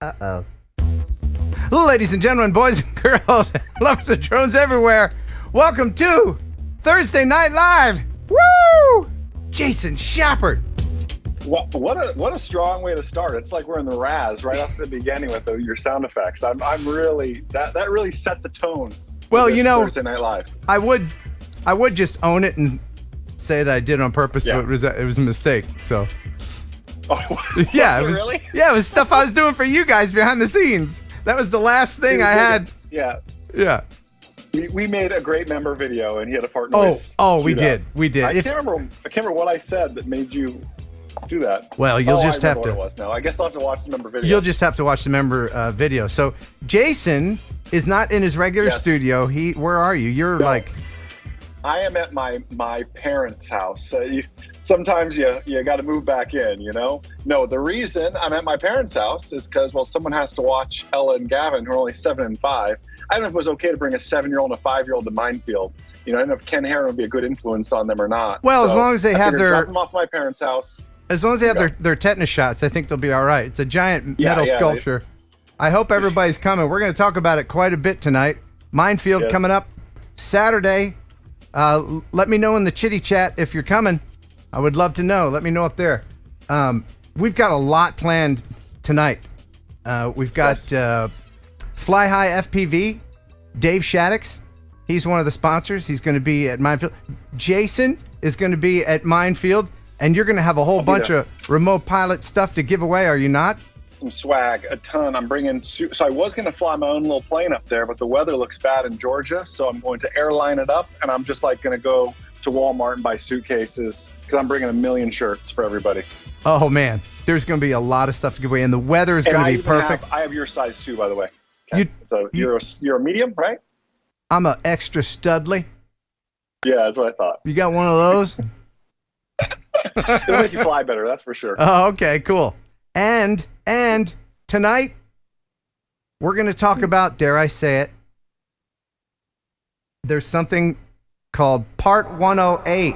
Uh-oh. Ladies and gentlemen, boys and girls, lovers of drones everywhere, welcome to Thursday Night Live. Woo! Jason Schappert. What a strong way to start. It's like we're in the Raz right off the beginning with your sound effects. I'm really that really set the tone. Well, you know, Thursday Night Live. I would just own it and say that I did it on purpose, but it was a mistake. So yeah, it was really? Yeah, it was stuff I was doing for you guys behind the scenes. That was the last thing I had. Yeah. We made a great member video, and he had a part noise. We did. I can't remember what I said that made you do that. Well, you'll just have to. What it was now. I guess I'll have to watch the member video. You'll just have to watch the member video. So Jason is not in his regular studio. Where are you? You're like. I am at my parents' house. Sometimes you got to move back in, you know? No, the reason I'm at my parents' house is because, well, someone has to watch Ella and Gavin, who are only 7 and 5. I don't know if it was okay to bring a 7-year-old and a 5-year-old to Mindfield. You know, I don't know if Ken Heron would be a good influence on them or not. Well, as long as they have drop them off my parents' house. As long as they have their tetanus shots, I think they'll be all right. It's a giant metal sculpture. I hope everybody's coming. We're going to talk about it quite a bit tonight. Mindfield coming up Saturday. Let me know in the chitty chat if you're coming. I would love to know. Let me know up there. We've got a lot planned tonight. We've got FlyHighFPV, Dave Shaddix. He's one of the sponsors. He's going to be at Mindfield. Jason is going to be at Mindfield, and you're going to have a whole bunch of remote pilot stuff to give away, are you not? Some swag, a ton. I'm bringing so I was going to fly my own little plane up there, but the weather looks bad in Georgia, so I'm going to airline it up, and I'm just like going to go to Walmart and buy suitcases because I'm bringing 1 million shirts for everybody. Oh man, there's going to be a lot of stuff to give away, and the weather is going to be perfect. I have your size too, by the way. Okay. You're a medium, right? I'm a extra studly. Yeah, that's what I thought. You got one of those? It'll make you fly better, that's for sure. Oh, okay, cool. And tonight, we're going to talk about, dare I say it, there's something called Part 108.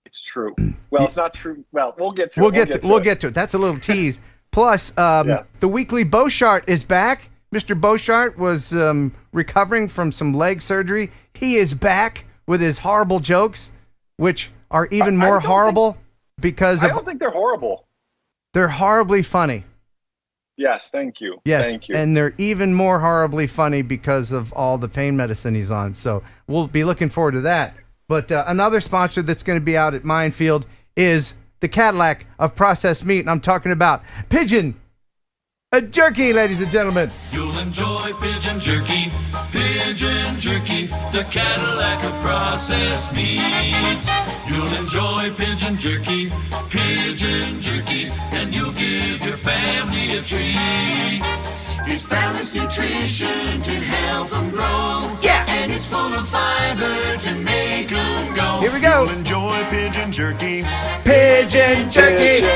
It's true. Well, it's not true. Well, we'll get to it. We'll get to it. That's a little tease. Plus, the weekly Beauchart is back. Mr. Beauchart was recovering from some leg surgery. He is back with his horrible jokes, which are even more horrible because I don't think they're horrible. They're horribly funny. Yes, thank you. Yes, thank you. And they're even more horribly funny because of all the pain medicine he's on. So we'll be looking forward to that. But another sponsor that's going to be out at Mindfield is the Cadillac of processed meat. And I'm talking about Pigeon Jerky, ladies and gentlemen. You'll enjoy Pigeon Jerky, the Cadillac of processed meats. You'll enjoy Pigeon Jerky, and you'll give your family a treat. It's balanced nutrition to help them grow. Yeah! And it's full of fiber to make them go. Here we go. You'll enjoy Pigeon Jerky,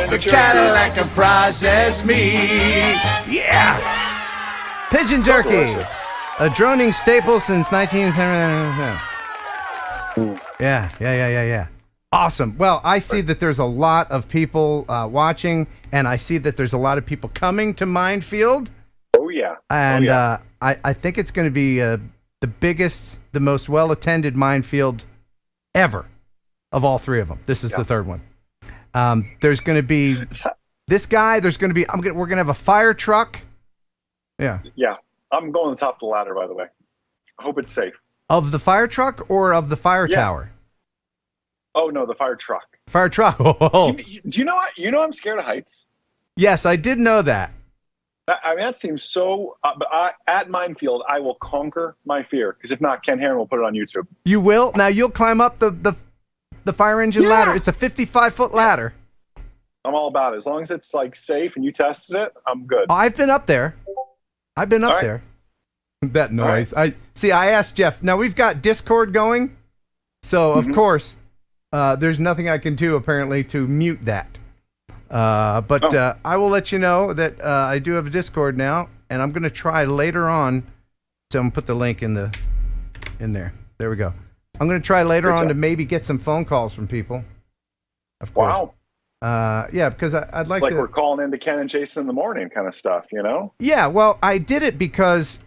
the Cadillac of processed meats. Yeah! Pigeon Jerky, a droning staple since 1970. Yeah. Awesome. Well, I see that there's a lot of people watching, and I see that there's a lot of people coming to Mindfield. Oh, yeah. And I think it's going to be the biggest, the most well-attended Mindfield ever of all three of them. This is the third one. There's going to be this guy. There's going to be we're going to have a fire truck. Yeah. Yeah. I'm going on the top of the ladder, by the way. I hope it's safe. Of the fire truck or of the fire tower? Oh, no, the fire truck. Fire truck. Oh. Do you know what? You know I'm scared of heights? Yes, I did know that. I mean, that seems so... but at Mindfield, I will conquer my fear. Because if not, Ken Heron will put it on YouTube. You will? Now, you'll climb up the fire engine ladder. It's a 55-foot ladder. I'm all about it. As long as it's, like, safe and you tested it, I'm good. I've been up there. There. That noise. Right. I asked Jeff. Now, we've got Discord going. So, of course, there's nothing I can do, apparently, to mute that. But I will let you know that I do have a Discord now, and I'm going to try later on. So I'm going to put the link in there. There we go. I'm going to try later on to maybe get some phone calls from people. Of course. Wow. Yeah, because I'd like Like to. we're calling into Ken and Jason in the morning kind of stuff, you know? Yeah, well, I did it because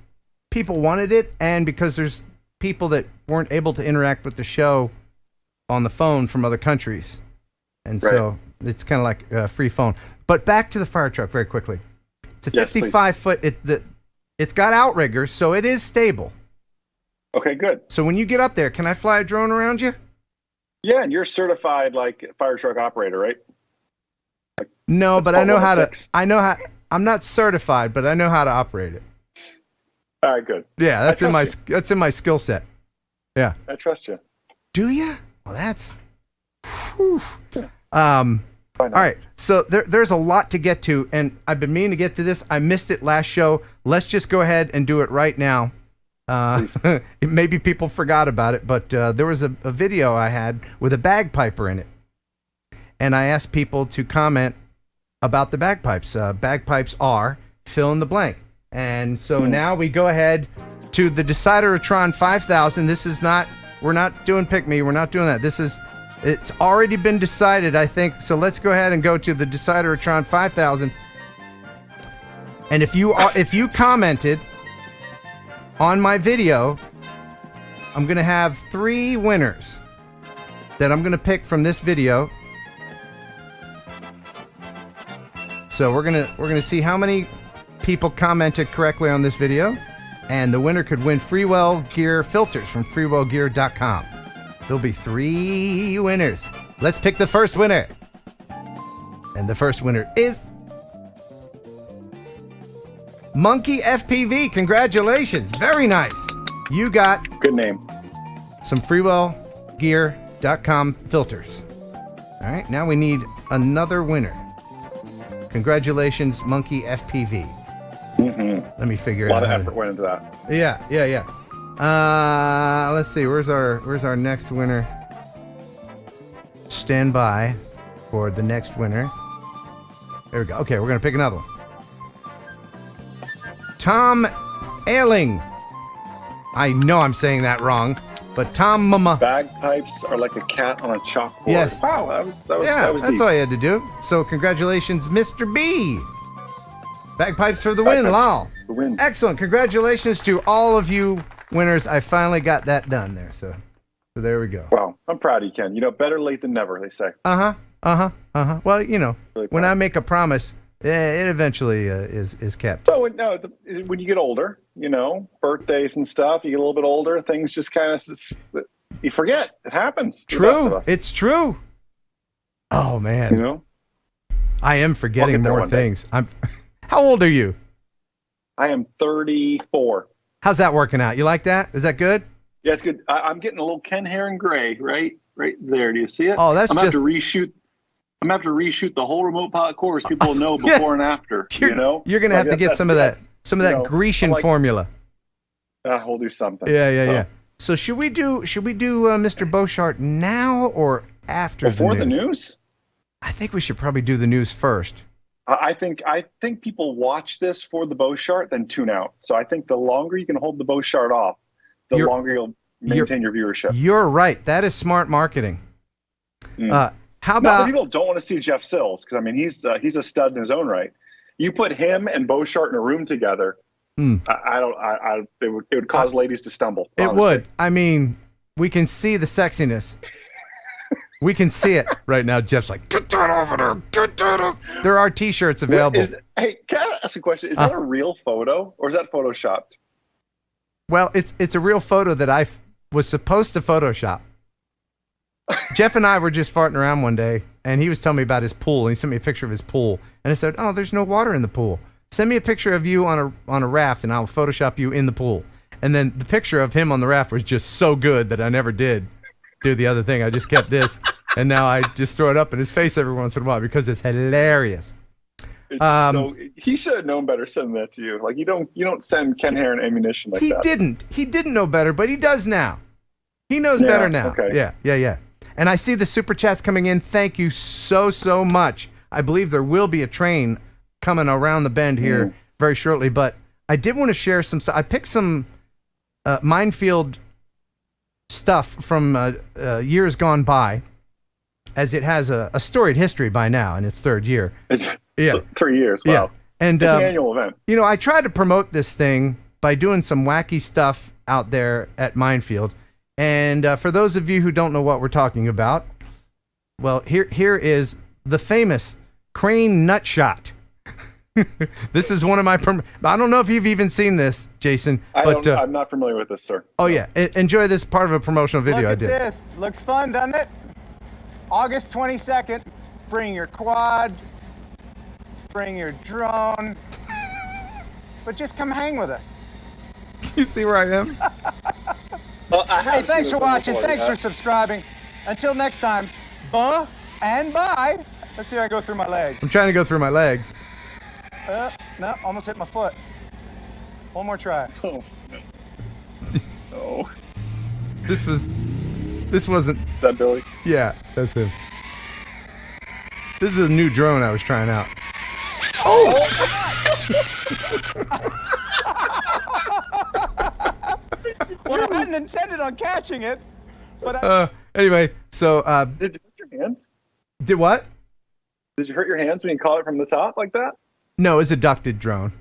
people wanted it, and because there's people that weren't able to interact with the show on the phone from other countries, and so it's kind of like a free phone. But back to the fire truck very quickly. It's a 55-foot. It's got outriggers, so it is stable. Okay, good. So when you get up there, can I fly a drone around you? Yeah, and you're certified like fire truck operator, right? No, but I know how to. 106. I'm not certified, but I know how to operate it. All right, good. Yeah, that's in my skill set. Yeah. I trust you. Do you? Well, that's. Whew. All right, so there's a lot to get to, and I've been meaning to get to this. I missed it last show. Let's just go ahead and do it right now. Maybe people forgot about it, but there was a video I had with a bagpiper in it, and I asked people to comment about the bagpipes. Bagpipes are fill in the blank, and so now we go ahead to the Decideratron 5000. This is not. We're not doing Pick Me. We're not doing that. It's already been decided, I think. So let's go ahead and go to the Decideratron 5000. And if you commented on my video, I'm gonna have 3 winners that I'm gonna pick from this video. So we're gonna see how many people commented correctly on this video, and the winner could win Freewell Gear filters from freewellgear.com. There'll be 3 winners. Let's pick the first winner. And the first winner is Monkey FPV. Congratulations. Very nice. You got Good name. some freewellgear.com filters. All right, now we need another winner. Congratulations, Monkey FPV. Let me figure it out. A lot of effort went into that. Yeah. Let's see. Where's our next winner? Stand by for the next winner. There we go. Okay, we're gonna pick another one. Tom Ailing. I know I'm saying that wrong, but Tom Mama. Bagpipes are like a cat on a chalkboard. Yes. Wow, that was That's deep. all you had to do. So congratulations, Mr. B. Bagpipes for the win, lol. The win. Excellent. Congratulations to all of you winners. I finally got that done there. So there we go. Wow, I'm proud of you, Ken. You know, better late than never, they say. Well, you know, Really when proud. I make a promise, it eventually is kept. So when you get older, you know, birthdays and stuff, you get a little bit older, things just kind of, you forget. It happens. to the best of True. us, It's true. Oh man, you know. I am I'll forgetting get there more one day. things. How old are you? I am 34. How's that working out? You like that? Is that good? Yeah, it's good. I'm getting a little Ken Heron gray right there. Do you see it? Oh, that's I'm gonna just- have to reshoot. I'm gonna have to reshoot the whole remote pilot course. People will know before and after. You're gonna have to get some of that Grecian formula. We'll do something. Yeah. So should we do Mr. Beauchart now or after Before the news? the news? I think we should probably do the news first. I think people watch this for the Beauchart, then tune out. So I think the longer you can hold the Beauchart off, the longer you'll maintain your viewership. You're right. That is smart marketing. How Not about that people don't want to see Jeff Sills, because I mean he's a stud in his own right. You put him and Beauchart in a room together, it would cause ladies to stumble. it honestly. would? I mean, we can see the sexiness. We can see it right now. Jeff's like, get that over there. Get that off. There are T-shirts available. Hey, can I ask a question? Is that a real photo or is that photoshopped? Well, it's a real photo that I was supposed to Photoshop. Jeff and I were just farting around one day, and he was telling me about his pool, and he sent me a picture of his pool. And I said, oh, there's no water in the pool. Send me a picture of you on a raft, and I'll Photoshop you in the pool. And then the picture of him on the raft was just so good that I never did do the other thing. I just kept this, and now I just throw it up in his face every once in a while because it's hilarious. So he should have known better sending that to you. Like you don't send Ken Heron ammunition like that. He didn't know better, but he does now. He knows better now. Okay. Yeah. And I see the super chats coming in. Thank you so much. I believe there will be a train coming around the bend here very shortly, but I did want to share some stuff. I picked some Mindfield stuff from years gone by, as it has a storied history by now in its third year. Yeah. 3 years. Wow. Yeah. And it's an annual event. You know, I try to promote this thing by doing some wacky stuff out there at Mindfield. And for those of you who don't know what we're talking about, well, here is the famous crane nut shot. This is one of my. I don't know if you've even seen this, Jason. But I'm not familiar with this, sir. Oh yeah, enjoy this part of a promotional video I did. Look at this. Looks fun, doesn't it? August 22nd. Bring your quad. Bring your drone. But just come hang with us. You see where I am? Hey, thanks for watching. Thanks for subscribing. Until next time, buh and bye. Let's see if I go through my legs. I'm trying to go through my legs. No, almost hit my foot. One more try. Oh, no. This wasn't. Is that Billy? Yeah, that's him. This is a new drone I was trying out. Oh! Well, I hadn't intended on catching it, but anyway, so Did you hurt your hands? did what? Did you hurt your hands when you caught it from the top like that? No, it was a ducted drone.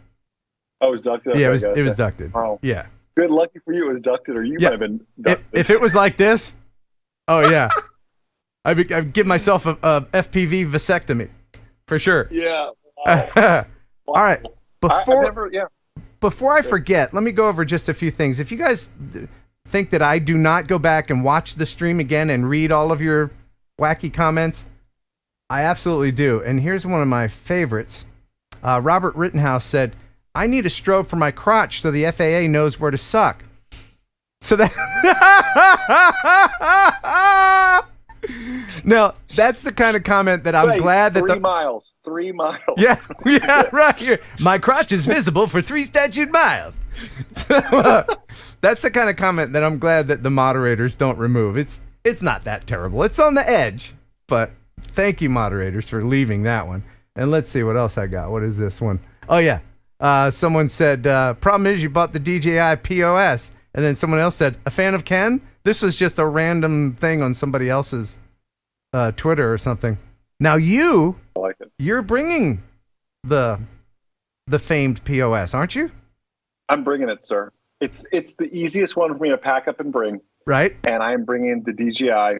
Oh, it was ducted. Yeah, Okay, it was ducted. Oh. Yeah. Good, lucky for you, it was ducted, or you might have been ducted. If it was like this, oh yeah, I'd give myself a FPV vasectomy for sure. Yeah. Wow. All right. Before I forget, let me go over just a few things. If you guys think that I do not go back and watch the stream again and read all of your wacky comments, I absolutely do. And here's one of my favorites. Robert Rittenhouse said, "I need a strobe for my crotch so the FAA knows where to suck." So that now that's the kind of comment that I'm glad that 3 miles. 3 miles. Yeah, right here. My crotch is visible for 3 statute miles. So, that's the kind of comment that I'm glad that the moderators don't remove. It's not that terrible. It's on the edge, but thank you, moderators, for leaving that one. And let's see what else I got. What is this one? Oh yeah, someone said problem is you bought the DJI POS, and then someone else said a fan of Ken. This was just a random thing on somebody else's Twitter or something. Now you're bringing the famed POS, aren't you? I'm bringing it, sir. It's the easiest one for me to pack up and bring. Right. And I'm bringing the DJI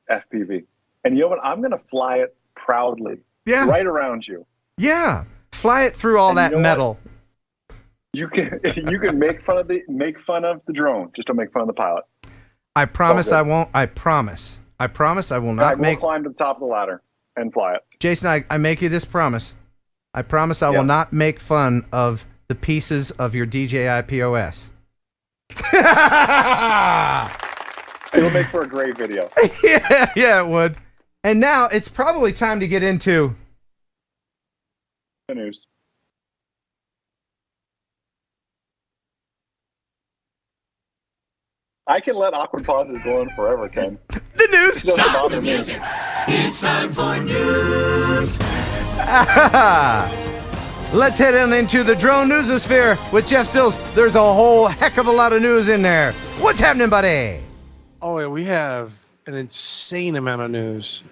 FPV. And you know what? I'm going to fly it proudly. Yeah. Right around you. Yeah. Fly it through all that metal. You can make fun of the drone. Just don't make fun of the pilot. I promise I won't. I promise I will not climb to the top of the ladder and fly it. Jason, I make you this promise. I promise I will not make fun of the pieces of your DJI POS. It'll make for a great video. Yeah, it would. And now it's probably time to get into the news. I can let awkward pauses go on forever, Ken. The news. Stop the music. It's time for news. Let's head on into the drone newsosphere with Jeff Sills. There's a whole heck of a lot of news in there. What's happening, buddy? Oh, yeah, we have an insane amount of news.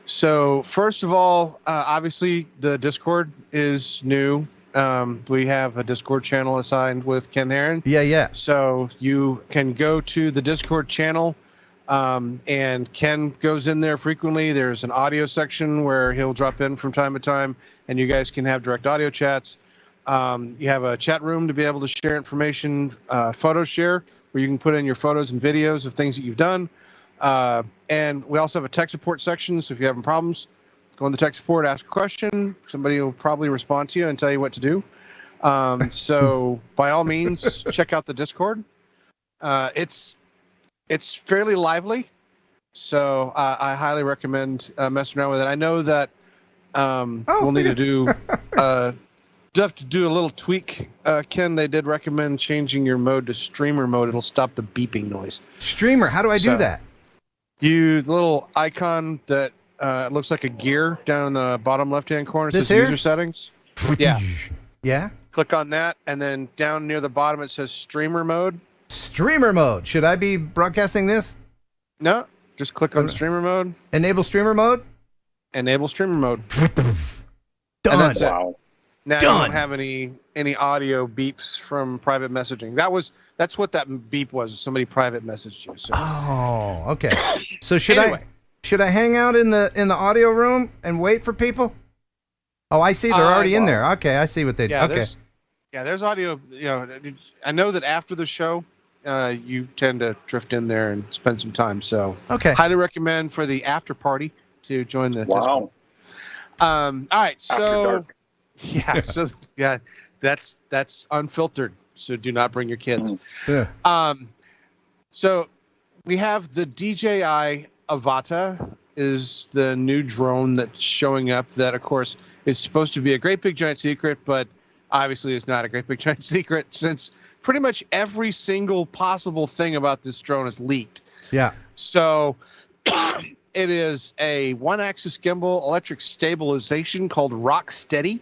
So first of all, obviously the Discord is new. We have a Discord channel assigned with Ken Heron. Yeah. So you can go to the Discord channel, and Ken goes in there frequently. There's an audio section where he'll drop in from time to time, and you guys can have direct audio chats. You have a chat room to be able to share information, photo share, where you can put in your photos and videos of things that you've done. And we also have a tech support section, so if you're having problems, go on the tech support, ask a question. Somebody will probably respond to you and tell you what to do. So by all means, check out the Discord. It's fairly lively, so I highly recommend messing around with it. I know that we'll need to do have to do a little tweak. Ken, they did recommend changing your mode to streamer mode. It'll stop the beeping noise. Streamer, how do I do that? The little icon that looks like a gear down in the bottom left-hand corner. It says user settings. Yeah. Yeah? Click on that, and then down near the bottom it says streamer mode. Streamer mode. Should I be broadcasting this? No. Just click on streamer mode. Enable streamer mode. Enable streamer mode. Done. And that's it. Wow. Now Done. you don't have any audio beeps from private messaging. That's what that beep was. Somebody private messaged you. So. Oh, okay. So should Anyway. I hang out in the audio room and wait for people? Oh, I see they're already in there. Okay, I see what they do. Yeah, Okay. there's audio. You know, I know that after the show, you tend to drift in there and spend some time. So, Okay. highly recommend for the after party to join the Discord. Wow. All right, After so dark. yeah, that's unfiltered. So do not bring your kids. Yeah. So we have the DJI Avata is the new drone that's showing up that, of course, is supposed to be a great big giant secret, but obviously it's not a great big giant secret since pretty much every single possible thing about this drone is leaked. Yeah. So it is a one-axis gimbal electric stabilization called Rock Steady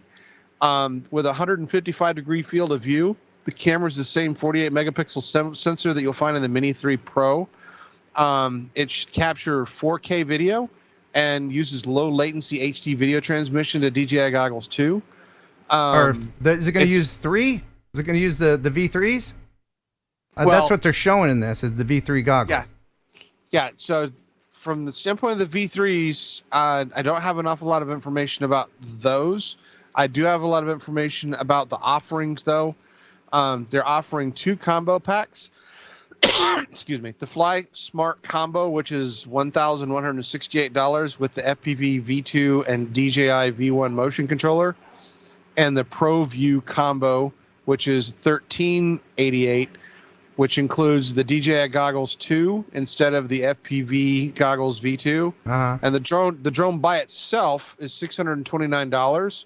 with a 155-degree field of view. The camera is the same 48 megapixel sensor that you'll find in the Mini 3 Pro. It should capture 4K video and uses low latency HD video transmission to DJI goggles too. Is it going to use 3? Is it going to use the V3s? Well- That's what they're showing in this, is the V3 goggles. Yeah. So from the standpoint of the V3s, I don't have an awful lot of information about those. I do have a lot of information about the offerings, though. They're offering 2 combo packs. Excuse me. The Fly Smart Combo, which is $1,168 with the FPV V2 and DJI V1 motion controller, and the Pro View Combo, which is $1,388, which includes the DJI goggles 2 instead of the FPV goggles V2. Uh-huh. And the drone by itself is $629,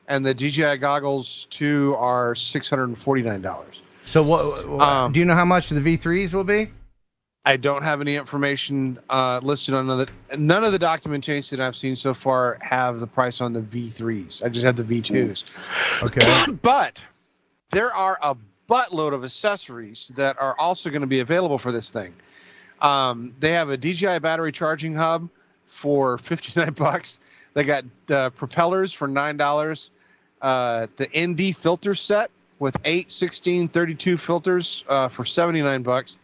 and the DJI goggles 2 are $649. So what? Do you know how much the V3s will be? I don't have any information listed on none of the documentation that I've seen so far have the price on the V3s. I just have the V2s. Okay. But there are a buttload of accessories that are also going to be available for this thing. They have a DJI battery charging hub for $59. They got propellers for $9. The ND filter set with 8, 16, 32 filters for $79.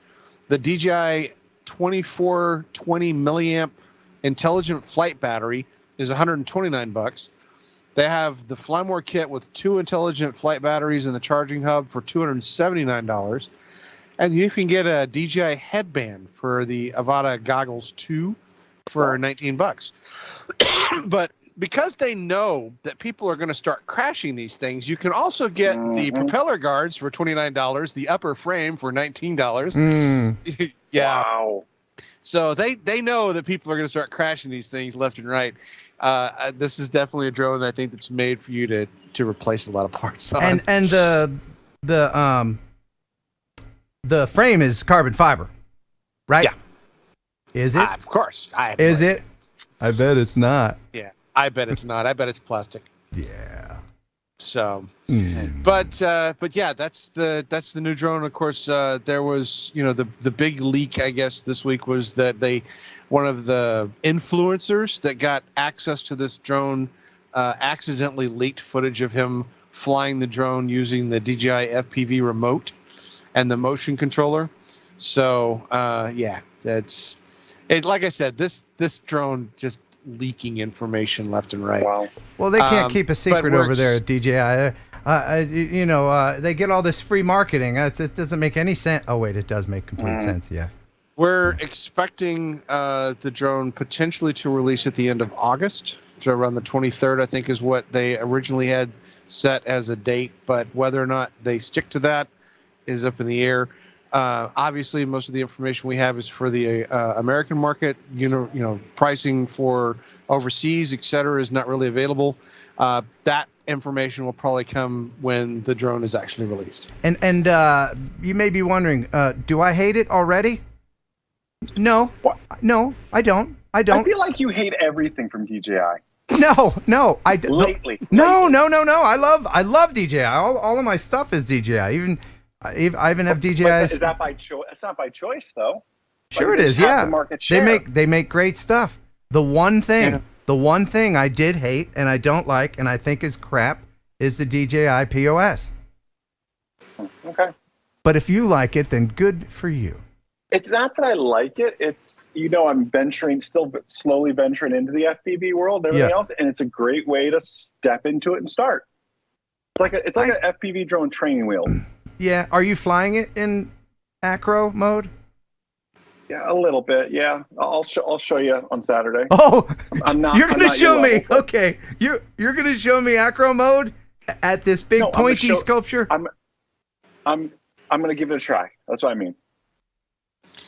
The DJI 2420 milliamp intelligent flight battery is $129. They have the Flymore kit with 2 intelligent flight batteries and the charging hub for $279. And you can get a DJI headband for the Avata Goggles 2 for $19. But because they know that people are going to start crashing these things, you can also get the propeller guards for $29, the upper frame for $19. Yeah. Wow. So they know that people are going to start crashing these things left and right. This is definitely a drone I think that's made for you to replace a lot of parts on. And the frame is carbon fiber, right? Yeah. Is it? Of course. Is it? I bet it's not. Yeah. I bet it's not. I bet it's plastic. Yeah. So, but yeah, that's the new drone. Of course, there was, the big leak, I guess, this week was that one of the influencers that got access to this drone accidentally leaked footage of him flying the drone using the DJI FPV remote and the motion controller. So, yeah, that's it. Like I said, this drone just leaking information left and right. Wow. Well, they can't keep a secret over there at DJI. They get all this free marketing. It doesn't make any sense. Oh, wait, it does make complete sense. Yeah. We're expecting the drone potentially to release at the end of August. So around the 23rd, I think, is what they originally had set as a date. But whether or not they stick to that is up in the air. Obviously, most of the information we have is for the American market. Pricing for overseas, et cetera, is not really available. That information will probably come when the drone is actually released. And you may be wondering, do I hate it already? No. What? No, I don't. I feel like you hate everything from DJI. No. Lately. No. I love DJI. All of my stuff is DJI. I even have DJIs. Is that by choice? It's not by choice, though. Sure Like, it they is. just have Yeah. the market share. They make great stuff. The one thing I did hate and I don't like and I think is crap is the DJI POS. Okay. But if you like it, then good for you. It's not that I like it. It's, I'm still slowly venturing into the FPV world and everything else, and it's a great way to step into it and start. It's like an FPV drone training wheels. Yeah. Are you flying it in acro mode? Yeah, a little bit. Yeah, I'll show you on Saturday. Oh, I'm not. You're gonna show me. Level, Okay, you're gonna show me acro mode at this big pointy sculpture. I'm gonna give it a try. That's what I mean.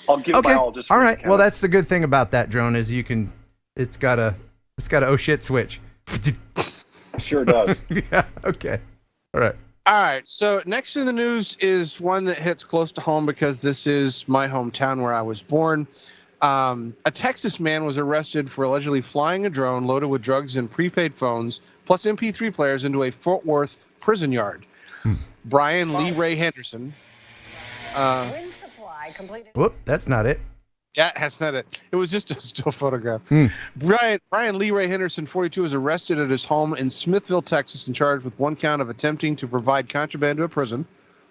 I'll give it my all. Just all right. Well, that's the good thing about that drone is it's got a oh shit switch. Sure does. Yeah. Okay. All right. All right. So next in the news is one that hits close to home because this is my hometown where I was born. A Texas man was arrested for allegedly flying a drone loaded with drugs and prepaid phones plus MP3 players into a Fort Worth prison yard. Brian Lee Ray Henderson. Whoop, that's not it. Yeah, that's not it. It was just a still photograph. Brian Lee Ray Henderson, 42, was arrested at his home in Smithville, Texas, and charged with one count of attempting to provide contraband to a prison,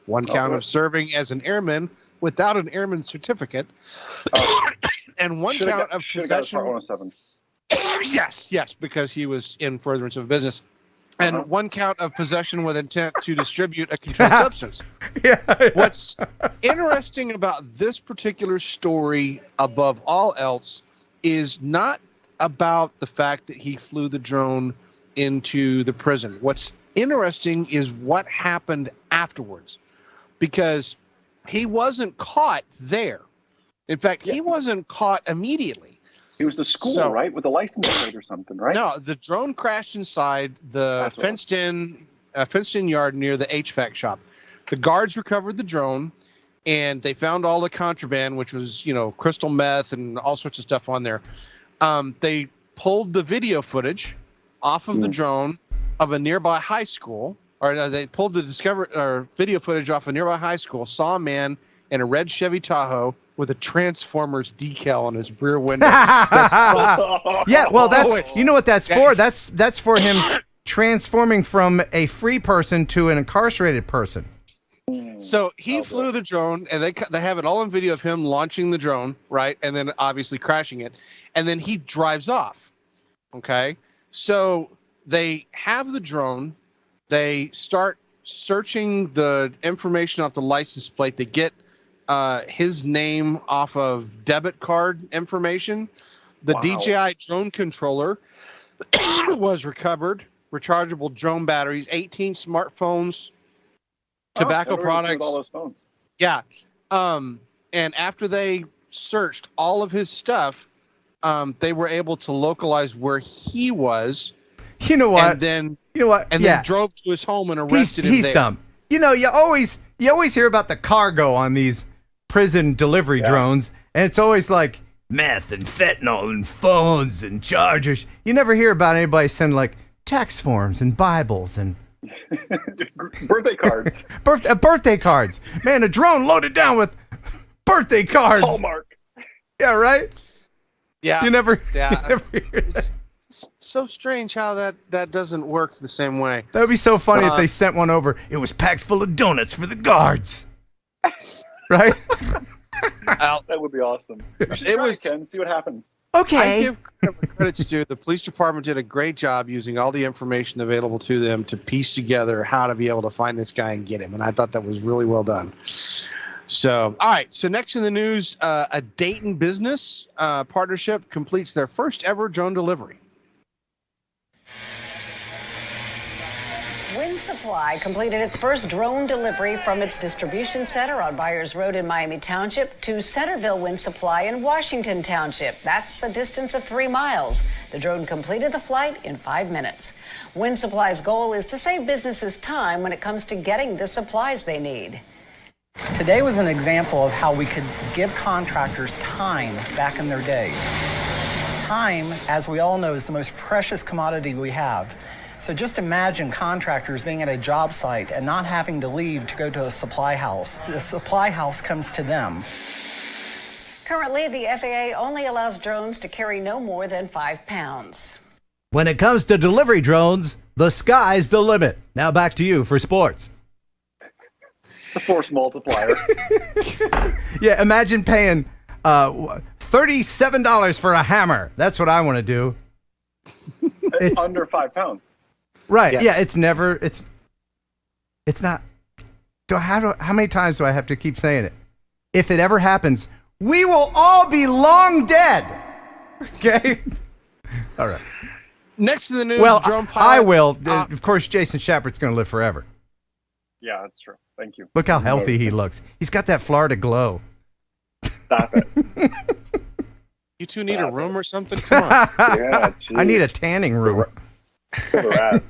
one count of serving as an airman without an airman certificate, and one count of possession. Yes, because he was in furtherance of business. And one count of possession with intent to distribute a controlled substance. Yeah. What's interesting about this particular story, above all else, is not about the fact that he flew the drone into the prison. What's interesting is what happened afterwards, because he wasn't caught there. In fact, he wasn't caught immediately. He was the school, right? With a license plate or something, right? No, the drone crashed inside the fenced-in yard near the HVAC shop. The guards recovered the drone, and they found all the contraband, which was, crystal meth and all sorts of stuff on there. They pulled the video footage off of the drone of a nearby high school, or they pulled the video footage off a nearby high school, saw a man in a red Chevy Tahoe with a Transformers decal on his rear window. Yeah, well, that's you know what that's for. That's for him transforming from a free person to an incarcerated person. So he flew the drone, and they have it all on video of him launching the drone, right, and then obviously crashing it, and then he drives off. Okay, so they have the drone. They start searching the information off the license plate. They get his name off of debit card information. The DJI drone controller was recovered, rechargeable drone batteries, 18 smartphones, tobacco products. All those phones. Yeah. And after they searched all of his stuff, they were able to localize where he was. You know what? And then then drove to his home and arrested him. He's there. dumb. You always hear about the cargo on these prison delivery drones, and it's always like meth and fentanyl and phones and chargers. You never hear about anybody sending like tax forms and Bibles and birthday cards. Birthday cards. Man, a drone loaded down with birthday cards. Hallmark. Yeah, right? Yeah. You never hear that. It's so strange how that doesn't work the same way. That would be so funny if they sent one over. It was packed full of donuts for the guards. Right? That would be awesome. You should try it, Ken. See what happens. Okay. I give credit to the police department. Did a great job using all the information available to them to piece together how to be able to find this guy and get him. And I thought that was really well done. So, all right. So next in the news, a Dayton business partnership completes their first ever drone delivery. Wind Supply completed its first drone delivery from its distribution center on Byers Road in Miami Township to Centerville Wind Supply in Washington Township. That's a distance of 3 miles. The drone completed the flight in 5 minutes. Wind Supply's goal is to save businesses time when it comes to getting the supplies they need. Today was an example of how we could give contractors time back in their day. Time, as we all know, is the most precious commodity we have. So just imagine contractors being at a job site and not having to leave to go to a supply house. The supply house comes to them. Currently, the FAA only allows drones to carry no more than 5 pounds. When it comes to delivery drones, the sky's the limit. Now back to you for sports. The force multiplier. Yeah, imagine paying $37 for a hammer. That's what I want to do. It's under 5 pounds. Right. Yes. Yeah, it's never, it's not. How many times do I have to keep saying it? If it ever happens, we will all be long dead. Okay? All right. Next to the news, Well, drone pilot. I will. Of course, Jason Schappert's going to live forever. Yeah, that's true. Thank you. Look how healthy he looks. He's got that Florida glow. Stop it. You two need a room or something? Come on. Yeah, I need a tanning room.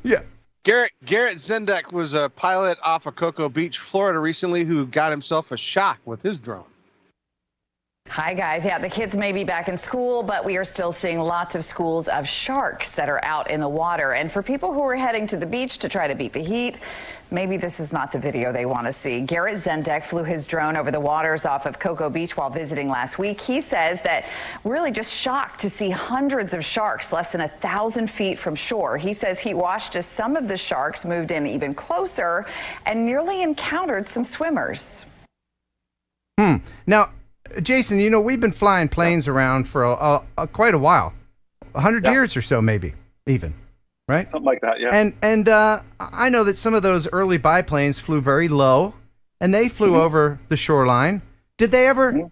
Yeah. Garrett Zendek was a pilot off of Cocoa Beach, Florida recently who got himself a shock with his drone. Hi, guys. Yeah, the kids may be back in school, but we are still seeing lots of schools of sharks that are out in the water. And for people who are heading to the beach to try to beat the heat, maybe this is not the video they want to see. Garrett Zendek flew his drone over the waters off of Cocoa Beach while visiting last week. He says that really just shocked to see hundreds of sharks less than 1,000 feet from shore. He says he watched as some of the sharks moved in even closer and nearly encountered some swimmers. Now, Jason, you know, we've been flying planes around for quite a while. 100 years or so, maybe, even. Right? Something like that, yeah. And I know that some of those early biplanes flew very low, and they flew over the shoreline. Did they ever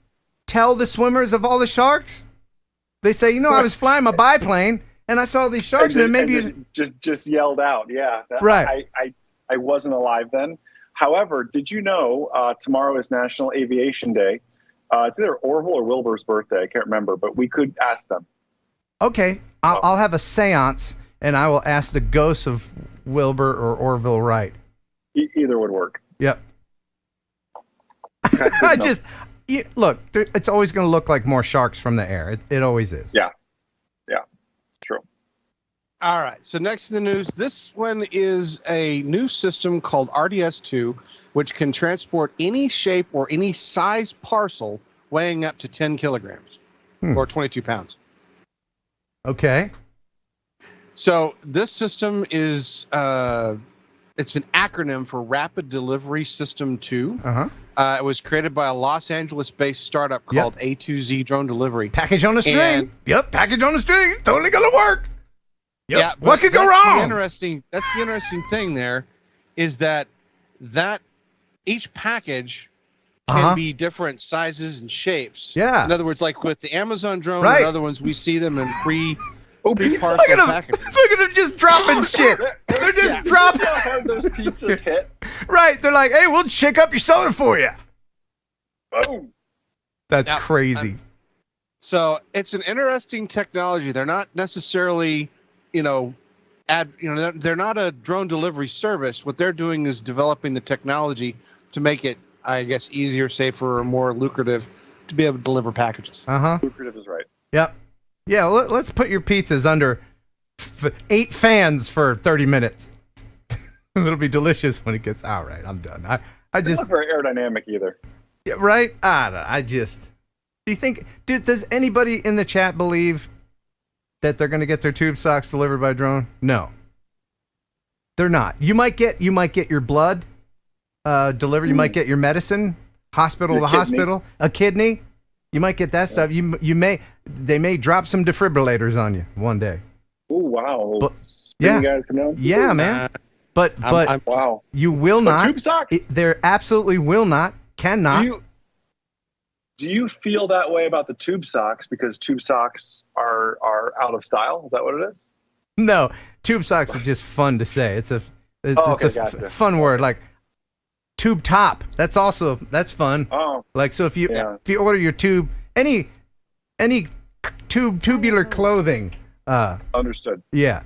tell the swimmers of all the sharks? They say, you know, I was flying my biplane, and I saw these sharks, and then maybe... just yelled out, yeah. Right. I wasn't alive then. However, did you know tomorrow is National Aviation Day? It's either Orville or Wilbur's birthday. I can't remember, but we could ask them. Okay. I'll have a seance, and I will ask the ghosts of Wilbur or Orville Wright. Either would work. Yep. Okay, Look, it's always going to look like more sharks from the air. It always is. Yeah. True. All right. So next to the news, this one is a new system called RDS-2, which can transport any shape or any size parcel weighing up to 10 kilograms or 22 pounds. Okay. So this system is it's an acronym for Rapid Delivery System 2. It was created by a Los Angeles-based startup called A2Z Drone Delivery. Package on a string. Package on a string. It's totally going to work. Yep. Yeah, what could go wrong? That's the interesting thing there is that each package can be different sizes and shapes. Yeah. In other words, like with the Amazon drone Right. and other ones, we see them in pre-parcel Look at them. packages. Look at them just dropping shit. They're just dropping. See how hard those pizzas hit? Right. They're like, hey, we'll shake up your soda for you. Boom. That's Now, crazy. So it's an interesting technology. They're not necessarily, they're not a drone delivery service. What they're doing is developing the technology to make it, I guess, easier, safer, or more lucrative to be able to deliver packages. Lucrative is right. Yep. Yeah, let's put your pizzas under 8 fans for 30 minutes. It'll be delicious when it gets all right. I'm done. I It's just not very aerodynamic either. yeah, right. Do you think? Does anybody in the chat believe that they're going to get their tube socks delivered by drone? No, they're not. You might get your blood delivered. You might get your medicine, hospital Your to kidney. hospital, a kidney. You might get that stuff. They may drop some defibrillators on you one day. Oh wow! But- You guys come down. Yeah, man. But Wow. you will So not. tube socks? There absolutely will not. Cannot. Do you feel that way about the tube socks because tube socks are out of style? Is that what it is? No, tube socks are just fun to say. It's a gotcha. fun word, like tube top. That's fun. Oh, Like so, if you order your tube, any tubular clothing, understood. yeah.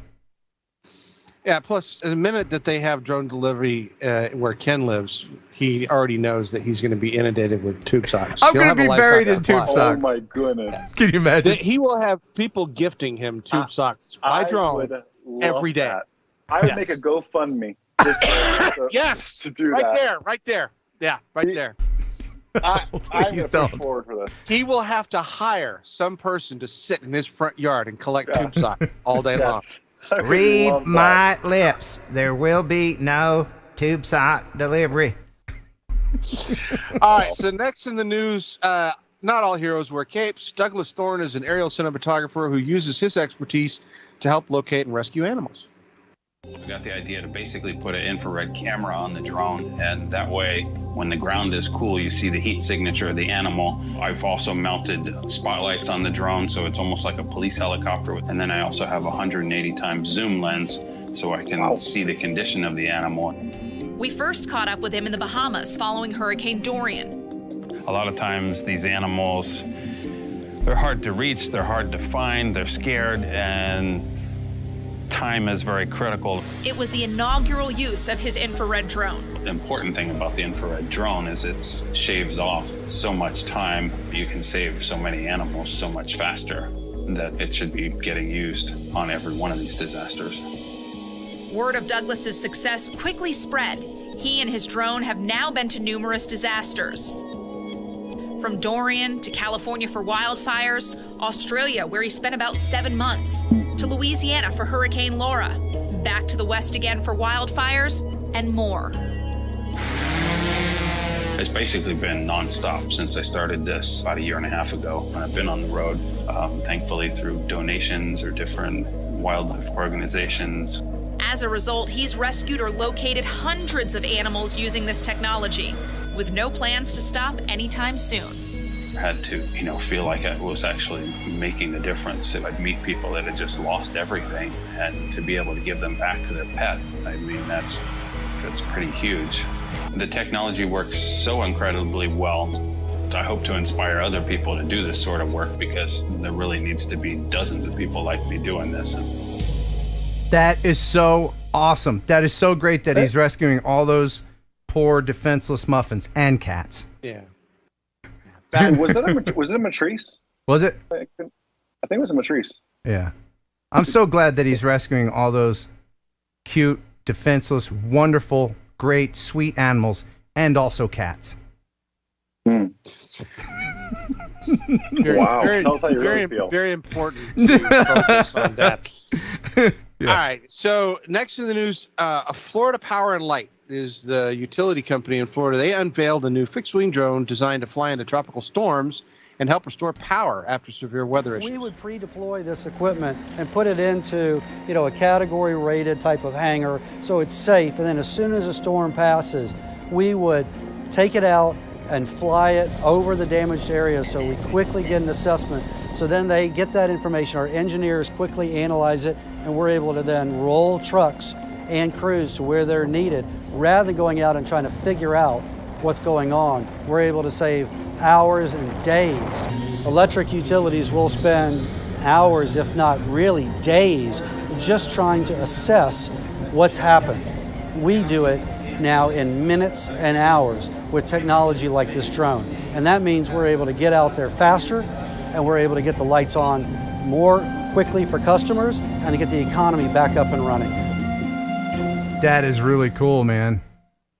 Yeah, plus, the minute that they have drone delivery where Ken lives, he already knows that he's going to be inundated with tube socks. I'm He'll gonna have a be lifetime buried in supply. tube socks. Oh my goodness! Can you imagine? He will have people gifting him tube socks by drone would love every day. that. I would Yes. make a GoFundMe just to Yes, to do right that. there. Yeah, right there. I'm going to don't. push forward for this. He will have to hire some person to sit in his front yard and collect tube socks all day long. Yes. I would Read love that. my lips. There will be no tube sock delivery. All right, so next in the news, not all heroes wear capes. Douglas Thorne is an aerial cinematographer who uses his expertise to help locate and rescue animals. We got the idea to basically put an infrared camera on the drone, and that way, when the ground is cool, you see the heat signature of the animal. I've also mounted spotlights on the drone, so it's almost like a police helicopter. And then I also have a 180 times zoom lens, so I can see the condition of the animal. We first caught up with him in the Bahamas following Hurricane Dorian. A lot of times, these animals, they're hard to reach, they're hard to find, they're scared, and time is very critical. It was the inaugural use of his infrared drone. The important thing about the infrared drone is it shaves off so much time. You can save so many animals so much faster that it should be getting used on every one of these disasters. Word of Douglas's success quickly spread. He and his drone have now been to numerous disasters. From Dorian to California for wildfires, Australia, where he spent about 7 months, to Louisiana for Hurricane Laura, back to the West again for wildfires, and more. It's basically been nonstop since I started this about 1.5 years ago. I've been on the road, thankfully through donations or different wildlife organizations. As a result, he's rescued or located hundreds of animals using this technology, with no plans to stop anytime soon. I had to, feel like I was actually making a difference. If I'd meet people that had just lost everything, and to be able to give them back to their pet, I mean, that's pretty huge. The technology works so incredibly well. I hope to inspire other people to do this sort of work, because there really needs to be dozens of people like me doing this. That is so awesome. That is so great that he's rescuing all those poor defenseless muffins and cats. Yeah. Was it a Matrice? Was it? I think it was a Matrice. Yeah. I'm so glad that he's rescuing all those cute, defenseless, wonderful, great, sweet animals, and also cats. Wow. Tells how you really feel. Very important to focus on that. Yeah. All right. So next in the news, Florida Power and Light is the utility company in Florida. They unveiled a new fixed-wing drone designed to fly into tropical storms and help restore power after severe weather issues. We would pre-deploy this equipment and put it into, a category-rated type of hangar so it's safe. And then as soon as a storm passes, we would take it out and fly it over the damaged area so we quickly get an assessment. So then they get that information, our engineers quickly analyze it, and we're able to then roll trucks and crews to where they're needed. Rather than going out and trying to figure out what's going on, we're able to save hours and days. Electric utilities will spend hours, if not really days, just trying to assess what's happened. We do it now in minutes and hours with technology like this drone. And that means we're able to get out there faster, and we're able to get the lights on more quickly for customers and to get the economy back up and running. That is really cool, man.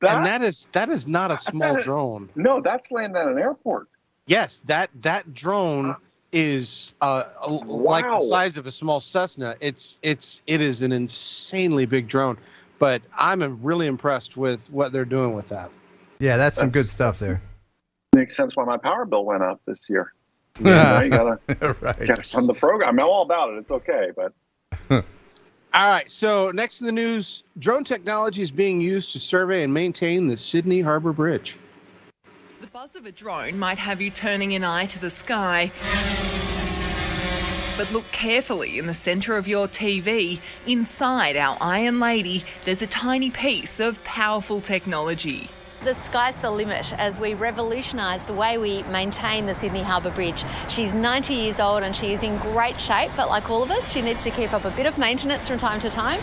And that is not a small drone. No, that's landing at an airport. Yes, that drone is like the size of a small Cessna. It is an insanely big drone, but I'm really impressed with what they're doing with that. Yeah, that's some good stuff there. Makes sense why my power bill went up this year. You gotta fund the program. I'm all about it. It's okay, but. All right. So next in the news, drone technology is being used to survey and maintain the Sydney Harbour Bridge. The buzz of a drone might have you turning an eye to the sky. But look carefully in the centre of your TV. Inside our Iron Lady, there's a tiny piece of powerful technology. The sky's the limit as we revolutionise the way we maintain the Sydney Harbour Bridge. She's 90 years old and she is in great shape, but like all of us, she needs to keep up a bit of maintenance from time to time.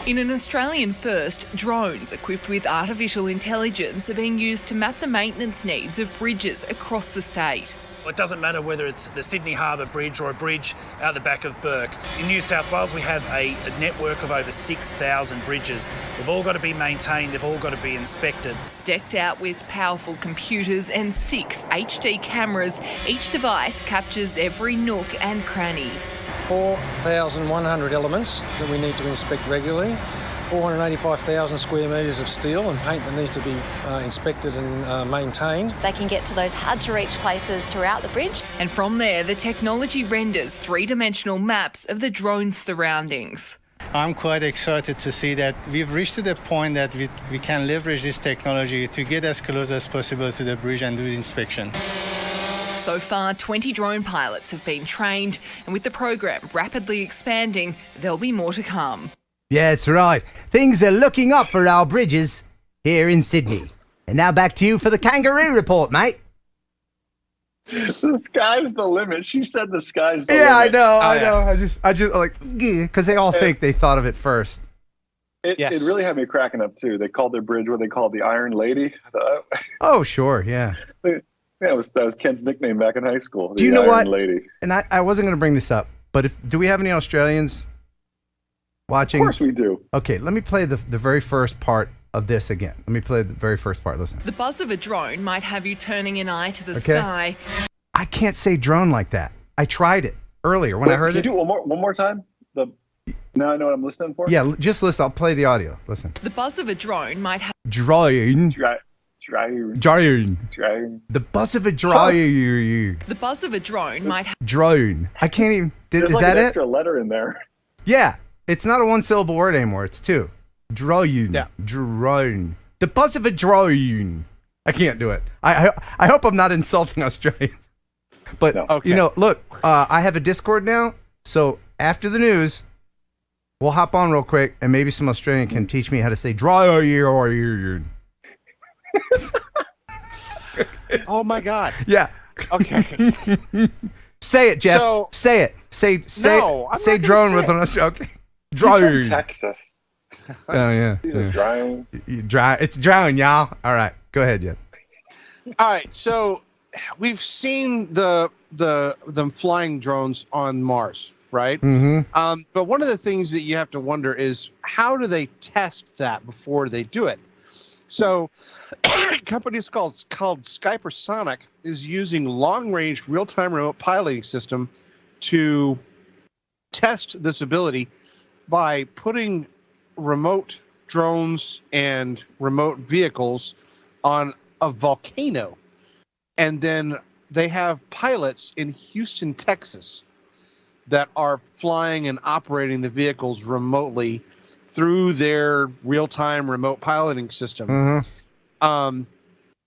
In an Australian first, drones equipped with artificial intelligence are being used to map the maintenance needs of bridges across the state. It doesn't matter whether it's the Sydney Harbour Bridge or a bridge out the back of Burke. In New South Wales, we have a network of over 6,000 bridges. They've all got to be maintained, they've all got to be inspected. Decked out with powerful computers and 6 HD cameras, each device captures every nook and cranny. 4,100 elements that we need to inspect regularly. 485,000 square metres of steel and paint that needs to be inspected and maintained. They can get to those hard-to-reach places throughout the bridge. And from there, the technology renders three-dimensional maps of the drone's surroundings. I'm quite excited to see that we've reached to the point that we can leverage this technology to get as close as possible to the bridge and do the inspection. So far, 20 drone pilots have been trained, and with the program rapidly expanding, there'll be more to come. Yes, right. Things are looking up for our bridges here in Sydney. And now back to you for the kangaroo report, mate. The sky's the limit. She said the sky's the limit. Yeah, I know. I just like, because they all think they thought of it first. It really had me cracking up too. They called their bridge what they called the Iron Lady. Oh, sure, yeah. Yeah, that was Ken's nickname back in high school. Do you know Iron what? Lady. And I wasn't going to bring this up, but do we have any Australians watching? Of course we do. Okay, let me play the very first part of this again. Let me play the very first part. Listen. The buzz of a drone might have you turning an eye to the sky. I can't say drone like that. I tried it earlier when I heard it. Can you do it one more time? Now I know what I'm listening for? Yeah, just listen. I'll play the audio. Listen. The buzz of a drone might have... Drone. Drone. The buzz of a drone. The buzz of a drone might have... Drone. I can't even... There's is like that an it? extra letter in there. Yeah. It's not a one-syllable word anymore. It's two. Drone. Yeah. Drone. The buzz of a drone. I can't do it. I hope I'm not insulting Australians. But, you know, look, I have a Discord now. So after the news, we'll hop on real quick and maybe some Australian can teach me how to say drone. Oh, my God. Yeah. Okay. Say it, Jeff. Say it. Say drone with an Australian. Okay. Drone. Texas. Oh yeah. Drone. It's drone, y'all. All right, go ahead, Jeff. All right, so we've seen them flying drones on Mars, right? Mm-hmm. But one of the things that you have to wonder is how do they test that before they do it? So, a company called Schappert is using long-range real-time remote piloting system to test this ability by putting remote drones and remote vehicles on a volcano. And then they have pilots in Houston, Texas that are flying and operating the vehicles remotely through their real-time remote piloting system. Mm-hmm.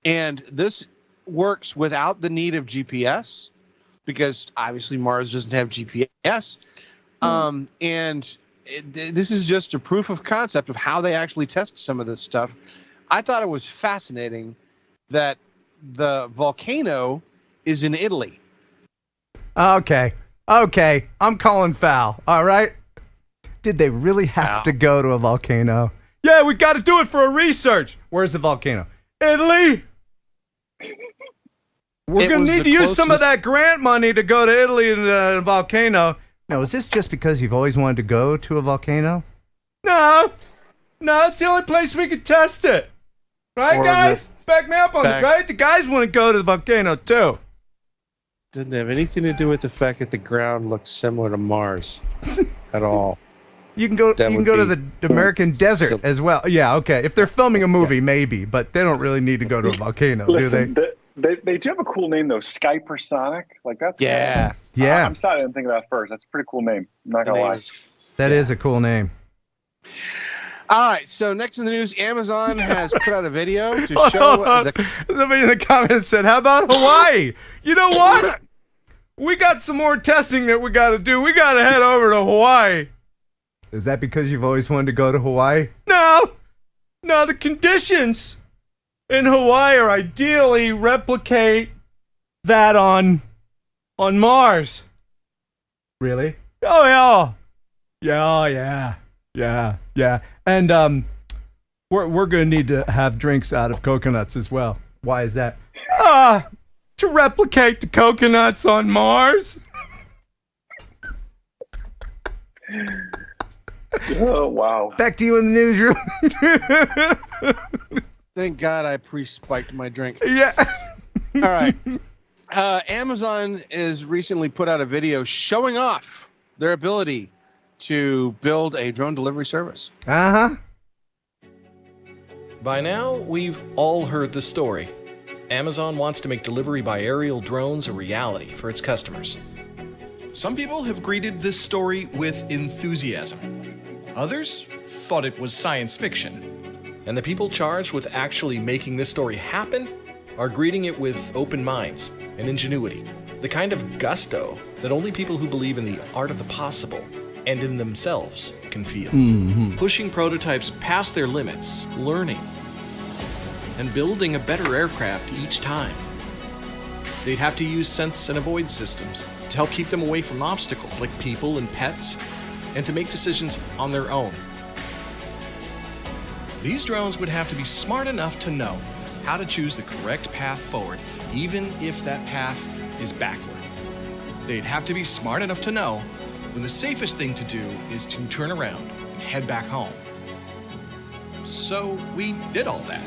And this works without the need of GPS because obviously Mars doesn't have GPS. This is just a proof of concept of how they actually test some of this stuff. I thought it was fascinating that the volcano is in Italy. Okay. I'm calling foul. All right. Did they really have to go to a volcano? Yeah, we got to do it for a research. Where's the volcano? Italy. We're going to need to use some of that grant money to go to Italy and a volcano. Now, is this just because you've always wanted to go to a volcano? No, it's the only place we could test it. Right, guys? Back me up on it, right? The guys want to go to the volcano, too. Doesn't have anything to do with the fact that the ground looks similar to Mars at all. You can go to the American desert as well. Yeah, okay. If they're filming a movie, maybe, but they don't really need to go to a volcano, do they? They do have a cool name though, Skypersonic. Like that's yeah. I'm sorry I didn't think of that first. That's a pretty cool name. I'm not gonna lie. That is a cool name. All right, so next in the news, Amazon has put out a video to show somebody in the comments said, "How about Hawaii?" You know what? We got some more testing that we got to do. We got to head over to Hawaii. Is that because you've always wanted to go to Hawaii? No, the conditions in Hawaii are ideally replicate that on Mars. Really? Oh yeah. And we're gonna need to have drinks out of coconuts as well. Why is that? to replicate the coconuts on Mars. Oh, wow. Back to you in the newsroom. Thank God I pre-spiked my drink. Yeah. All right. Amazon has recently put out a video showing off their ability to build a drone delivery service. Uh-huh. By now, we've all heard the story. Amazon wants to make delivery by aerial drones a reality for its customers. Some people have greeted this story with enthusiasm. Others thought it was science fiction. And the people charged with actually making this story happen are greeting it with open minds and ingenuity, the kind of gusto that only people who believe in the art of the possible and in themselves can feel. Pushing prototypes past their limits, learning, and building a better aircraft each time. They'd have to use sense and avoid systems to help keep them away from obstacles like people and pets, and to make decisions on their own. These drones would have to be smart enough to know how to choose the correct path forward, even if that path is backward. They'd have to be smart enough to know when the safest thing to do is to turn around and head back home. So we did all that.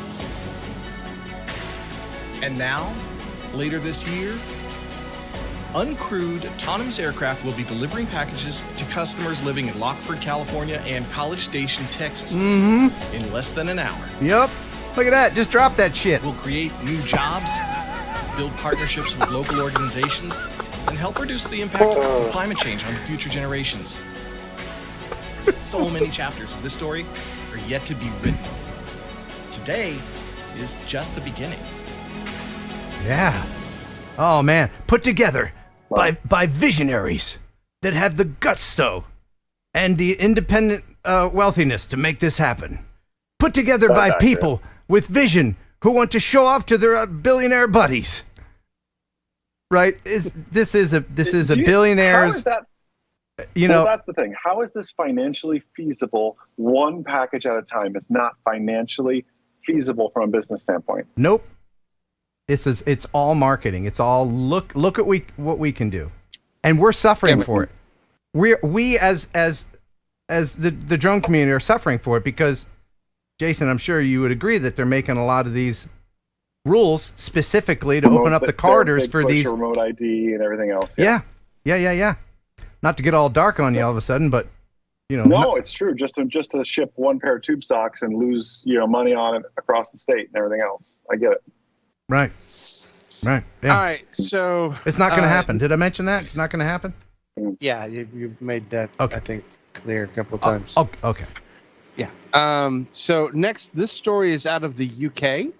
And now, later this year, uncrewed autonomous aircraft will be delivering packages to customers living in Lockford, California and College Station, Texas in less than an hour. Yep. Look at that. Just drop that shit. We'll create new jobs, build partnerships with local organizations, and help reduce the impact of climate change on future generations. So many chapters of this story are yet to be written. Today is just the beginning. Yeah. Oh, man. Put together by visionaries that have the gusto and the independent wealthiness to make this happen. Put together by people with vision who want to show off to their billionaire buddies. Right? This is a billionaire's. How is that? You know, that's the thing. How is this financially feasible? One package at a time is not financially feasible from a business standpoint. Nope. It's all marketing. It's all look at what we can do, and we're suffering for it. We as the drone community are suffering for it because, Jason, I'm sure you would agree that they're making a lot of these rules specifically to open up the corridors for these remote ID and everything else. Yeah. Not to get all dark on you all of a sudden, but you know. No, it's true. Just to ship one pair of tube socks and lose money on it across the state and everything else. I get it. Right. Yeah. All right, so it's not going to happen. Did I mention that? It's not going to happen? Yeah, you made that, I think, clear a couple of times. Okay. Yeah. So next, this story is out of the UK.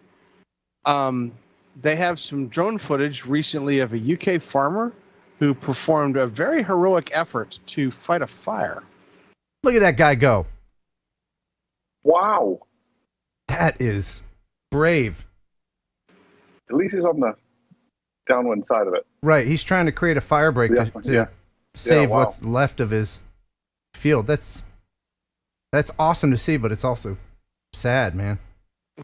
They have some drone footage recently of a UK farmer who performed a very heroic effort to fight a fire. Look at that guy go. Wow. That is brave. At least he's on the downwind side of it. Right. He's trying to create a fire break to save what's left of his field. That's awesome to see, but it's also sad, man.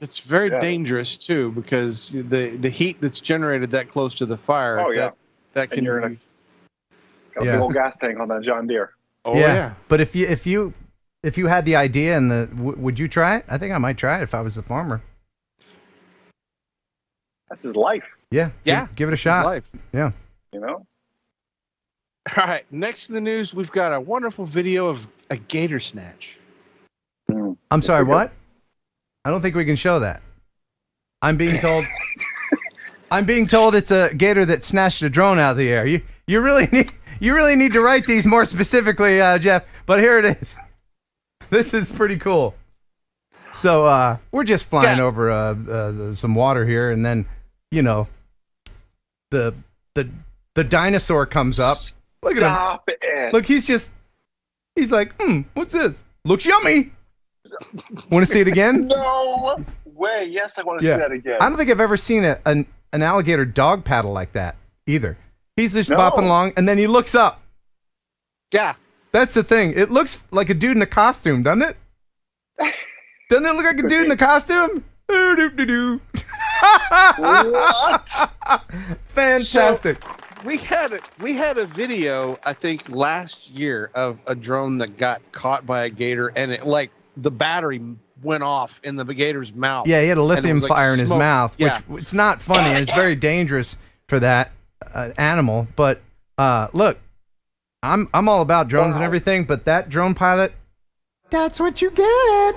It's very dangerous too, because the heat that's generated that close to the fire, that can got a big old gas tank on that John Deere. Oh yeah. But if you had the idea and would you try it? I think I might try it if I was the farmer. That's his life. Yeah. Give it a shot. Life. Yeah. You know? All right. Next in the news, we've got a wonderful video of a gator snatch. I'm sorry, what? I don't think we can show that. I'm being told it's a gator that snatched a drone out of the air. You really need to write these more specifically, Jeff, but here it is. This is pretty cool. So we're just flying over some water here, and then the dinosaur comes up. Look at him. Stop it. Look, he's like, what's this? Looks yummy. Want to see it again? No way. Yes, I want to see that again. I don't think I've ever seen an alligator dog paddle like that either. He's just bopping along, and then he looks up. Yeah. That's the thing. It looks like a dude in a costume, doesn't it? Doesn't it look like a dude in a costume? What? Fantastic. So, we had a video, I think, last year of a drone that got caught by a gator, and it the battery went off in the gator's mouth. Yeah, he had a lithium fire in his smoke. mouth, Yeah. which it's not funny, and it's very dangerous for that animal. But look, I'm all about drones and everything, but that drone pilot, that's what you get.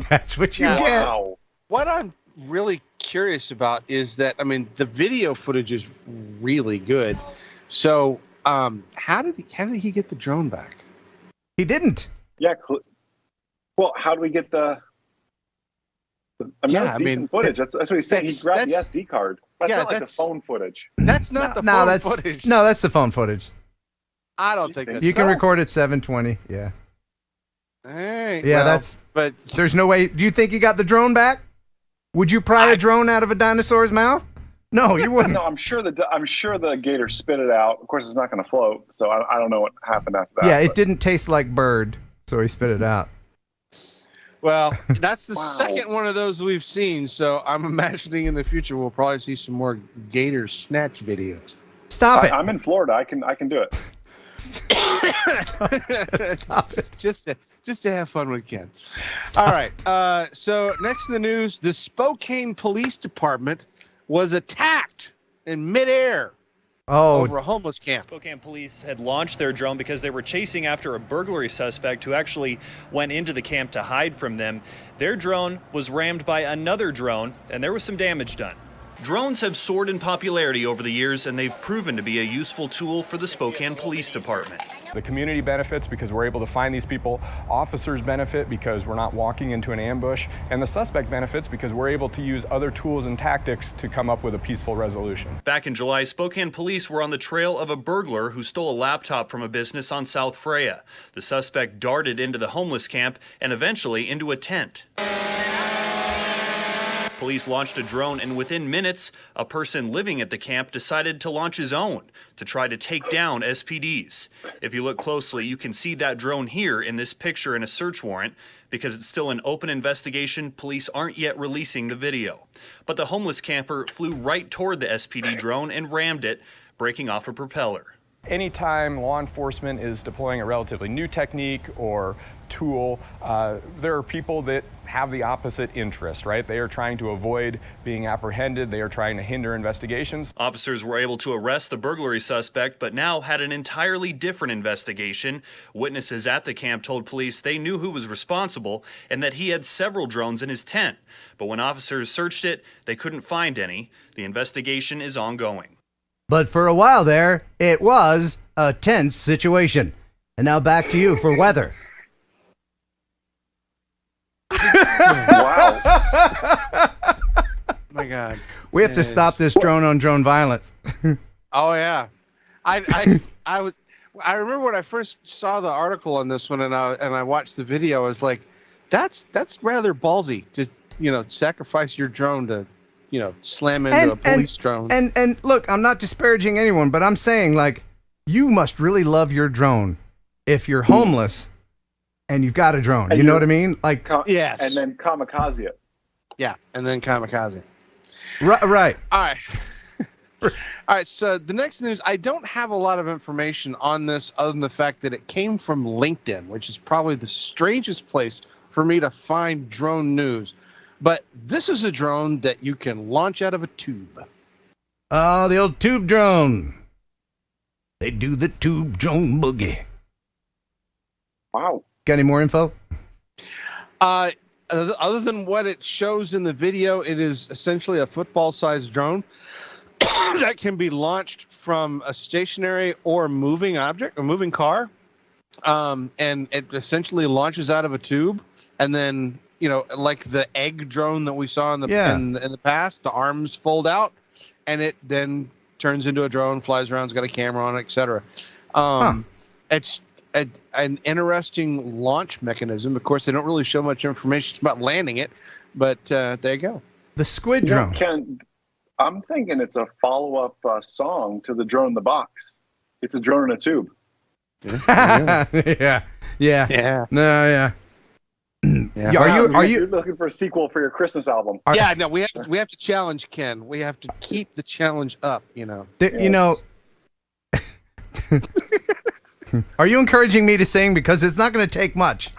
That's what you get. Wow. What I'm really curious about is that, I mean, the video footage is really good. So, how did he get the drone back? He didn't. Yeah. Well, how do we get the? That's decent footage. That's what he's saying. He grabbed the SD card. That's not like the phone footage. That's not the phone footage. No, that's the phone footage. I don't think that's. You can record at 720. Yeah. All right. Yeah, but there's no way. Do you think he got the drone back? Would you pry a drone out of a dinosaur's mouth? No, you wouldn't. No, I'm sure the gator spit it out. Of course, it's not going to float. So I don't know what happened after that. Yeah, it didn't taste like bird, so he spit it out. Well, that's the second one of those we've seen. So I'm imagining in the future we'll probably see some more gator snatch videos. Stop it! I'm in Florida. I can do it. Stop it. Just to have fun with Ken. All right. So next in the news, the Spokane Police Department was attacked in midair over a homeless camp. Spokane police had launched their drone because they were chasing after a burglary suspect who actually went into the camp to hide from them. Their drone was rammed by another drone, and there was some damage done. Drones have soared in popularity over the years, and they've proven to be a useful tool for the Spokane Police Department. The community benefits because we're able to find these people. Officers benefit because we're not walking into an ambush. And the suspect benefits because we're able to use other tools and tactics to come up with a peaceful resolution. Back in July, Spokane police were on the trail of a burglar who stole a laptop from a business on South Freya. The suspect darted into the homeless camp and eventually into a tent. Police launched a drone, and within minutes, a person living at the camp decided to launch his own to try to take down SPDs. If you look closely, you can see that drone here in this picture in a search warrant. Because it's still an open investigation, police aren't yet releasing the video. But the homeless camper flew right toward the SPD drone and rammed it, breaking off a propeller. Anytime law enforcement is deploying a relatively new technique or tool, there are people that have the opposite interest, right? They are trying to avoid being apprehended. They are trying to hinder investigations. Officers were able to arrest the burglary suspect, but now had an entirely different investigation. Witnesses at the camp told police they knew who was responsible and that he had several drones in his tent. But when officers searched it, they couldn't find any. The investigation is ongoing. But for a while there, it was a tense situation. And now back to you for weather. Wow. My God. We have to stop this drone on drone violence. Oh yeah. I remember when I first saw the article on this one and I watched the video, I was like, that's rather ballsy to, sacrifice your drone to, slam into a police drone. And look, I'm not disparaging anyone, but I'm saying, like, you must really love your drone if you're homeless and you've got a drone. And you know what I mean? Like, yes. And then kamikaze it. Yeah, and then kamikaze. Right. All right. All right, so the next news, I don't have a lot of information on this other than the fact that it came from LinkedIn, which is probably the strangest place for me to find drone news. But this is a drone that you can launch out of a tube. Oh, the old tube drone. They do the Tubejung Boogie. Wow. Got any more info? Other than what it shows in the video, it is essentially a football-sized drone that can be launched from a stationary or moving object, a moving car. And it essentially launches out of a tube, and then, like the egg drone that we saw in the past, the arms fold out, and it then turns into a drone, flies around, it's got a camera on it, etc. It's an interesting launch mechanism. Of course, they don't really show much information about landing it, but there you go. The squid drone. Ken, I'm thinking it's a follow-up song to the drone in the box. It's a drone in a tube. Yeah. No, yeah. Yeah, are you You're looking for a sequel for your Christmas album? Yeah, no, we have to challenge Ken. We have to keep the challenge up, You know, are you encouraging me to sing? Because it's not going to take much.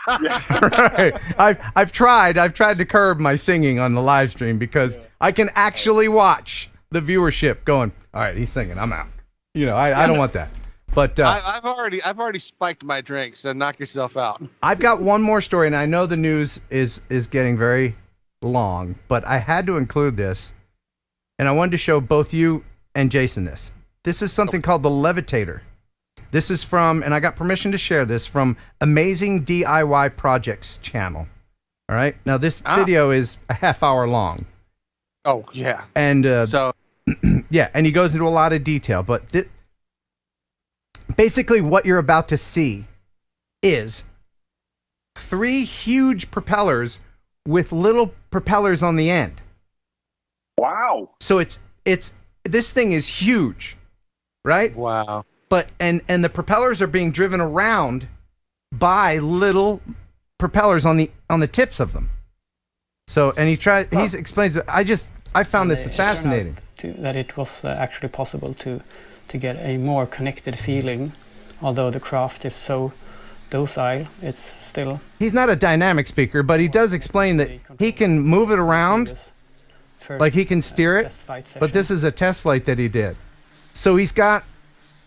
Right. I've tried to curb my singing on the live stream because I can actually watch the viewership going, all right, he's singing, I'm out. I don't want that. But I've already spiked my drink, so knock yourself out. I've got one more story, and I know the news is getting very long, but I had to include this, and I wanted to show both you and Jason this. This is something called the Levitator. This is from, and I got permission to share this, from Amazing DIY Projects channel. All right? Now, this video is a half hour long. Oh, yeah. And yeah, and he goes into a lot of detail, but basically what you're about to see is 3 huge propellers with little propellers on the end. Wow. So it's this thing is huge, right? Wow. But and the propellers are being driven around by little propellers on the tips of them. So, and he explains it. I found this fascinating. That it was actually possible to get a more connected feeling, although the craft is so docile, it's still... He's not a dynamic speaker, but he does explain that he can move it around, like he can steer it, but this is a test flight that he did. So he's got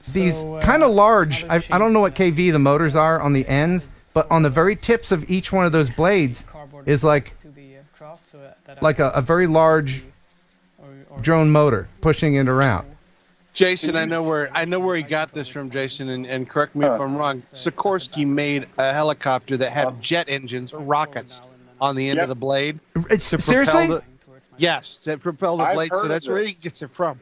these kind of large, I don't know what kV the motors are on the ends, but on the very tips of each one of those blades is like a very large drone motor pushing it around. Jason, I know where he got this from, Jason, and correct me if I'm wrong. Sikorsky made a helicopter that had jet engines, or rockets, on the end of the blade. Seriously? Yes, that propelled the blade, so that's where he gets it from.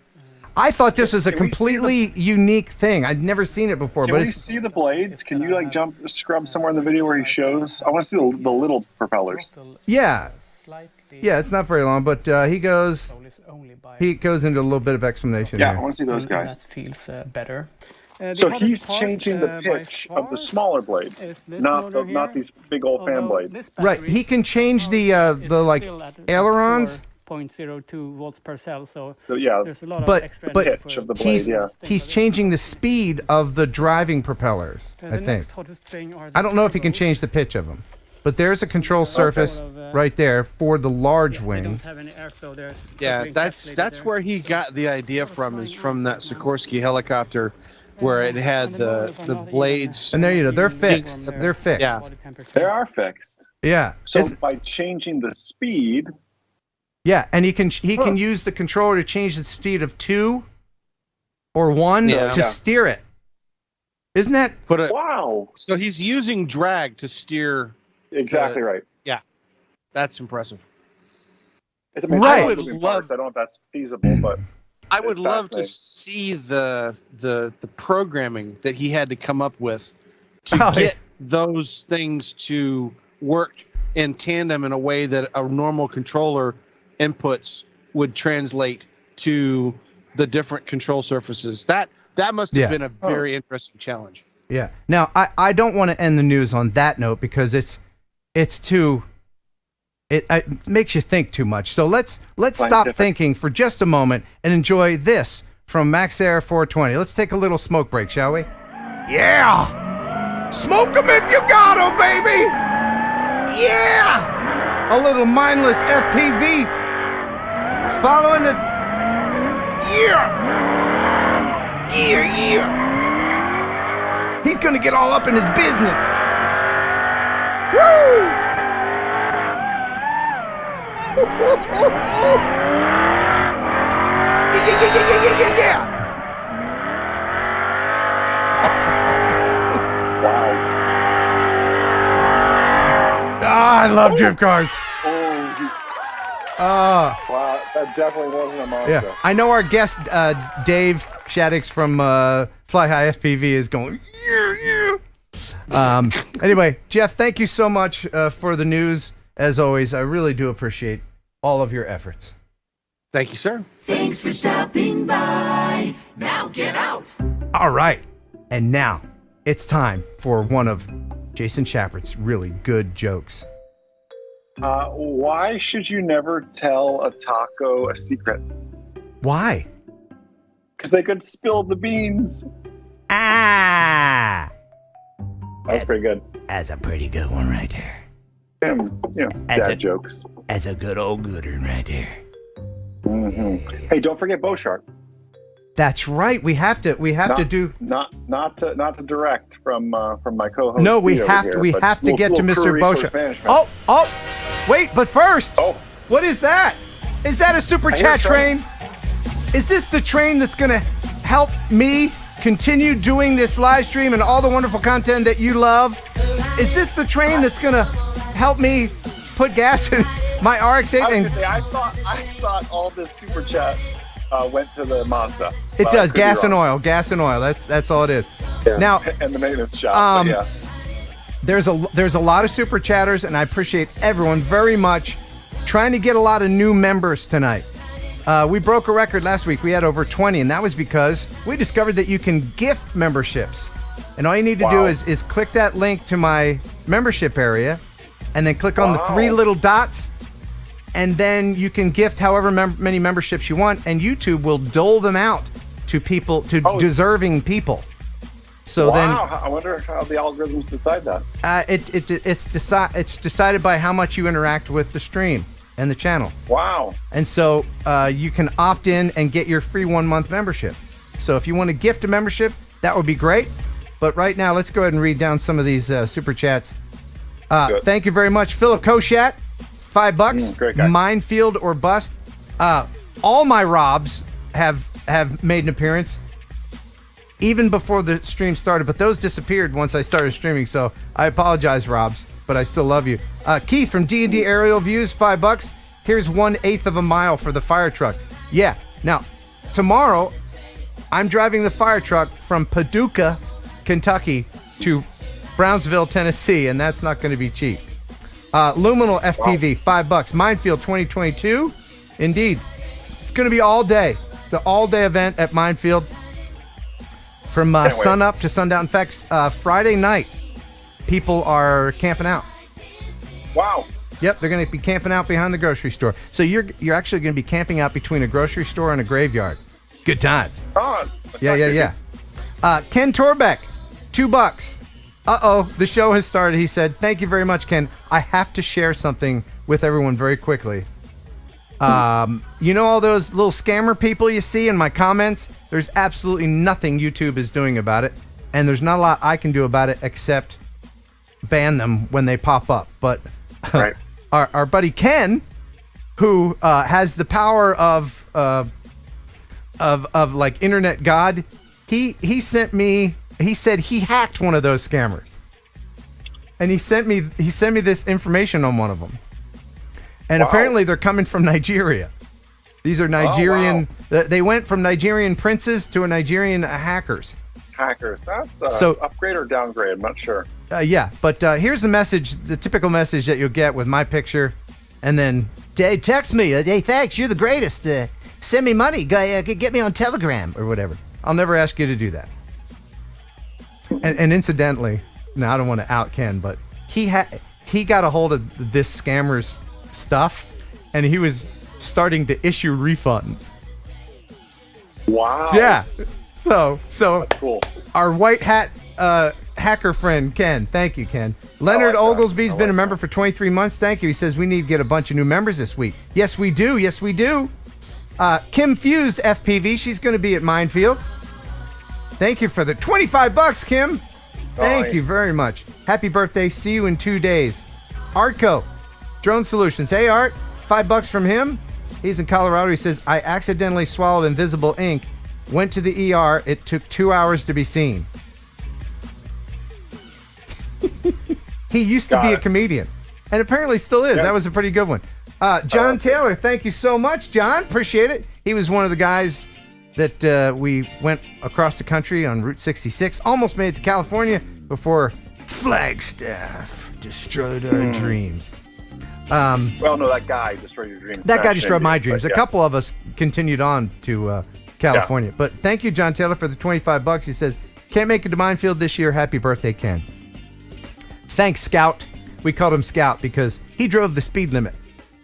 I thought this was a completely unique thing. I'd never seen it before. Can we see the blades? Can you scrub somewhere in the video where he shows? I want to see the little propellers. Yeah. Yeah, it's not very long, but he goes into a little bit of explanation. Yeah, here. I want to see those guys. That feels better. So he's changing the pitch of the smaller blades, not these big old fan blades. Right. He can change the like ailerons. 0.02 volts per cell, so yeah, there's a lot of extra pitch of the blade. He's changing the speed of the driving propellers. I think. I don't know if he can change the pitch of them, but there's a control surface right there for the large wing. They don't have any airflow there. Yeah, that's where he got the idea from. Is from that Sikorsky helicopter, where it had the blades. And there they're fixed. They're fixed. Yeah, they are fixed. Yeah. So by changing the speed. Yeah, and he can use the controller to change the speed of 2 or 1 to steer it. Isn't that wow? So he's using drag to steer. Exactly right. Yeah, that's impressive. Right. I don't know if that's feasible, but I would love to see the programming that he had to come up with to get those things to work in tandem in a way that a normal controller inputs would translate to the different control surfaces. That must have been a very interesting challenge. Yeah. Now I don't want to end the news on that note because it makes you think too much. So let's stop thinking for just a moment and enjoy this from Max Air 420. Let's take a little smoke break, shall we? Yeah. Smoke 'em if you got 'em, baby. Yeah. A little mindless FPV. Following the yeah. He's gonna get all up in his business. Woo! Yeah. Wow. I love drift cars. Wow, that definitely wasn't a monster. Yeah, I know our guest Dave Shaddix from FlyHighFPV is going. Yeah. Anyway, Jeff, thank you so much for the news. As always, I really do appreciate all of your efforts. Thank you, sir. Thanks for stopping by. Now get out. All right, and now it's time for one of Jason Schappert's really good jokes. Why should you never tell a taco a secret? Why? Because they could spill the beans. Ah! That was pretty good. That's a pretty good one right there. Dad jokes. That's a good old good one right there. Mm-hmm. Hey, don't forget Beauchark. That's right. We have to do not to direct from my co-host. No, we C have over to here, we but have to get to little Mr. crew resource Beauchamp. management. Oh, wait, but first, what is that? Is that a super I hear chat a train. train? Is this the train that's going to help me continue doing this live stream and all the wonderful content that you love? Is this the train that's going to help me put gas in my RX-8? I thought all this super chat went to the Mazda. It does. Gas and oil. That's all it is. Yeah. Now, and the maintenance shop. But yeah. there's a lot of super chatters, and I appreciate everyone very much. Trying to get a lot of new members tonight. We broke a record last week. We had over 20, and that was because we discovered that you can gift memberships. And all you need to do is click that link to my membership area, and then click on the 3 little dots, and then you can gift however many memberships you want, and YouTube will dole them out to people, deserving people. So then, I wonder how the algorithms decide that. It's decided by how much you interact with the stream and the channel. Wow. And so you can opt in and get your free 1-month membership. So if you want to gift a membership, that would be great. But right now, let's go ahead and read down some of these super chats. Thank you very much, Philip Koshat, $5. Great guy. Mindfield or bust. All my Robs have made an appearance, even before the stream started, but those disappeared once I started streaming. So I apologize, Robs, but I still love you. Keith from D&D Aerial Views, $5. Here's 1/8 of a mile for the fire truck. Yeah. Now, tomorrow, I'm driving the fire truck from Paducah, Kentucky, to Brownsville, Tennessee, and that's not going to be cheap. Luminal FPV, $5. Mindfield 2022. Indeed. It's going to be all day. It's an all-day event at Mindfield from sun up to sundown. In fact, Friday night, people are camping out. Wow. Yep, they're going to be camping out behind the grocery store. So you're actually going to be camping out between a grocery store and a graveyard. Good times. Oh, yeah. Ken Torbeck, $2. The show has started. He said, "Thank you very much, Ken. I have to share something with everyone very quickly. You know all those little scammer people you see in my comments? There's absolutely nothing YouTube is doing about it, and there's not a lot I can do about it except ban them when they pop up. But our buddy Ken, who has the power of like internet god, he sent me. He said he hacked one of those scammers, and he sent me this information on one of them. And apparently they're coming from Nigeria. These are Nigerian. They went from Nigerian princes to a Nigerian hackers. Hackers. That's So- upgrade or downgrade. I'm not sure. Yeah, but here's the message, the typical message that you'll get with my picture, and then Hey, text me. Hey, thanks. You're the greatest. Send me money. Get me on Telegram or whatever. I'll never ask you to do that. And incidentally, now I don't want to out Ken, but he got a hold of this scammer's stuff, and he was starting to issue refunds. Wow. Yeah. So that's cool. Our white hat hacker friend Ken, thank you, Ken. Leonard Oglesby's been a member for 23 months. Thank you. He says we need to get a bunch of new members this week. Yes, we do. Kim Fused FPV, she's going to be at Mindfield. Thank you for the $25, Kim. Thank you very much. Happy birthday. See you in 2 days. Artco, Drone Solutions. Hey, Art, $5 from him. He's in Colorado. He says, I accidentally swallowed invisible ink. Went to the ER. It took 2 hours to be seen. He used to be a comedian, and apparently still is. That was a pretty good one. John Taylor, thank you so much, John. Appreciate it. He was one of the guys that we went across the country on Route 66. Almost made it to California before Flagstaff destroyed our dreams. Well, no, that guy destroyed your dreams. That guy destroyed my dreams. A couple of us continued on to California. But thank you, John Taylor, for the $25. He says, can't make it to Mindfield this year. Happy birthday, Ken. Thanks, Scout. we called him Scout because he drove the speed limit.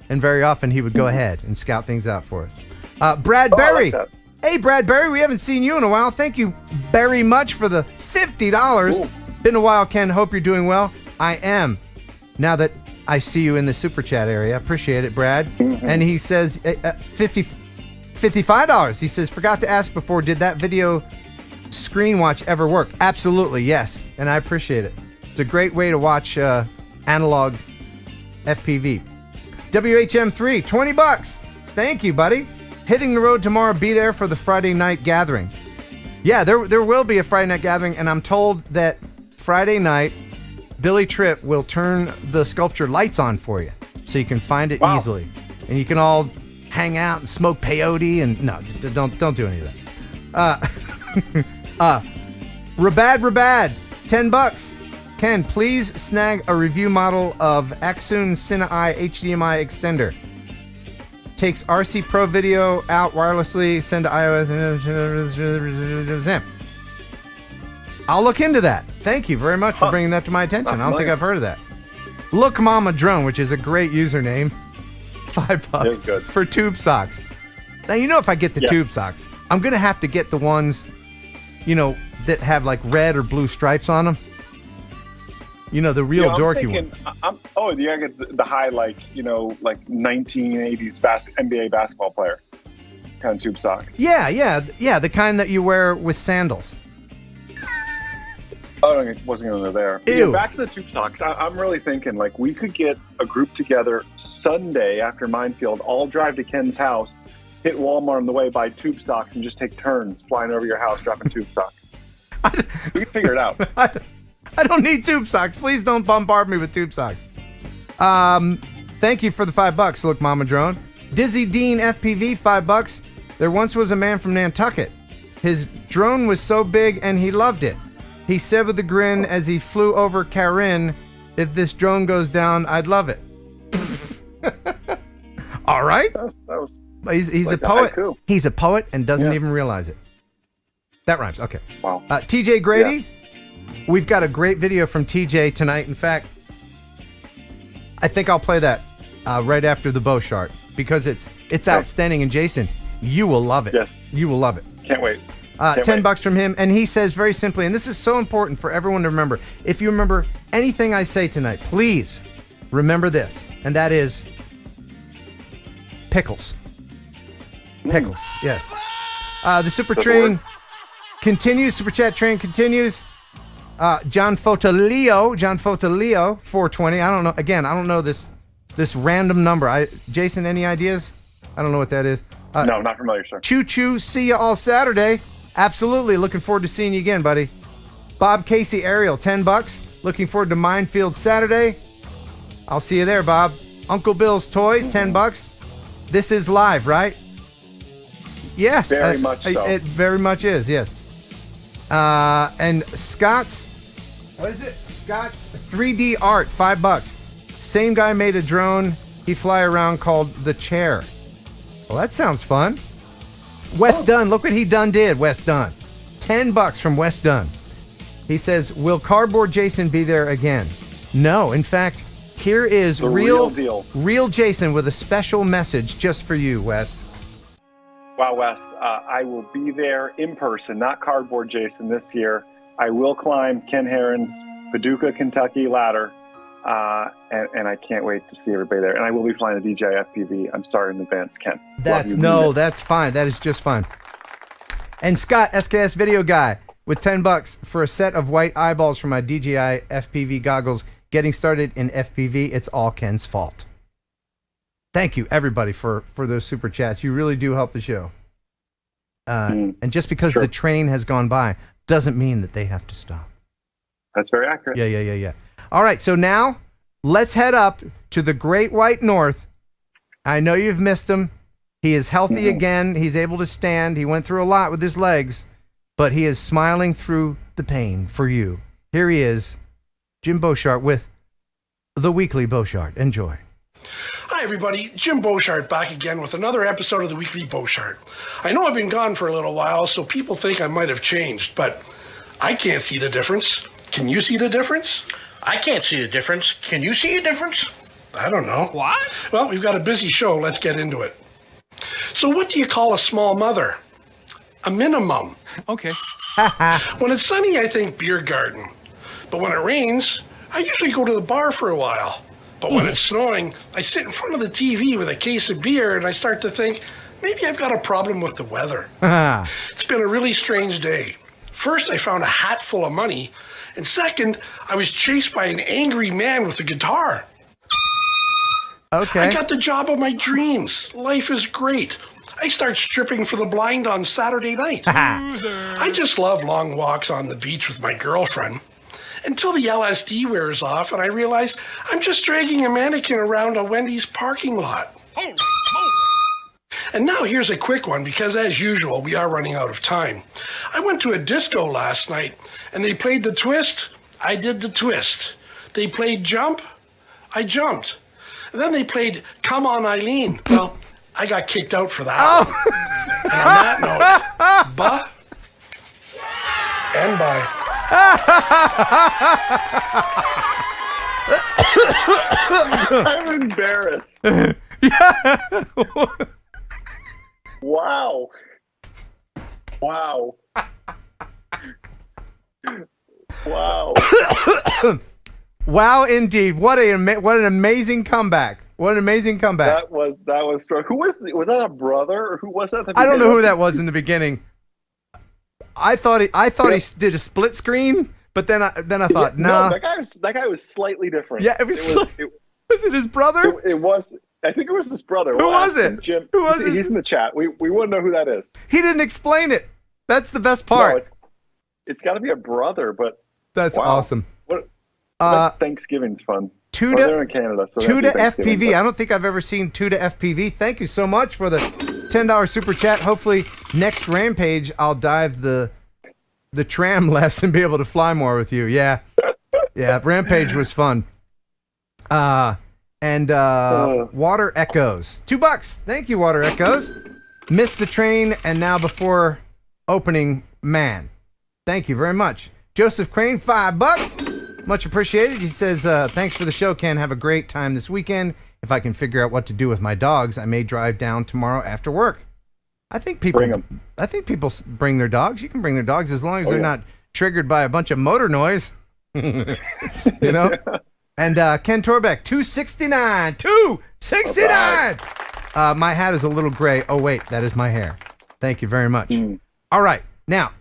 And very often he would go ahead and scout things out for us. Brad Berry. like that. Hey, Brad Berry, we haven't seen you in a while. Thank you very much for the $50. Been a while, Ken. Hope you're doing well. I am. Now that I see you in the super chat area. Appreciate it, Brad. And he says $55. He says, forgot to ask before, did that video screen watch ever work? Absolutely, yes. And I appreciate it. It's a great way to watch analog FPV. WHM3, $20. Thank you, buddy. Hitting the road tomorrow. Be there for the Friday night gathering. Yeah, there will be a Friday night gathering, and I'm told that Friday night, Billy Tripp will turn the sculpture lights on for you, so you can find it easily, and you can all hang out and smoke peyote. And no, don't do any of that. Rabad, $10. Ken, please snag a review model of Axoon Cine-Eye HDMI extender. Takes RC Pro video out wirelessly, send to iOS. I'll look into that. Thank you very much for bringing that to my attention. I don't think I've heard of that. Look Mama Drone, which is a great username. $5 for tube socks. Now, you know, if I get the tube socks, I'm going to have to get the ones, you know, that have like red or blue stripes on them. You know, the real dorky one. You gotta get the high, like 1980s NBA basketball player kind of tube socks. Yeah, the kind that you wear with sandals. Oh, I wasn't going to go there. Ew. Yeah, back to the tube socks. I'm really thinking like we could get a group together Sunday after Mindfield, all drive to Ken's house, hit Walmart on the way, buy tube socks, and just take turns flying over your house dropping tube socks. We can figure it out. I don't need tube socks. Please don't bombard me with tube socks. Thank you for the $5. Look, Mama Drone. Dizzy Dean FPV, $5. There once was a man from Nantucket. His drone was so big and he loved it. He said with a grin as he flew over Karen, if this drone goes down, I'd love it. All right. He's like a poet. He's a poet and doesn't even realize it. That rhymes. Okay. Wow. TJ Grady. We've got a great video from TJ tonight. In fact, I think I'll play that right after the bow shot because it's outstanding. And Jason, you will love it. Yes. You will love it. Can't wait. $10 from him. And he says very simply, and this is so important for everyone to remember. If you remember anything I say tonight, please remember this. And that is pickles. Pickles. Yes. The super train continues. Super chat train continues. John Fotaleo, 420. I don't know. Again, I don't know this random number. Jason, any ideas? I don't know what that is. No, not familiar, sir. Choo choo. See you all Saturday. Absolutely. Looking forward to seeing you again, buddy. Bob Casey Ariel, $10. Looking forward to Mindfield Saturday. I'll see you there, Bob. Uncle Bill's Toys, $10. This is live, right? Yes. Very much so. It very much is, yes. And Scott's, what is it? Scott's 3D Art, $5. Same guy made a drone he fly around called the Chair. Well, that sounds fun. Wes Dunn, look what he did, Wes Dunn. $10 from Wes Dunn. He says, will Cardboard Jason be there again? No, in fact, here is the real deal. Real Jason with a special message just for you, Wes. Wow, Wes, I will be there in person, not Cardboard Jason this year. I will climb Ken Heron's Paducah, Kentucky ladder, and I can't wait to see everybody there. And I will be flying a DJI FPV. I'm sorry in advance, Ken. That's fine. That is just fine. And Scott, SKS Video Guy, with $10 for a set of white eyeballs for my DJI FPV goggles. Getting started in FPV, it's all Ken's fault. Thank you, everybody, for those super chats. You really do help the show. And just because the train has gone by doesn't mean that they have to stop. That's very accurate. Yeah. All right, so now let's head up to the Great White North. I know you've missed him. He is healthy again. He's able to stand. He went through a lot with his legs, but he is smiling through the pain for you. Here he is, Jim Beauchart with the Weekly Beauchart. Enjoy. Hi everybody, Jim Beauchart back again with another episode of the Weekly Beauchart. I know I've been gone for a little while, so people think I might have changed, but I can't see the difference. Can you see the difference? I can't see a difference. Can you see a difference? I don't know. What? Well, we've got a busy show. Let's get into it. So what do you call a small mother? A minimum. Okay. When it's sunny, I think beer garden. But when it rains, I usually go to the bar for a while. But when it's snowing, I sit in front of the TV with a case of beer and I start to think, maybe I've got a problem with the weather. It's been a really strange day. First, I found a hat full of money. And second, I was chased by an angry man with a guitar. Okay. I got the job of my dreams. Life is great. I start stripping for the blind on Saturday night. I just love long walks on the beach with my girlfriend. Until the LSD wears off and I realize I'm just dragging a mannequin around a Wendy's parking lot. And now here's a quick one because as usual, we are running out of time. I went to a disco last night and they played the twist. I did the twist. They played jump. I jumped. And then they played Come On Eileen. Well, I got kicked out for that. And on that note, buh and bye. I'm embarrassed. Wow. Wow. Wow. Wow, indeed. What an amazing comeback. What an amazing comeback. That was strong. Who was that a brother or who was that? I don't know who that was in the beginning. I thought he did a split screen, but then I thought, no, that guy was slightly different. Yeah, was it his brother? It was. I think it was his brother. Who was it? Jim. Who was it? He's in the chat. We wouldn't know who that is. He didn't explain it. That's the best part. No, it's got to be a brother, but that's awesome. Thanksgiving's fun. They're in Canada, so Tuda FPV. I don't think I've ever seen Tuda FPV. Thank you so much for the $10 super chat. Hopefully next Rampage I'll dive the tram less and be able to fly more with you. Yeah. Rampage was fun. Water Echoes. $2. Thank you, Water Echoes. Missed the train and now before opening, man. Thank you very much. Joseph Crane, $5. Much appreciated. He says, thanks for the show, Ken. Have a great time this weekend. If I can figure out what to do with my dogs, I may drive down tomorrow after work. I think people bring their dogs. You can bring their dogs as long as they're not triggered by a bunch of motor noise. You know? And Ken Torbeck, $269. $269. My hat is a little gray. Oh wait, that is my hair. Thank you very much. All right, now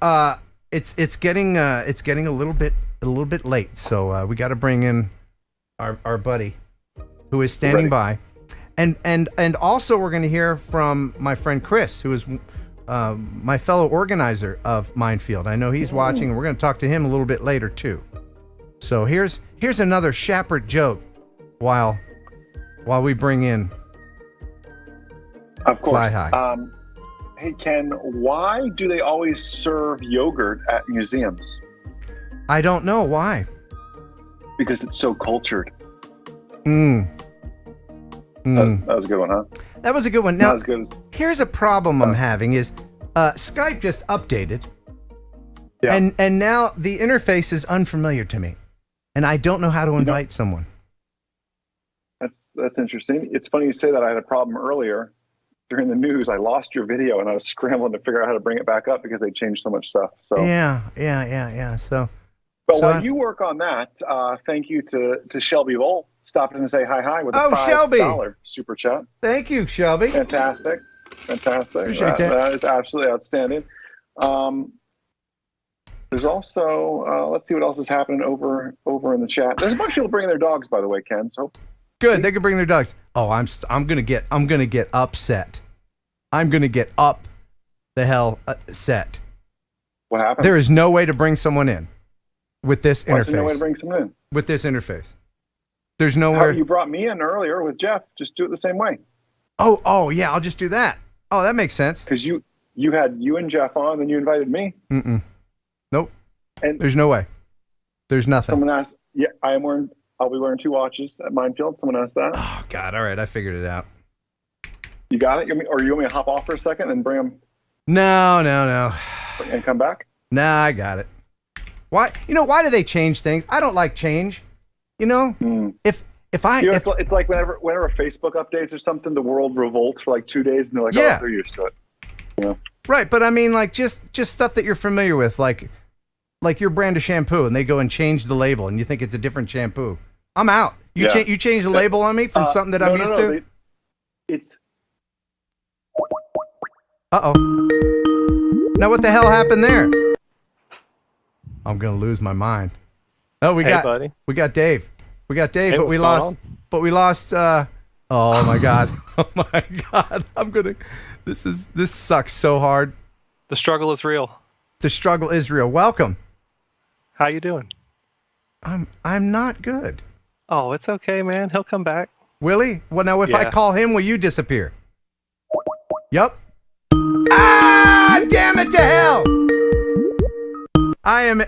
it's getting a little bit late, so we got to bring in our buddy who is standing by, and also we're going to hear from my friend Chris, who is my fellow organizer of Mindfield. I know he's watching, and we're going to talk to him a little bit later too. So here's another Schappert joke while we bring in of course. Fly-High. Hey Ken, why do they always serve yogurt at museums? I don't know why. Because it's so cultured. That was a good one, huh? That was a good one. Now, Not as good as... here's a problem I'm having is Skype just updated, and now the interface is unfamiliar to me, and I don't know how to invite someone. That's interesting. It's funny you say that. I had a problem earlier during the news. I lost your video, and I was scrambling to figure out how to bring it back up because they changed so much stuff. So yeah. But while you work on that, thank you to Shelby Lowell. Stop in and say hi with a $5 super chat. Thank you, Shelby. Fantastic. Appreciate that. That is absolutely outstanding. There's also let's see what else is happening over in the chat. There's a bunch of people bringing their dogs, by the way, Ken. So good, they can bring their dogs. Oh, I'm gonna get upset. I'm gonna get up the hell set. What happened? There is no way to bring someone in with this interface. There's no way to bring someone in with this interface. There's nowhere. You brought me in earlier with Jeff. Just do it the same way. Oh yeah, I'll just do that. Oh, that makes sense. Because you had you and Jeff on, then you invited me. Nope. And there's no way. There's nothing. Someone asked. Yeah, I'll be wearing 2 watches at Mindfield. Someone asked that. Oh God! All right, I figured it out. You got it. Or you want me to hop off for a second and bring them? No. And come back? Nah, I got it. Why? Why do they change things? I don't like change. You know, if I, You know, it's like whenever Facebook updates or something, the world revolts for like 2 days, and they're like, Yeah. oh, they're used to it. You know? right, but I mean, like just stuff that you're familiar with, like your brand of shampoo, and they go and change the label, and you think it's a different shampoo. I'm out. You Yeah. you change the label on me from something that I'm used to. It's Uh-oh. Now what the hell happened there? I'm gonna lose my mind. Oh, we Hey, got buddy. we got Dave. We got Dave, Hey, but what's we going lost. on? But we lost. Oh my god. Oh my god. I'm gonna. This sucks so hard. The struggle is real. The struggle is real. Welcome. How you doing? I'm not good. Oh, it's okay, man. He'll come back. Will he? Well, now if I Yeah. call him, will you disappear? Yup. Ah! Damn it to hell! I am.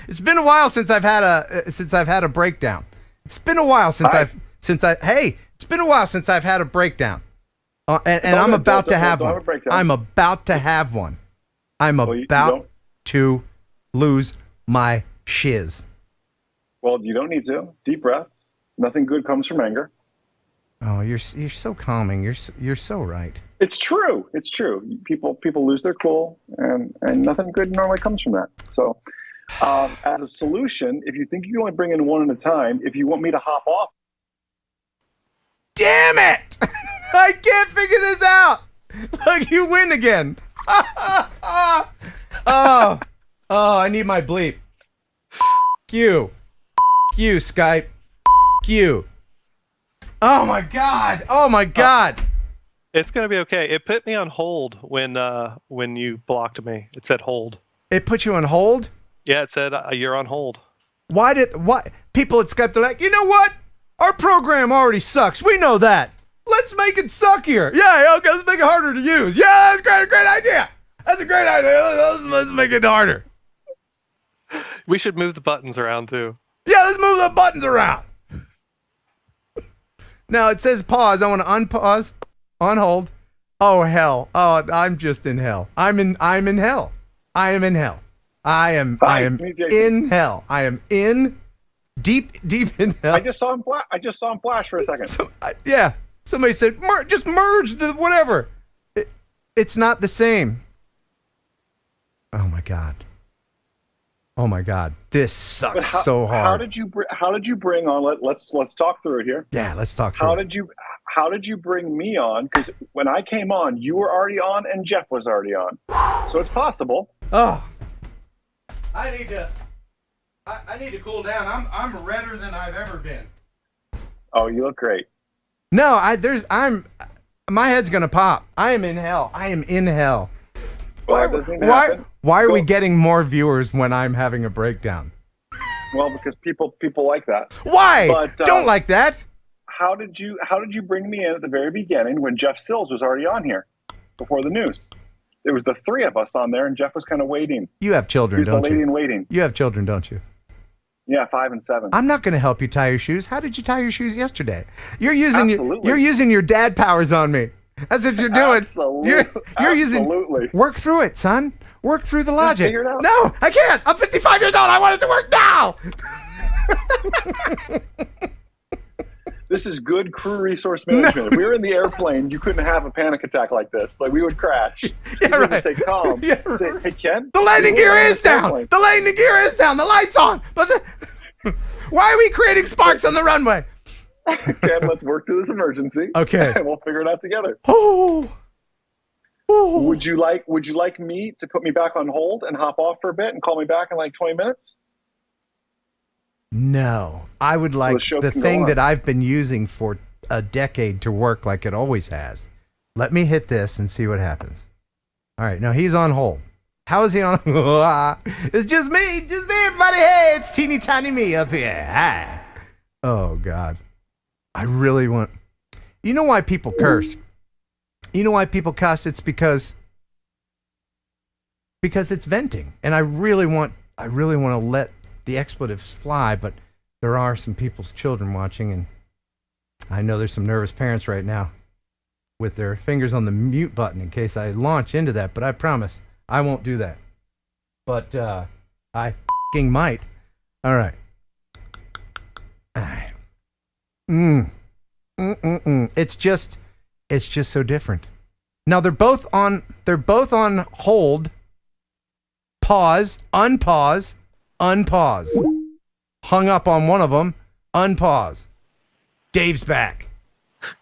It's been a while since I've had a breakdown. It's been a while since It's been a while since I've had a breakdown. And I'm about to have one. I'm about to have one. I'm about to lose my shiz. Well, you don't need to. Deep breaths. Nothing good comes from anger. Oh, you're so calming. You're so right. It's true. It's true. People lose their cool, and nothing good normally comes from that. So, as a solution, if you think you can only bring in one at a time, if you want me to hop off, damn it! I can't figure this out. Look, you win again. Oh, I need my bleep. Q, Skype. Q. Oh my god. Oh my god. It's gonna be okay. It put me on hold when you blocked me. It said hold. It put you on hold? Yeah, it said you're on hold. Why people at Skype, they're like, you know what? Our program already sucks. We know that. Let's make it suckier. Yeah, okay, let's make it harder to use. Yeah, that's a great idea. That's a great idea. Let's make it harder. We should move the buttons around too. Yeah, let's move the buttons around. Now it says pause. I want to unpause, on hold. Oh hell. Oh, I'm just in hell. I'm in hell. I am in hell. I am in hell. I am in deep in hell. I just saw him flash for a second. Yeah. Somebody said just merge the whatever. It's not the same. Oh my god. Oh my god. This sucks so hard. How did you bring on? Let's talk through it here. Yeah, let's talk through it. How did you bring me on? Because when I came on, you were already on and Jeff was already on. So it's possible. Oh. I need to cool down. I'm redder than I've ever been. Oh, you look great. No, my head's gonna pop. I am in hell. I am in hell. Well, that doesn't even happen. Why are we getting more viewers when I'm having a breakdown? Well, because people like that. Why? But, don't like that. How did you bring me in at the very beginning when Jeff Sills was already on here before the news? There was the three of us on there, and Jeff was kind of waiting. You have children, He's don't the lady you? in waiting. You have children, don't you? Yeah, 5 and 7. I'm not going to help you tie your shoes. How did you tie your shoes yesterday? You're using your dad powers on me. That's what you're doing. Absolutely. You're using. Work through it, son. Work through the logic. Figure it out. No, I can't. I'm 55 years old. I want it to work now. This is good crew resource management. If we were in the airplane, you couldn't have a panic attack like this. Like, we would crash. You would say, calm. Say, hey, Ken? The landing gear is down. The landing gear is down. The light's on. But why are we creating sparks on the runway? Ken, let's work through this emergency. Okay. And we'll figure it out together. Oh. Would you like me to put me back on hold and hop off for a bit and call me back in like 20 minutes? No, I would like the thing on. that I've been using for a decade to work like it always has. Let me hit this and see what happens. All right, now he's on hold. How is he on? It's just me, everybody. Hey, it's teeny tiny me up here. Hi. Oh God, I really want. You know why people curse? You know why people cuss? It's because it's venting, and I really want to let the expletives fly, but there are some people's children watching, and I know there's some nervous parents right now with their fingers on the mute button in case I launch into that, but I promise I won't do that. But I f***ing might. All right. It's just so different. Now they're both on hold, pause, unpause, unpause. Hung up on one of them, unpause. Dave's back.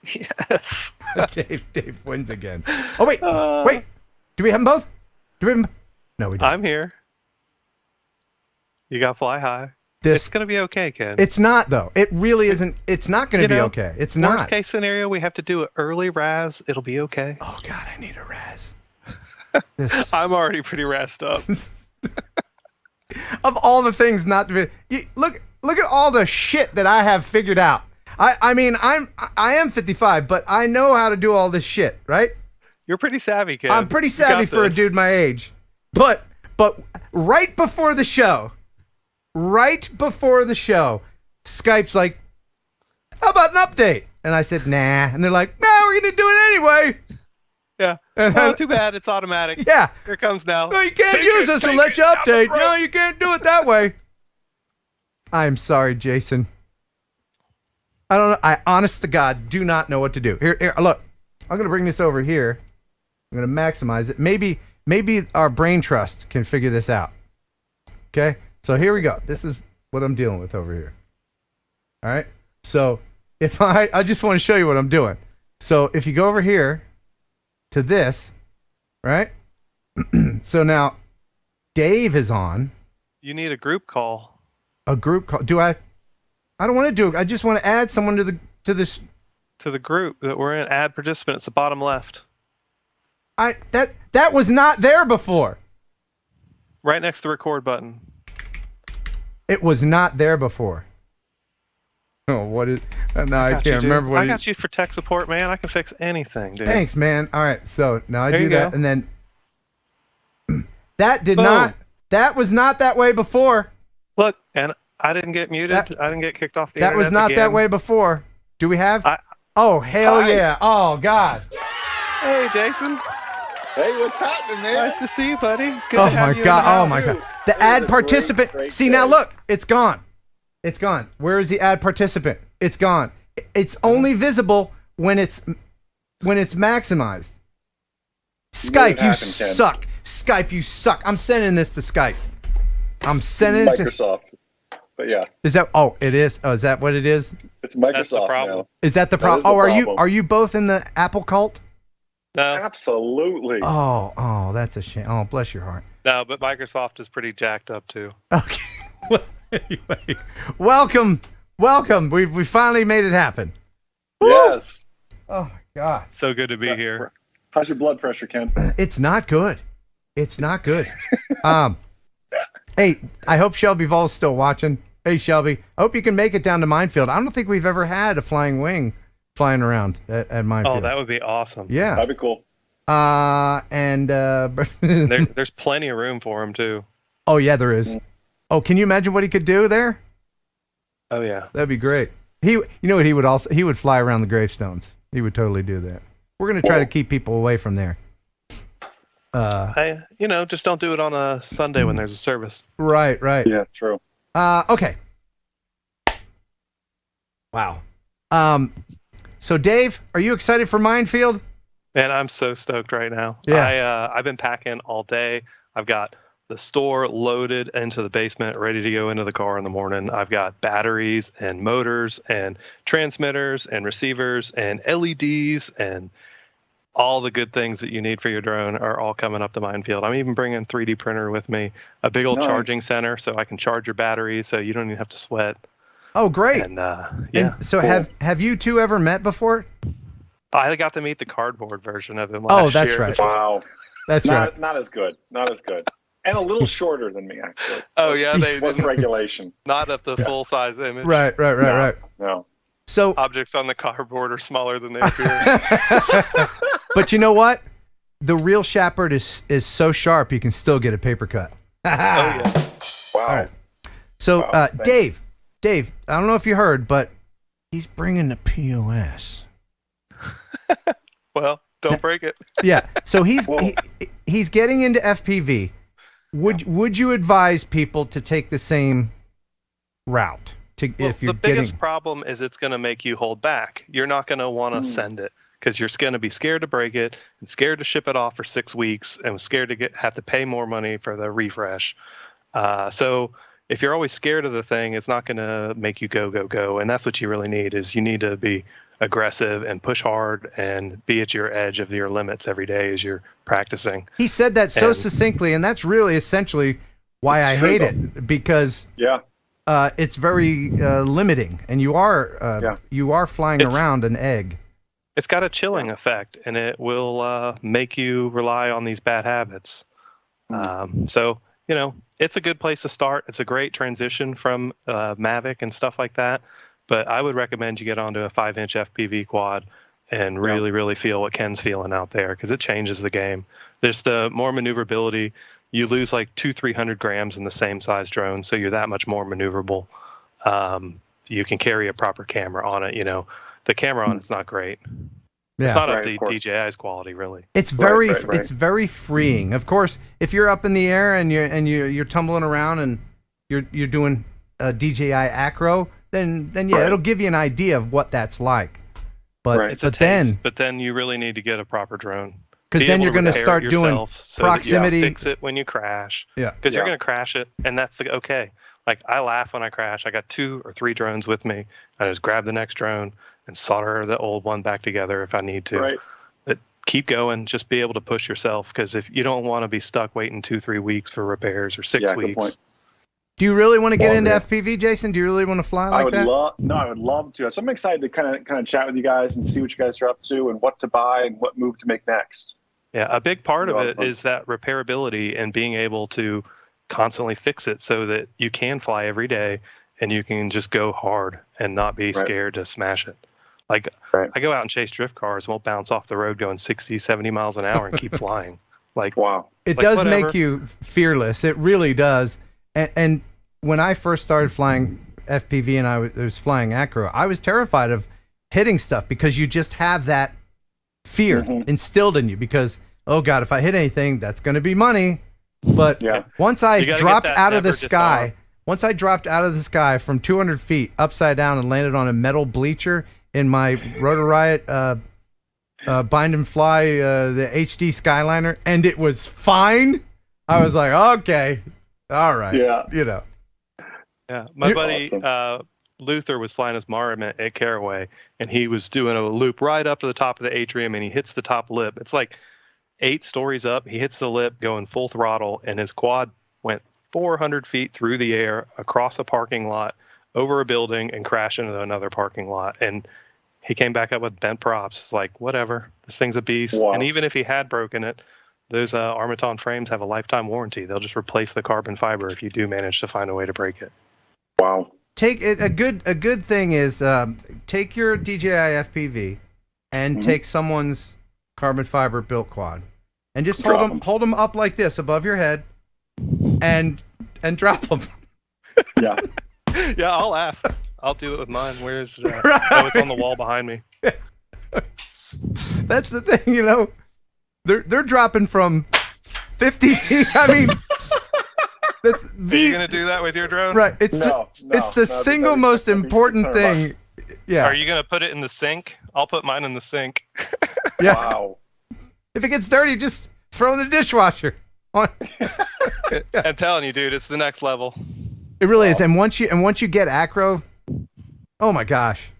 Yes. Dave wins again. Oh wait. Do we have them both? No, we don't. I'm here. You got fly high. It's gonna be okay, Ken. It's not though. It really isn't. It's not gonna be okay. It's not. Worst case scenario, we have to do an early RAS. It'll be okay. Oh God, I need a RAS. I'm already pretty razzed up. Of all the things not to be, look at all the shit that I have figured out. I mean, I am 55, but I know how to do all this shit, right? You're pretty savvy, Ken. I'm pretty savvy for a dude my age. But right before the show, Skype's like, how about an update? And I said, nah. And they're like, nah, we're going to do it anyway. Yeah. Oh, too bad. It's automatic. Yeah. Here it comes now. No, you can't use us and let you update. No, you can't do it that way. I'm sorry, Jason. I don't know. I honest to God do not know what to do. Here, look. I'm going to bring this over here. I'm going to maximize it. Maybe our brain trust can figure this out. Okay? So here we go. This is what I'm dealing with over here. All right? So if I just want to show you what I'm doing. So if you go over here to this, right? So now Dave is on. You need a group call. A group call. Do I don't want to do it. I just want to add someone to the group that we're in. Add participant. It's the bottom left. That was not there before. Right next to the record button. It was not there before. Oh, what is? No, I can't remember what. I got you for tech support, man. I can fix anything, dude. Thanks, man. All right, so now I There do you that, go. and then that did not. That was not that way before. Look, and I didn't get muted. I didn't get kicked off the That internet was not again. that way before. Do we have? Oh hell Hi. yeah! Oh God! Hey, Jason. Hey, what's happening, man? Nice to see you, buddy. Good Oh to have my you in God! the Oh house. my God! The add participant. See now, look, it's gone. It's gone. Where is the add participant? It's gone. It's only visible when it's maximized. Skype, you suck. Skype, you suck. I'm sending this to Skype. I'm sending it to Microsoft. But yeah, Is that? Oh, it is. Oh, is that what it is? it's Microsoft now. Is that the That problem? is the Oh, problem. are you both in the Apple cult? No. Absolutely. Oh, that's a shame. Oh, bless your heart. No, but Microsoft is pretty jacked up too. Okay. Well, anyway, welcome. We finally made it happen. Yes. Oh my God. So good to be here. How's your blood pressure, Ken? It's not good. It's not good. Hey, I hope Shelby Voll's still watching. Hey, Shelby, I hope you can make it down to Mindfield. I don't think we've ever had a flying wing flying around at Mindfield. Oh, that would be awesome. Yeah. That'd be cool. There's plenty of room for him too. Oh yeah, there is. Oh, can you imagine what he could do there? Oh yeah. That'd be great. You know what he would fly around the gravestones. He would totally do that. We're gonna try to keep people away from there. Just don't do it on a Sunday when there's a service. Right. Yeah, true. Okay. Wow. So Dave, are you excited for Mindfield? Man, I'm so stoked right now. Yeah. I've been packing all day. I've got the store loaded into the basement, ready to go into the car in the morning. I've got batteries and motors and transmitters and receivers and LEDs and all the good things that you need for your drone are all coming up to Mindfield. I'm even bringing a 3D printer with me, a big old Nice. charging center so I can charge your batteries so you don't even have to sweat. Oh, great. And And so cool. have you two ever met before? I got to meet the cardboard version of him last that's year. right. Wow. That's right. Not as good. Not as good. And a little shorter than me, actually. Oh yeah, they Wasn't regulation. not up to full size image. Right. No. So, Objects on the cardboard are smaller than they appear. but you know what? The real Schappert is so sharp you can still get a paper cut. Oh yeah. Wow. All right. So, thanks. Dave, I don't know if you heard, but he's bringing the POS. Well, don't break it. Yeah. So he's getting into FPV. Would you advise people to take the same route? if you're the biggest getting. problem is it's going to make you hold back. You're not going to want to send it because you're going to be scared to break it and scared to ship it off for 6 weeks and scared to have to pay more money for the refresh. So if you're always scared of the thing, it's not going to make you go. And that's what you really need is you need to be aggressive and push hard and be at your edge of your limits every day as you're practicing. He said that so succinctly, and that's really essentially why I hate it, because it's very limiting, and you are flying around an egg. It's got a chilling effect, and it will make you rely on these bad habits. So, you know, it's a good place to start. It's a great transition from Mavic and stuff like that. But I would recommend you get onto a 5-inch FPV quad and really feel what Ken's feeling out there, because it changes the game. There's the more maneuverability. You lose like 200-300 grams in the same size drone, so you're that much more maneuverable. You can carry a proper camera on it. You know, the camera on it's not great. It's not up to DJI's quality, really. It's very it's very freeing. Of course, if you're up in the air and you're tumbling around and you're doing DJI acro, then it'll give you an idea of what that's like. But but then you really need to get a proper drone. Because then you're going to start doing proximity. Fix it when you crash. Yeah. Because you're going to crash it, and that's okay. Like, I laugh when I crash. I got 2 or 3 drones with me. I just grab the next drone and solder the old one back together if I need to. Right. But keep going. Just be able to push yourself, because if you don't want to be stuck waiting 2-3 weeks for repairs or 6 weeks. Good point. Do you really want to get into FPV, Jason? Do you really want to fly like that? I would love to. So I'm excited to kind of chat with you guys and see what you guys are up to and what to buy and what move to make next. Yeah, a big part of it is that repairability and being able to constantly fix it so that you can fly every day and you can just go hard and not be scared to smash it. Like, I go out and chase drift cars, won't bounce off the road going 60, 70 miles an hour and keep flying. Like, wow. It does make you fearless. It really does. And when I first started flying FPV and I was flying acro, I was terrified of hitting stuff because you just have that fear instilled in you because, oh God, if I hit anything, that's going to be money. But once I dropped out of the sky, from 200 feet upside down and landed on a metal bleacher in my Rotor Riot Bind and Fly, the HD Skyliner, and it was fine, I was like, okay, all right. Yeah. You know. Yeah. My buddy, Luther was flying his Marmot at Caraway, and he was doing a loop right up to the top of the atrium, and he hits the top lip. It's like 8 stories up. He hits the lip going full throttle, and his quad went 400 feet through the air, across a parking lot, over a building, and crashed into another parking lot. And he came back up with bent props. It's like, whatever, this thing's a beast. Wow. And even if he had broken it, those Armaton frames have a lifetime warranty. They'll just replace the carbon fiber if you do manage to find a way to break it. Wow. Take it. A good thing is take your DJI FPV and take someone's carbon fiber built quad and just hold them up like this above your head and drop them. Yeah. Yeah, I'll laugh. I'll do it with mine. Where's it? Oh, it's on the wall behind me. That's the thing, you know. They're dropping from 50 feet. I mean, are you gonna do that with your drone? Right. It's the single most important thing. Yeah. Are you gonna put it in the sink? I'll put mine in the sink. Yeah. Wow. If it gets dirty, just throw it in the dishwasher. I'm telling you, dude, it's the next level. It really is. And once you get acro, oh my gosh,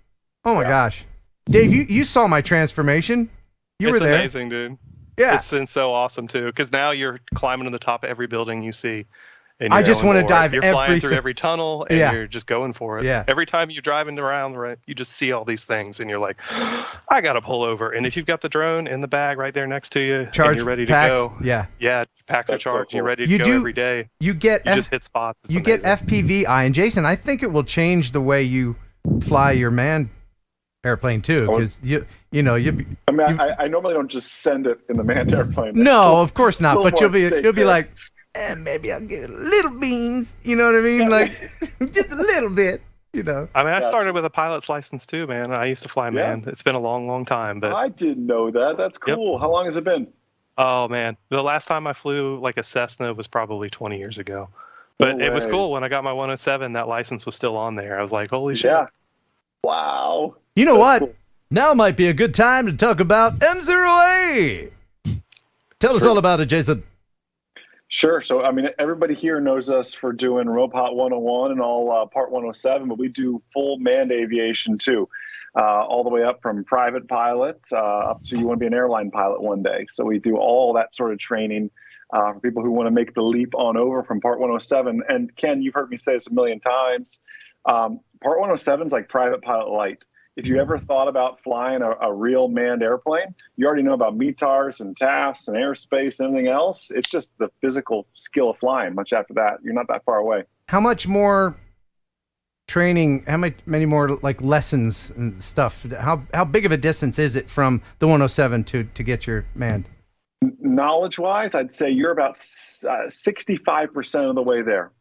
Dave, you saw my transformation. You were there. It's amazing, dude. Yeah. It's been so awesome too, because now you're climbing to the top of every building you see. I just want to dive. You're flying through every tunnel, and you're just going for it. Yeah. Every time you're driving around, right, you just see all these things, and you're like, I gotta pull over. And if you've got the drone in the bag right there next to you, and you're ready to go, packs are charged. So cool. You're ready to go every day. You just hit spots. It's amazing. Get FPVI, and Jason, I think it will change the way you fly your manned airplane too, because I normally don't just send it in the manned airplane. No, of course not. But you'll be like, maybe I'll give it little beans. You know what I mean? Like just a little bit. You know. I mean, I started with a pilot's license too, man. I used to fly manned. It's been a long, long time, but I didn't know that. That's cool. Yep. How long has it been? Oh man, the last time I flew like a Cessna was probably 20 years ago. But No it was way. cool when I got my 107. That license was still on there. I was like, holy shit. Yeah. Wow. You know That's what? cool. Now might be a good time to talk about M0A. Tell us all about it, Jason. Sure. So, I mean, everybody here knows us for doing Robot 101 and all Part 107, but we do full manned aviation too, all the way up from private pilot up to you want to be an airline pilot one day. So we do all that sort of training for people who want to make the leap on over from Part 107. And Ken, you've heard me say this a million times. Part 107 is like private pilot light. If you ever thought about flying a real manned airplane, you already know about METARs and TAFs and airspace and everything else. It's just the physical skill of flying. Much after that, you're not that far away. How much more training, many more like lessons and stuff? How big of a distance is it from the 107 to get your manned? Knowledge-wise, I'd say you're about 65% of the way there.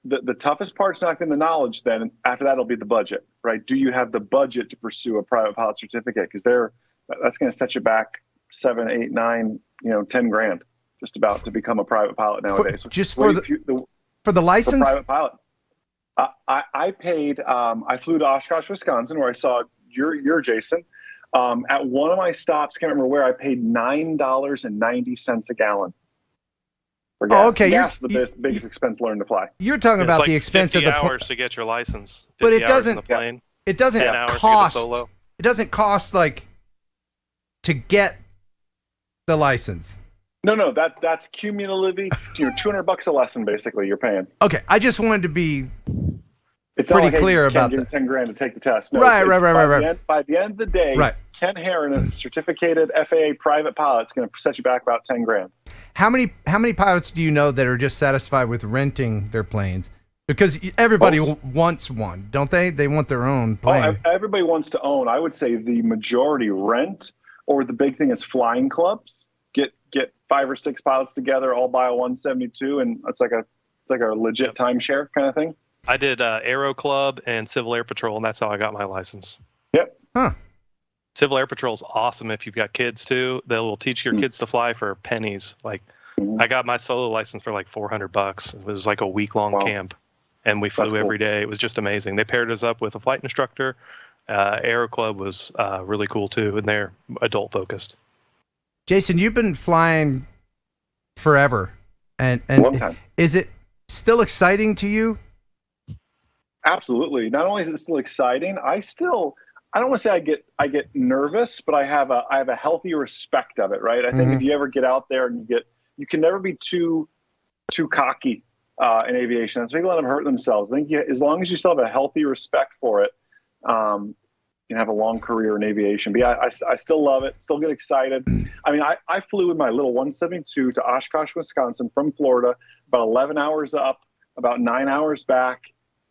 The toughest part's not going to be the knowledge. Then after that, it'll be the budget, right? Do you have the budget to pursue a private pilot certificate? Because that's going to set you back 7, 8, 9, 10 grand just about to become a private pilot nowadays. For the license? For private pilot. I paid. I flew to Oshkosh, Wisconsin, where I saw your Jason. At one of my stops, can't remember where, I paid $9.90 a gallon. For gas. Oh, okay. Gas is the biggest expense learning to fly. You're talking about like the expense of 50 the hours to get your license. But 50 it hours in doesn't. the plane, It doesn't 10 hours to get a cost. solo. It doesn't cost like to get the license. No, that's cumulatively, $200 a lesson basically you're paying. Okay, I just wanted to be It's pretty not like, clear hey, Ken, about give that. me 10 grand to take the test. No, Right. By the end of the day, Right. Ken Heron is a certificated FAA private pilot. It's going to set you back about 10 grand. How many pilots do you know that are just satisfied with renting their planes? Because everybody wants one, don't they? They want their own plane. Everybody wants to own. I would say the majority rent, or the big thing is flying clubs. Get 5 or 6 pilots together, all buy a 172, and it's like a legit timeshare kind of thing. I did Aero Club and Civil Air Patrol, and that's how I got my license. Yep. Huh. Civil Air Patrol is awesome if you've got kids too. They will teach your kids to fly for pennies. Like I got my solo license for like $400. It was like a week-long camp, and we flew every day. It was just amazing. They paired us up with a flight instructor. Aero Club was really cool too, and they're adult focused. Jason, you've been flying forever, and Long time. Is it still exciting to you? Absolutely. Not only is it still exciting, I don't want to say I get nervous, but I have a healthy respect of it, right? I think if you ever get out there and you can never be too cocky in aviation. That's people let them hurt themselves. I think as long as you still have a healthy respect for it, you can have a long career in aviation. But yeah, I still love it, still get excited. I mean, I flew with my little 172 to Oshkosh, Wisconsin from Florida, about 11 hours up, about 9 hours back.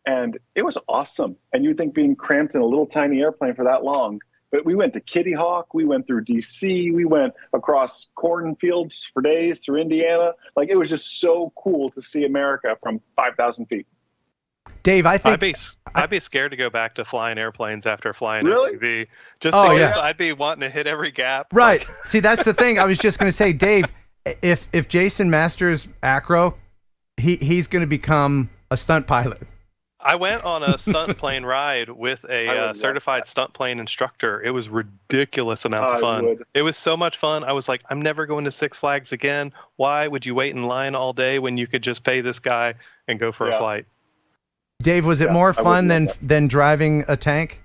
And it was awesome. And you'd think being cramped in a little tiny airplane for that long. But we went to Kitty Hawk. We went through D.C. We went across cornfields for days through Indiana. Like, it was just so cool to see America from 5,000 feet. Dave, I think I'd be scared to go back to flying airplanes after flying Really? FPV. Just because I'd be wanting to hit every gap. Right. See, that's the thing. I was just going to say, Dave, if Jason masters acro, he's going to become a stunt pilot. I went on a stunt plane ride with a certified stunt plane instructor. It was ridiculous amounts of fun. It was so much fun. I was like, I'm never going to Six Flags again. Why would you wait in line all day when you could just pay this guy and go for a flight? Dave, was it more fun than driving a tank?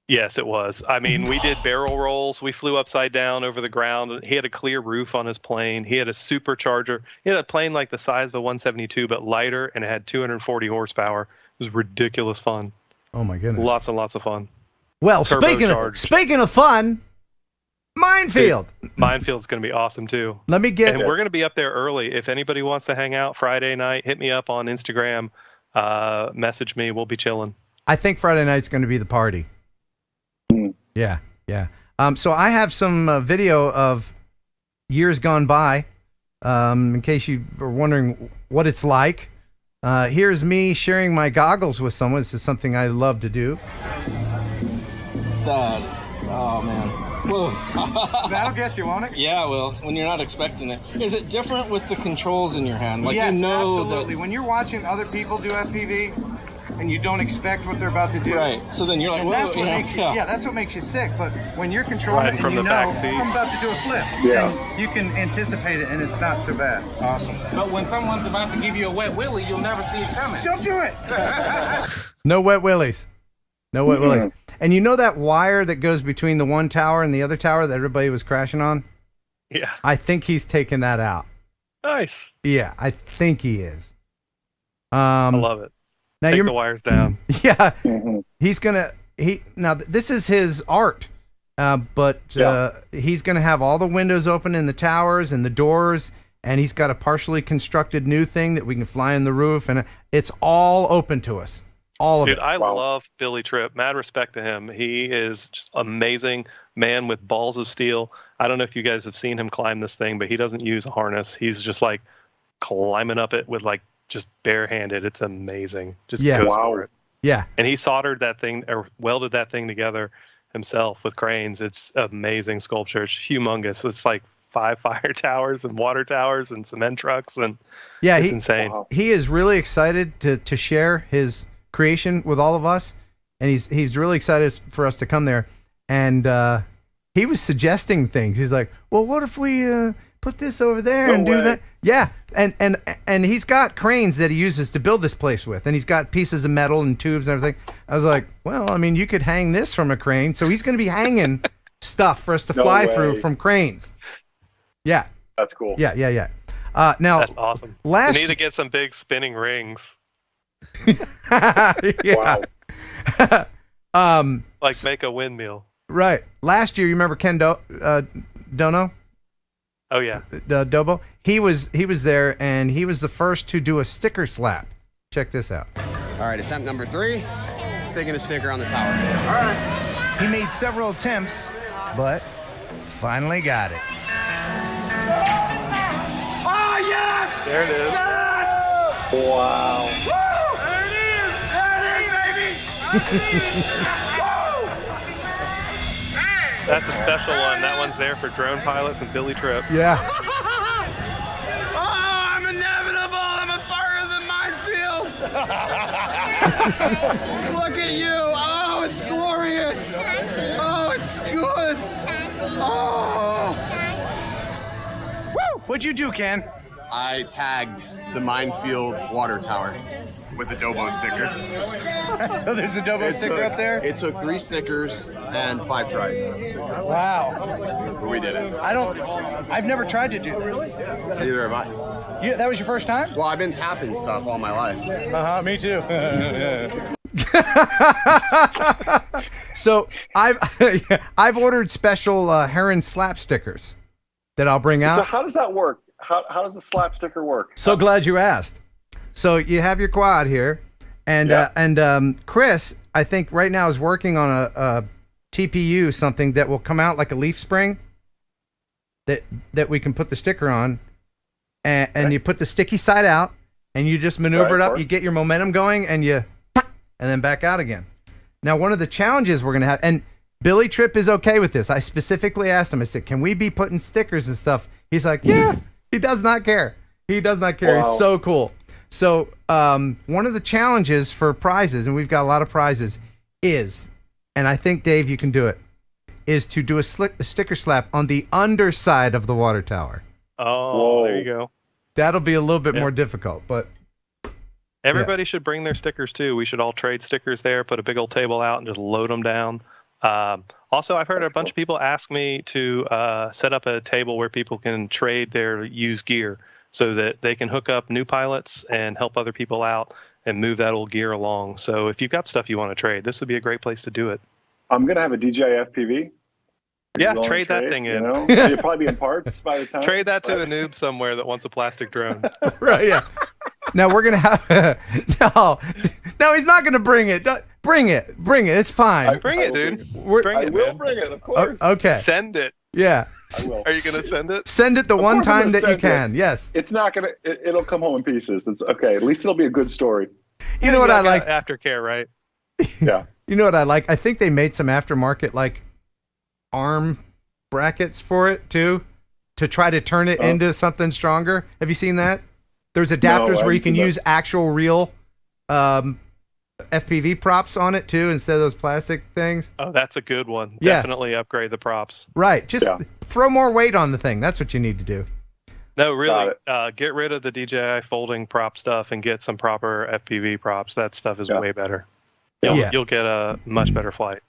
Yes, it was. I mean, we did barrel rolls. We flew upside down over the ground. He had a clear roof on his plane. He had a supercharger. He had a plane like the size of a 172, but lighter, and it had 240 horsepower. It was ridiculous fun. Oh my goodness. Lots and lots of fun. Well, speaking of fun, Mindfield. Mindfield's going to be awesome too. Let me get. And we're going to be up there early. If anybody wants to hang out Friday night, hit me up on Instagram. Message me. We'll be chilling. I think Friday night's going to be the party. Yeah. So I have some video of years gone by, in case you were wondering what it's like. Here's me sharing my goggles with someone. This is something I love to do. Dad, Oh man. Whoa. That'll get you, won't it? Yeah, well, when you're not expecting it. Is it different with the controls in your hand? Like yes, you know absolutely. When you're watching other people do FPV and you don't expect what they're about to do. Right. So then you're like, whoa, that's what makes you, yeah. that's what makes you sick. But when you're controlling Right it from and you the know, back seat. I'm about to do a flip, then you can anticipate it and it's not so bad. Awesome. But when someone's about to give you a wet willy, you'll never see it coming. Don't do it. No wet willies. No wet willies. And you know that wire that goes between the one tower and the other tower that everybody was crashing on? Yeah. I think he's taken that out. Nice. Yeah, I think he is. I love it. Now Take you're the wires down. Yeah. He's gonna now this is his art. But he's gonna have all the windows open in the towers and the doors, and he's got a partially constructed new thing that we can fly on the roof, and it's all open to us. All of Dude, it. I love Billy Tripp. Mad respect to him. He is just amazing man with balls of steel. I don't know if you guys have seen him climb this thing, but he doesn't use a harness. He's just like climbing up it with like just barehanded. It's amazing. Just goes for it. Yeah. And he soldered that thing or welded that thing together himself with cranes. It's amazing sculpture. It's humongous. It's like 5 fire towers and water towers and cement trucks, and it's insane. He is really excited to share his creation with all of us, and he's really excited for us to come there. And he was suggesting things. He's like, well, what if we put this over there and do that? Yeah. And he's got cranes that he uses to build this place with, and he's got pieces of metal and tubes and everything. I was like, well, I mean, you could hang this from a crane. So he's going to be hanging stuff for us to fly through from cranes. Yeah. That's cool. Yeah. Now that's awesome. You need to get some big spinning rings. Yeah. Like make a windmill. Right. Last year, you remember Ken Dono? Oh yeah. Dobo. He was there, and he was the first to do a sticker slap. Check this out. All right, attempt number 3. Sticking a sticker on the tower. All right. He made several attempts, but finally got it. Oh, yes! There it is. Yes! Wow. Woo! There it is! There it is, baby! That's a special one. That one's there for drone pilots and Billy Tripp. Yeah. Oh, I'm inevitable! I'm a part of the Mindfield! Look at you! Oh, it's glorious! Oh, it's good! Oh! Woo! What'd you do, Ken? I tagged the Mindfield water tower with a Dobo sticker. So there's a Dobo sticker up there? It took 3 stickers and 5 tries. Wow. But we did it. I've never tried to do that. Neither have I. That was your first time? Well, I've been tapping stuff all my life. Me too. So I've ordered special Heron slap stickers that I'll bring out. So how does that work? How does the slap sticker work? So glad you asked. So you have your quad here, and Chris, I think right now is working on a TPU, something that will come out like a leaf spring that we can put the sticker on, and you put the sticky side out, and you just maneuver it up. You get your momentum going, and then back out again. Now, one of the challenges we're gonna have, and Billy Tripp is okay with this. I specifically asked him. I said, "Can we be putting stickers and stuff?" He's like, "Yeah." He does not care. He does not care. Wow. He's so cool. So one of the challenges for prizes, and we've got a lot of prizes, is, and I think, Dave, you can do it, is to do a sticker slap on the underside of the water tower. Oh, there you go. That'll be a little bit more difficult, but... Everybody should bring their stickers, too. We should all trade stickers there, put a big old table out, and just load them down. Also, I've heard a bunch of people ask me to set up a table where people can trade their used gear so that they can hook up new pilots and help other people out and move that old gear along. So if you've got stuff you want to trade, this would be a great place to do it. I'm going to have a DJI FPV. Yeah, trade that thing in. You know? You'll probably be in parts by the time. Trade that to a noob somewhere that wants a plastic drone. Right, yeah. Now we're going to have... No, he's not going to bring it. Bring it. It's fine. Bring it, dude. I will bring it, of course. Okay. Send it. Yeah. I will. Are you going to send it? Send it the one time that you can. Yes. It's not going to... It'll come home in pieces. It's okay. At least it'll be a good story. You know what I like? Aftercare, right? Yeah. You know what I like? I think they made some aftermarket, like, arm brackets for it too, to try to turn it into something stronger. Have you seen that? There's adapters where you can use actual real FPV props on it too, instead of those plastic things. Oh, that's a good one. Yeah. Definitely upgrade the props. Right. Just throw more weight on the thing. That's what you need to do. No, really, get rid of the DJI folding prop stuff and get some proper FPV props. That stuff is way better. You'll get a much better flight.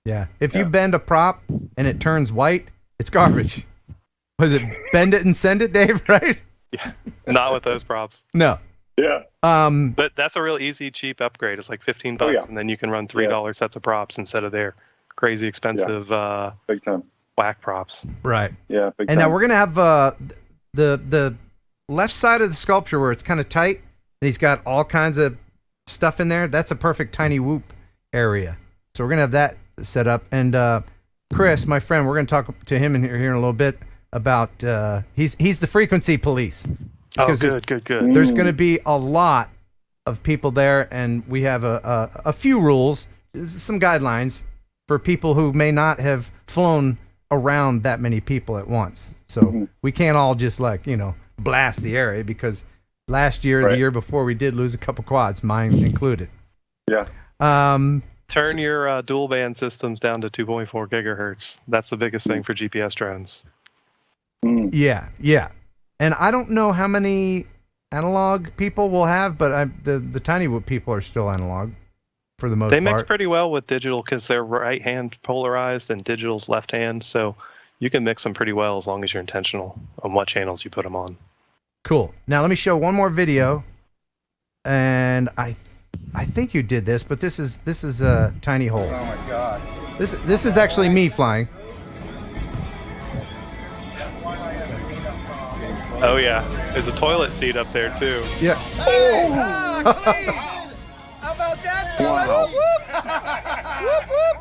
Yeah. If you bend a prop and it turns white, it's garbage. Was it bend it and send it, Dave? Right? Yeah. Not with those props. No. Yeah. But that's a real easy, cheap upgrade. It's like $15, and then you can run $3 sets of props instead of their crazy expensive big time whack props. Right. Yeah. Big And time. now we're gonna have the left side of the sculpture where it's kind of tight, and he's got all kinds of stuff in there. That's a perfect tiny whoop area. So we're gonna have that set up. And Chris, my friend, we're gonna talk to him here in a little bit about he's the frequency police. Because good. There's going to be a lot of people there, and we have a few rules, some guidelines for people who may not have flown around that many people at once. So we can't all just blast the area, because last year, the year before, we did lose a couple quads, mine included. Yeah. Turn your dual band systems down to 2.4 gigahertz. That's the biggest thing for GPS drones. Yeah. And I don't know how many analog people we'll have, but the tiny whoop people are still analog for the most part. They mix pretty well with digital because they're right hand polarized and digital's left hand. So you can mix them pretty well as long as you're intentional on what channels you put them on. Cool. Now let me show one more video. And I think you did this, but this is tiny holes. Oh my God. This is actually me flying. Oh yeah, there's a toilet seat up there too. Yeah. How about that? Wow. Whoop, whoop.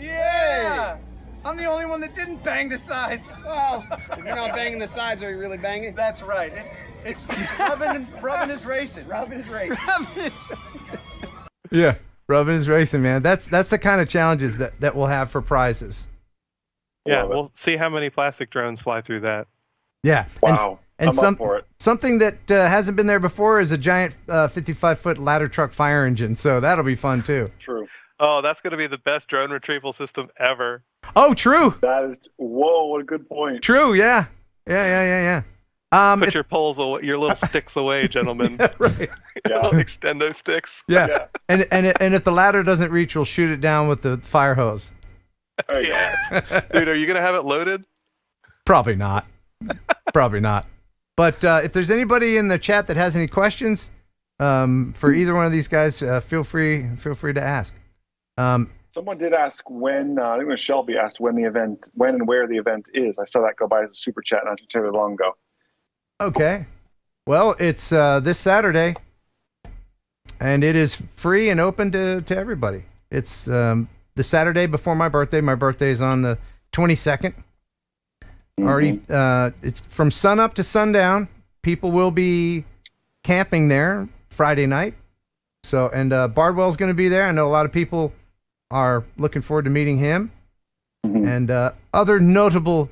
Yeah. I'm the only one that didn't bang the sides. Well, if you're not banging the sides, are you really banging? That's right. It's rubbing is racing. Rubbing is racing. Yeah, rubbing is racing, man. That's the kind of challenges that we'll have for prizes. Yeah, we'll see how many plastic drones fly through that. Yeah. Wow. And I'm up for it. Something that hasn't been there before is a giant 55-foot ladder truck fire engine. So that'll be fun too. True. Oh, that's going to be the best drone retrieval system ever. Oh, true. That is, whoa, what a good point. True, yeah. Put your poles away, your little sticks away, gentlemen. Yeah, right. Little extendo sticks. Yeah. And if the ladder doesn't reach, we'll shoot it down with the fire hose. Yeah. Dude, are you going to have it loaded? Probably not. Probably not. But if there's anybody in the chat that has any questions for either one of these guys, feel free to ask. Someone did ask when, I think it was Shelby asked when and where the event is. I saw that go by as a super chat not too terribly long ago. Okay. Well, it's this Saturday, and it is free and open to everybody. It's the Saturday before my birthday. My birthday is on the 22nd. Already, it's from sun up to sundown. People will be camping there Friday night. So, and Bardwell's going to be there. I know a lot of people are looking forward to meeting him, and other notable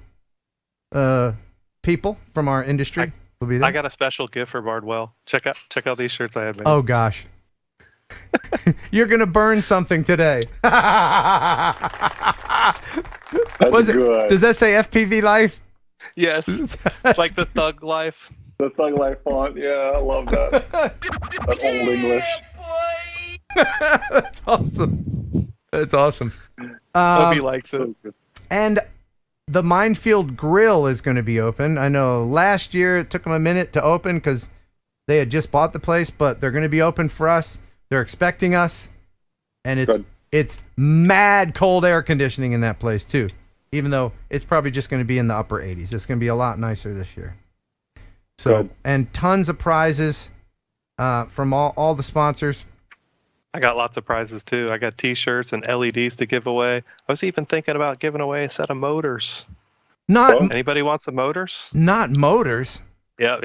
people from our industry will be there. I got a special gift for Bardwell. Check out these shirts I had made. Oh gosh, you're going to burn something today. That's good. Does that say FPV Life? Yes. It's like the Thug Life. The Thug Life font. Yeah, I love that. That old English. That's awesome. That's awesome. Hope he likes it. And the Mindfield Grill is going to be open. I know last year it took them a minute to open because they had just bought the place, but they're going to be open for us. They're expecting us, and it's mad cold air conditioning in that place too. Even though it's probably just going to be in the upper 80s. It's going to be a lot nicer this year. So, and tons of prizes from all the sponsors. I got lots of prizes too. I got t-shirts and LEDs to give away. I was even thinking about giving away a set of motors. Anybody wants some motors? Not motors. Yep.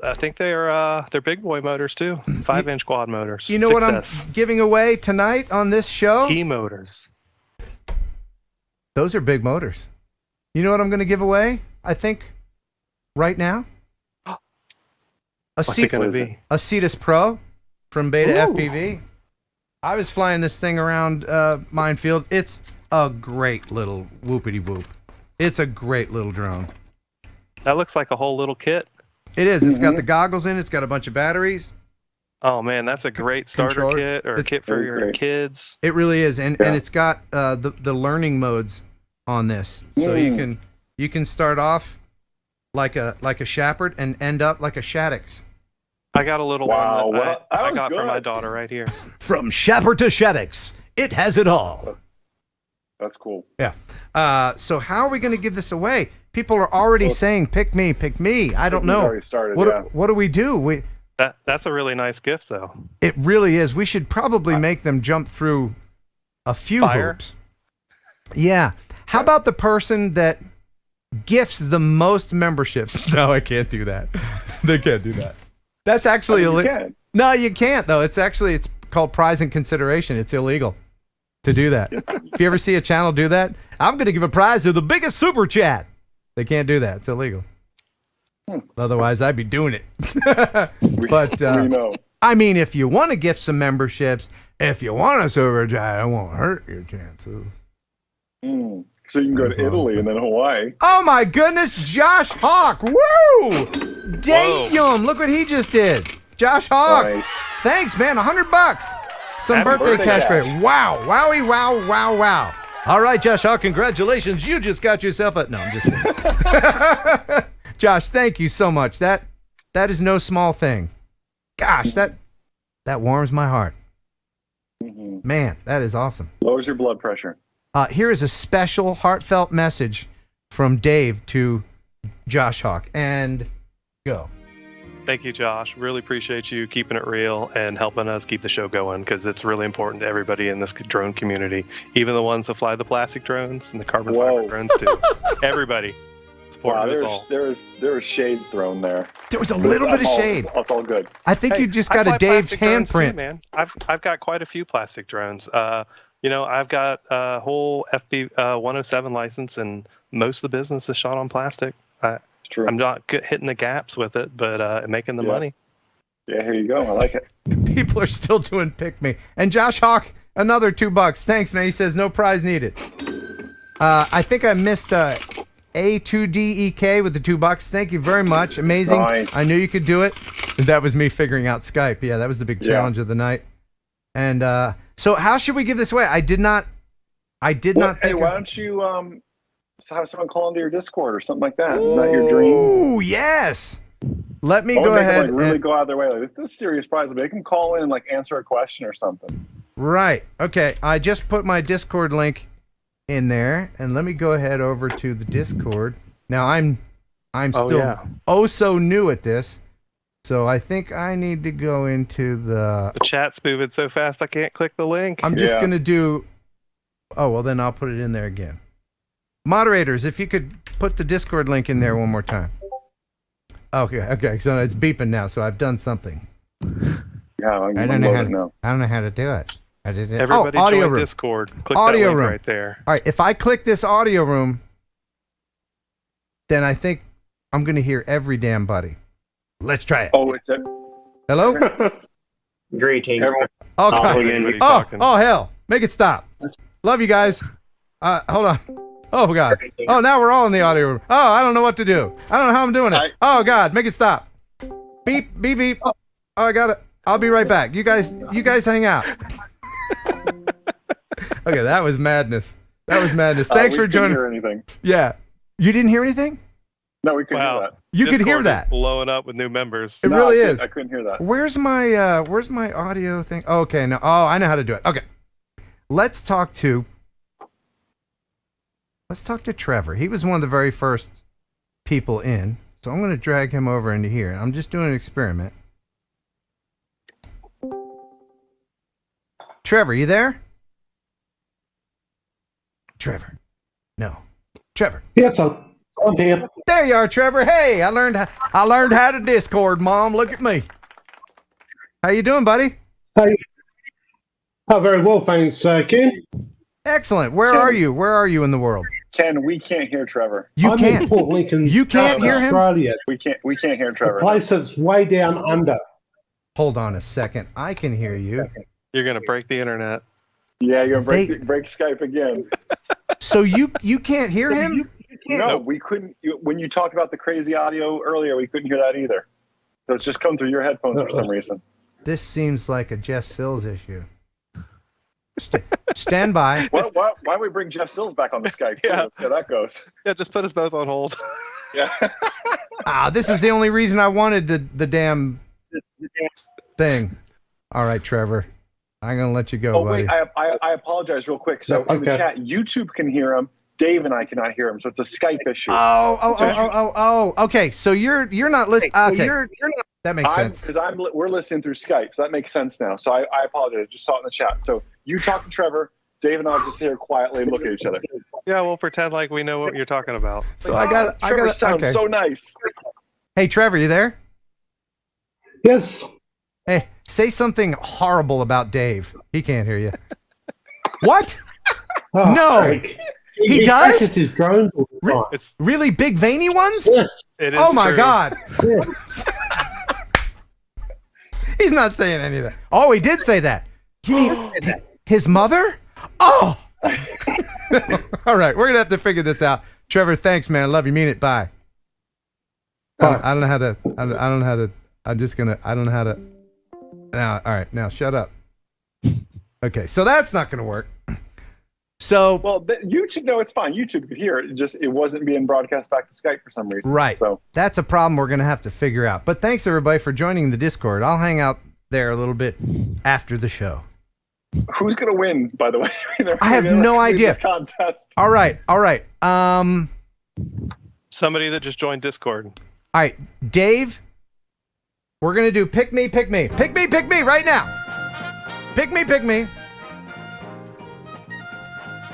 I think they're big boy motors too. 5-inch quad motors. You know what I'm giving away tonight on this show? Key motors. Those are big motors. You know what I'm going to give away? I think right now. What's it going to be? A Cetus Pro from Beta Ooh. FPV. I was flying this thing around Mindfield. It's a great little whoopity whoop. It's a great little drone. That looks like a whole little kit. It is. It's got the goggles in. It's got a bunch of batteries. Oh man, that's a great starter kit or a kit for your kids. It really is, and it's got the learning modes on this, so you can start off like a Schappert and end up like a Shaddix. I got a little one that I was got for good. my daughter right here. From Schappert to Shaddix, it has it all. That's cool. Yeah. So how are we going to give this away? People are already saying, "Pick me, pick me." I don't know. Already started, What do we do? That's a really nice gift, though. It really is. We should probably make them jump through a few hoops. Yeah. How about the person that gifts the most memberships? No, I can't do that. They can't do that. That's actually illegal. No, you can't though. It's called prize and consideration. It's illegal to do that. If you ever see a channel do that, I'm going to give a prize to the biggest super chat. They can't do that. It's illegal. Otherwise, I'd be doing it. But I mean, if you want to gift some memberships, if you want a super chat, it won't hurt your chances. So you can go to Italy and then Hawaii. Oh my goodness, Josh Hawk! Woo! Damn! Look what he just did. Josh Hawk. Nice. Thanks, man. $100. Some Happy birthday birthday cash for cash. you. Wow! Wowie! Wow! Wow! Wow! All right, Josh Hawk. Congratulations. You just got yourself a. No, I'm just kidding. Josh, thank you so much. That is no small thing. Gosh, that warms my heart. Man, that is awesome. Lowers your blood pressure. Here is a special heartfelt message from Dave to Josh Hawk. And go. Thank you, Josh. Really appreciate you keeping it real and helping us keep the show going because it's really important to everybody in this drone community, even the ones that fly the plastic drones and the carbon fiber drones too. Everybody. Wow, there was shade thrown there. There was a little bit of shade. It's all good. I think you just got I a fly Dave's plastic drones too, handprint. man. I've got quite a few plastic drones. I've got a whole FB 107 license, and most of the business is shot on plastic. True. I'm not hitting the gaps with it, but making the money. Yeah, here you go. I like it. People are still doing pick me. And Josh Hawk, another $2. Thanks, man. He says no prize needed. I think I missed A2DEK with the $2. Thank you very much. Amazing. Nice. I knew you could do it. That was me figuring out Skype. Yeah, that was the big challenge of the night. And so how should we give this away? I did not think. Hey, why don't you have someone call into your Discord or something like that? Isn't that your dream? Ooh, yes. Let me go make ahead them, really and go out of their way. Like, this is serious prize. Make them call in and answer a question or something. Right. Okay. I just put my Discord link in there, and let me go ahead over to the Discord. Now I'm still so new at this, so I think I need to go into the chat's moving so fast I can't click the link. I'm just gonna do. Oh well, then I'll put it in there again. Moderators, if you could put the Discord link in there one more time. Okay. So it's beeping now, so I've done something. Yeah, I don't know how to do it. I did it. Everybody audio join room. Discord. Click Audio that link room right there. All right, if I click this audio room, then I think I'm going to hear every damn buddy. Let's try it. Oh, it's a... Hello? Greetings. Okay. Oh, hell. Make it stop. Love you guys. Hold on. Oh, God. Oh, now we're all in the audio room. Oh, I don't know what to do. I don't know how I'm doing it. Oh, God. Make it stop. Beep, beep, beep. Oh, I got it. I'll be right back. You guys hang out. Okay, that was madness. Thanks for joining. We couldn't hear anything. Yeah. You didn't hear anything? No, we couldn't hear that. You could hear Discord that. is blowing up with new members. It really is. I couldn't hear that. Where's my audio thing? Oh, okay, no. Oh, I know how to do it. Okay. Let's talk to Trevor. He was one of the very first people in. So I'm going to drag him over into here. I'm just doing an experiment. Trevor, you there? Trevor. No. Trevor. Yes, I'm here. There you are, Trevor. Hey, I learned how to Discord, Mom. Look at me. How you doing, buddy? Hey. Oh, very well, thanks, Ken. Excellent. Where are you? Where are you in the world? Ken, we can't hear Trevor. You I'm can't. in Port Lincoln, You can't hear him? Australia. We can't hear The Trevor. place that's way down under. Hold on a second. I can hear you. You're gonna break the internet. Yeah, you're gonna break Skype again. So you can't hear him? No, we couldn't. When you talked about the crazy audio earlier, we couldn't hear that either. So it's just come through your headphones for some reason. This seems like a Jeff Sills issue. Stand by. Why don't we bring Jeff Sills back on the Skype? Yeah. Let's see how that goes. Yeah, just put us both on hold. Yeah. This is the only reason I wanted the damn thing. All right, Trevor. I'm going to let you go, buddy. Wait, I apologize real quick. So in the chat, YouTube can hear him. Dave and I cannot hear him, so it's a Skype issue. Oh. Okay, so you're not listening. Okay, that makes sense. Because we're listening through Skype, so that makes sense now. So I apologize. Just saw it in the chat. So you talk to Trevor. Dave and I'll just sit here quietly and look at each other. Yeah, we'll pretend like we know what you're talking about. So I got. Trevor sounds so nice. Hey, Trevor, you there? Yes. Hey, say something horrible about Dave. He can't hear you. What? Oh, no. Frank. He does? crashes his drones all the time. It's Really big veiny ones? Yes. it is Oh my true. God. Yeah. He's not saying any of that. Oh, he did say that. You mean his mother? Oh. All right, we're gonna have to figure this out. Trevor, thanks, man. Love you. Mean it. Bye. I don't know how to. I don't know how to. I'm just gonna. I don't know how to. Now, all right. Now, shut up. Okay, so that's not gonna work. So Well, YouTube, no, it's fine. YouTube could hear it. It wasn't being broadcast back to Skype for some reason. right. So That's a problem we're gonna have to figure out. But thanks everybody for joining the Discord. I'll hang out there a little bit after the show. who's gonna win? By the way, I have no idea. This contest. All right. Somebody that just joined Discord. All right, Dave. We're gonna do pick me right now. Pick me.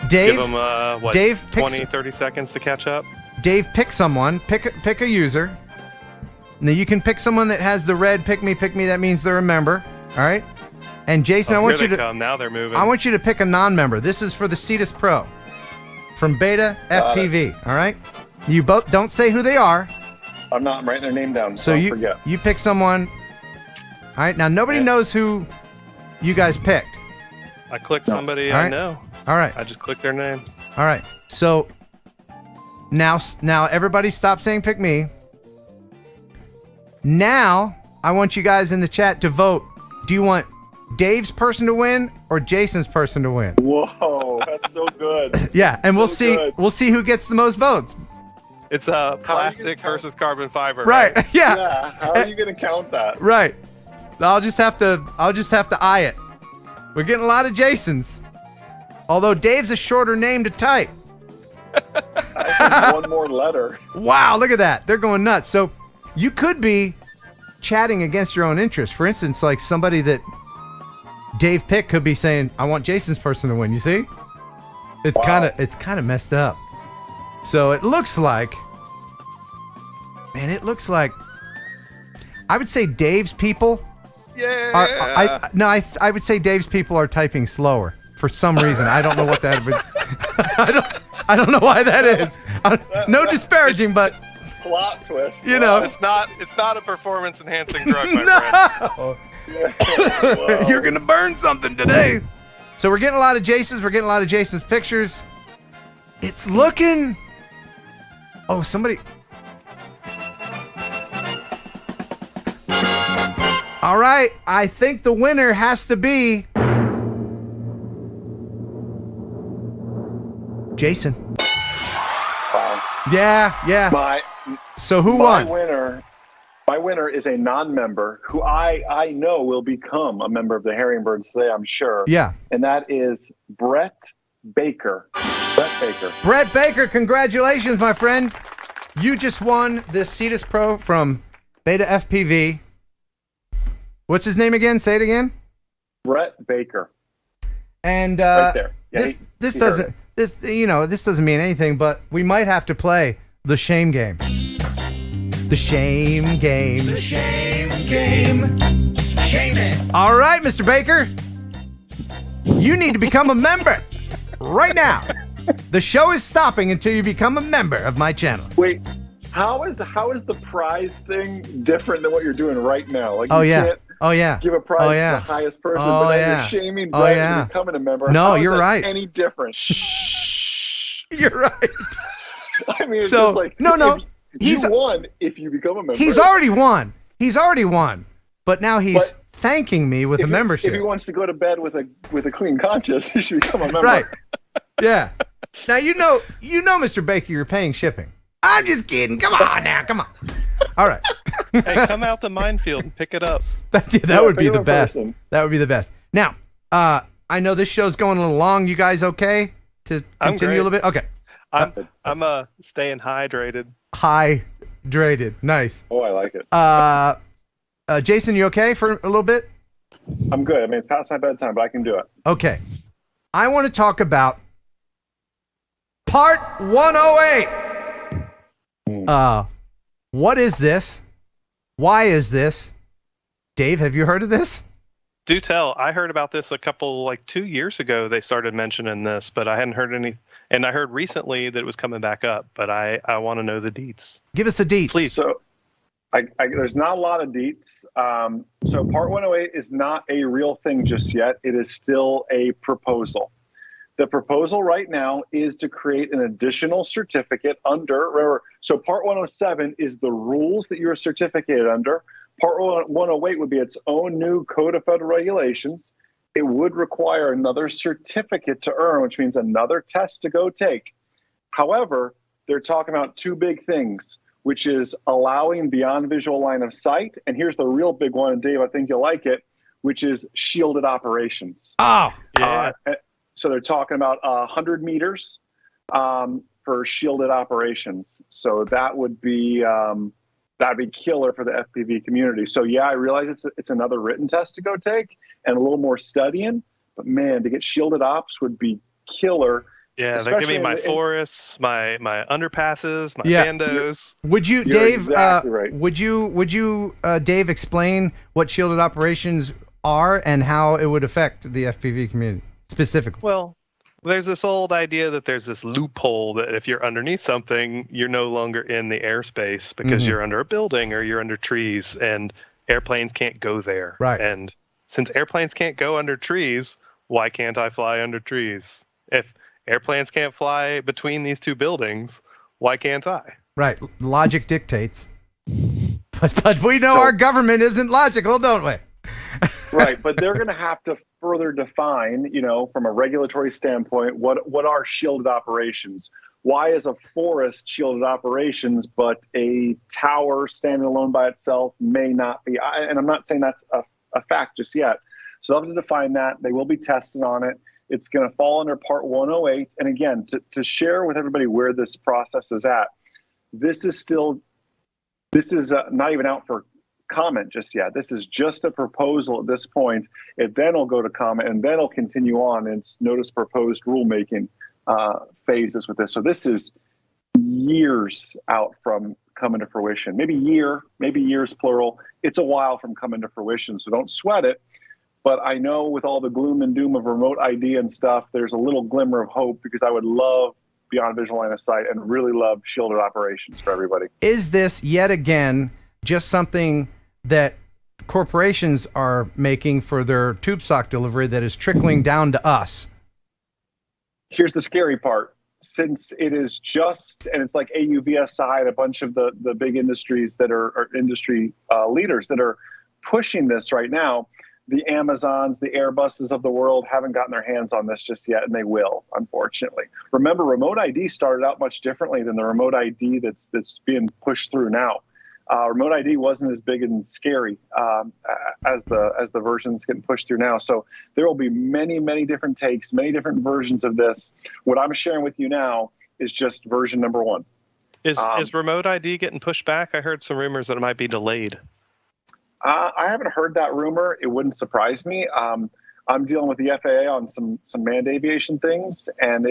Dave. Give them, Dave, 20, 30 seconds to catch up? Dave, pick someone. Pick a user. Now you can pick someone that has the red pick me. That means they're a member. All right. And Jason, I want you to come. Now they're moving. I want you to pick a non-member. This is for the Cetus Pro from Beta FPV. All right. You both don't say who they are. I'm not writing their name down. So don't forget. you pick someone. All right. Now nobody knows who you guys picked. I click somebody All I right. know. All right. I just click their name. All right. So now everybody stop saying pick me. Now I want you guys in the chat to vote. Do you want Dave's person to win or Jason's person to win? Whoa, that's so good. Yeah, and we'll see. good. We'll see who gets the most votes. It's plastic versus carbon fiber. Right. Yeah. Yeah. How are you gonna count that? Right. I'll just have to eye it. We're getting a lot of Jasons. Although Dave's a shorter name to type. I have one more letter. Wow, look at that. They're going nuts. So you could be chatting against your own interest. For instance, like somebody that Dave picked could be saying, I want Jason's person to win. You see? It's kind of messed up. So it looks like I would say Dave's people I would say Dave's people are typing slower for some reason. I don't know what that would. I don't know why that is. No disparaging, but plot twist. You know, it's not a performance enhancing drug, my friend. You're gonna burn something today. So we're getting a lot of Jasons. We're getting a lot of Jason's pictures. It's looking. Oh, somebody. All right, I think the winner has to be Jason. Wow. Yeah. So who won? My winner is a non-member who I know will become a member of the Herringbirds today, I'm sure. Yeah. And that is Brett Baker. Brett Baker, congratulations, my friend. You just won this Cetus Pro from Beta FPV. What's his name again? Say it again. Brett Baker. And right there. Yeah, this doesn't mean anything, but we might have to play the shame game. The shame game. The shame game. Shame it. All right, Mr. Baker. You need to become a member. right now. The show is stopping until you become a member of my channel. Wait, how is the prize thing different than what you're doing right now? Like, Oh, you yeah. can't Oh, yeah. give a prize Oh, to yeah. the highest person, Oh, but then yeah. you're shaming Oh, Brett yeah. into becoming a member. No, How is you're that right. any different? You're right. I mean, it's So, just like, no. You won if you become a member. He's already won. But now he's thanking me with a membership. If he wants to go to bed with a clean conscience, he should become a member. Right. Yeah. Now, you know, Mr. Baker, you're paying shipping. I'm just kidding. Come on now. Come on. All right. Hey, come out to Mindfield and pick it up. That would be the best. That would be the best. Now, I know this show's going a little long. You guys okay to continue a little bit? Okay. I'm staying hydrated. Hydrated. Nice. Oh, I like it. Jason, you okay for a little bit? I'm good. I mean, it's past my bedtime, but I can do it. Okay. I want to talk about Part 108. What is this? Why is this? Dave, have you heard of this? Do tell. I heard about this a couple, 2 years ago. They started mentioning this, but I hadn't heard any. And I heard recently that it was coming back up, but I want to know the deets. Give us the deets. Please. So there's not a lot of deets. So Part 108 is not a real thing just yet. It is still a proposal. The proposal right now is to create an additional certificate under, so Part 107 is the rules that you're certificated under. Part 108 would be its own new Code of Federal Regulations. It would require another certificate to earn, which means another test to go take. However, they're talking about two big things, which is allowing beyond visual line of sight. And here's the real big one, and Dave, I think you'll like it, which is shielded operations. Oh, yeah. So they're talking about 100 meters for shielded operations. So that would be killer for the FPV community. So yeah, I realize it's another written test to go take and a little more studying, but man, to get shielded ops would be killer. Yeah, they're giving me my forests, my underpasses, my bandos. Would you, You're Dave? exactly right. Would you, Dave, explain what shielded operations are and how it would affect the FPV community specifically? Well, there's this old idea that there's this loophole that if you're underneath something, you're no longer in the airspace because you're under a building or you're under trees, and airplanes can't go there. Right. And since airplanes can't go under trees, why can't I fly under trees? If airplanes can't fly between these two buildings, why can't I? Right. Logic dictates. But we know our government isn't logical, don't we? Right, but they're going to have to further define, from a regulatory standpoint, what are shielded operations? Why is a forest shielded operations, but a tower standing alone by itself may not be? And I'm not saying that's a fact just yet. So they'll have to define that. They will be tested on it. It's going to fall under Part 108. And again, to share with everybody where this process is at, this is not even out for comment just yet. This is just a proposal at this point. It then will go to comment, and then it'll continue on in notice proposed rulemaking phases with this. So this is years out from coming to fruition. Maybe years plural. It's a while from coming to fruition, so don't sweat it. But I know with all the gloom and doom of remote ID and stuff, there's a little glimmer of hope, because I would love beyond visual line of sight and really love shielded operations for everybody. Is this yet again just something that corporations are making for their tube sock delivery that is trickling down to us? Here's the scary part. Since it is just, and it's like AUVSI and a bunch of the big industries that are industry leaders that are pushing this right now, the Amazons, the Airbuses of the world haven't gotten their hands on this just yet, and they will, unfortunately. Remember, remote ID started out much differently than the remote ID that's being pushed through now. Remote ID wasn't as big and scary as the versions getting pushed through now. So there will be many, many different takes, many different versions of this. What I'm sharing with you now is just version number one. Is remote ID getting pushed back? I heard some rumors that it might be delayed. I haven't heard that rumor. It wouldn't surprise me. I'm dealing with the FAA on some manned aviation things, and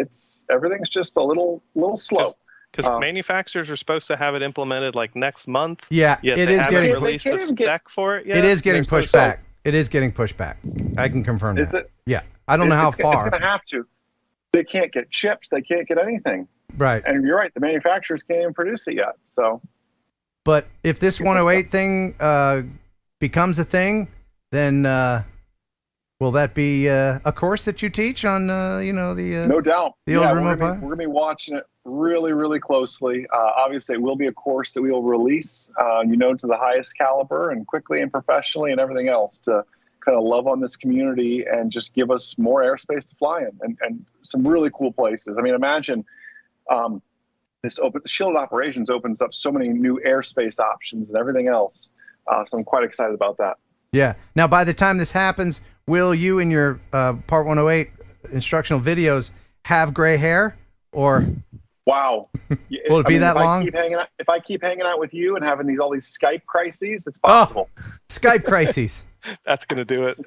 everything's just a little slow. Because manufacturers are supposed to have it implemented next month. Yeah, yet it they is haven't getting released a spec for it yet. It is getting pushed back. It is getting pushed back. I can confirm Is that. it? Yeah, I don't know how far. It's going to have to. they can't get chips, they can't get anything. Right. And you're right, the manufacturers can't even produce it yet. So, but if this 108 thing becomes a thing, then will that be a course that you teach on, the no doubt. the old we're remote gonna, pilot? we're gonna be watching it really, really closely. Obviously, it will be a course that we will release, to the highest caliber and quickly and professionally and everything else to kind of love on this community and just give us more airspace to fly in and some really cool places. I mean, imagine this shielded operations opens up so many new airspace options and everything else. So I'm quite excited about that. Yeah. Now, by the time this happens, will you in your Part 108 instructional videos have gray hair, or? Wow. Will it be that long? If I keep hanging out with you and having all these Skype crises, it's possible. Skype crises. That's going to do it.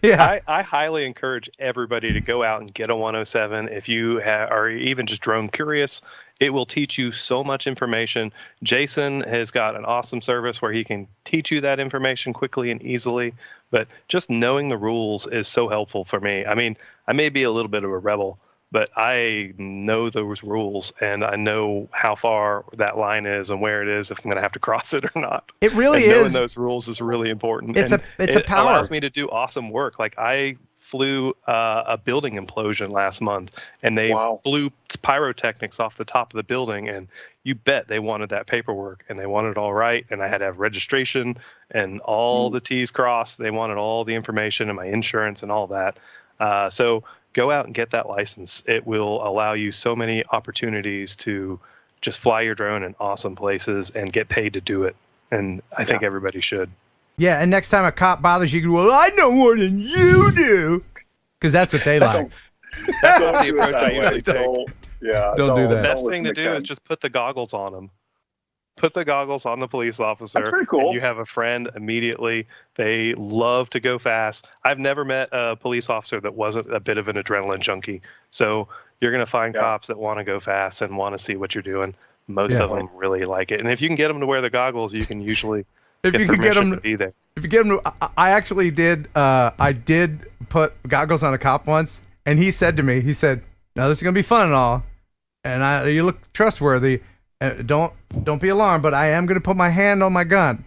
Yeah. I highly encourage everybody to go out and get a 107 if you are even just drone curious. It will teach you so much information. Jason has got an awesome service where he can teach you that information quickly and easily, but just knowing the rules is so helpful for me. I mean, I may be a little bit of a rebel, but I know those rules and I know how far that line is and where it is, if I'm going to have to cross it or not. It really and is. Knowing those rules is really important. It's and a power. It allows me to do awesome work. Like I flew a building implosion last month, and they blew pyrotechnics off the top of the building, and you bet they wanted that paperwork, and they wanted it all right, and I had to have registration and all the T's crossed. They wanted all the information and my insurance and all that. So go out and get that license. It will allow you so many opportunities to just fly your drone in awesome places and get paid to do it. And I think everybody should. Yeah, and next time a cop bothers you, well, I know more than you do, because that's what they like. That's what the approach I usually take. Don't do that. The best thing to do is just put the goggles on them. Put the goggles on the police officer. That's pretty cool. And you have a friend immediately. They love to go fast. I've never met a police officer that wasn't a bit of an adrenaline junkie. So you're going to find cops that want to go fast and want to see what you're doing. Most of them really like it. And if you can get them to wear the goggles, you can usually if you can get them to be there. If you get them to, I actually did. I did put goggles on a cop once, and he said to me, "Now this is gonna be fun and all, and you look trustworthy. Don't be alarmed, but I am gonna put my hand on my gun."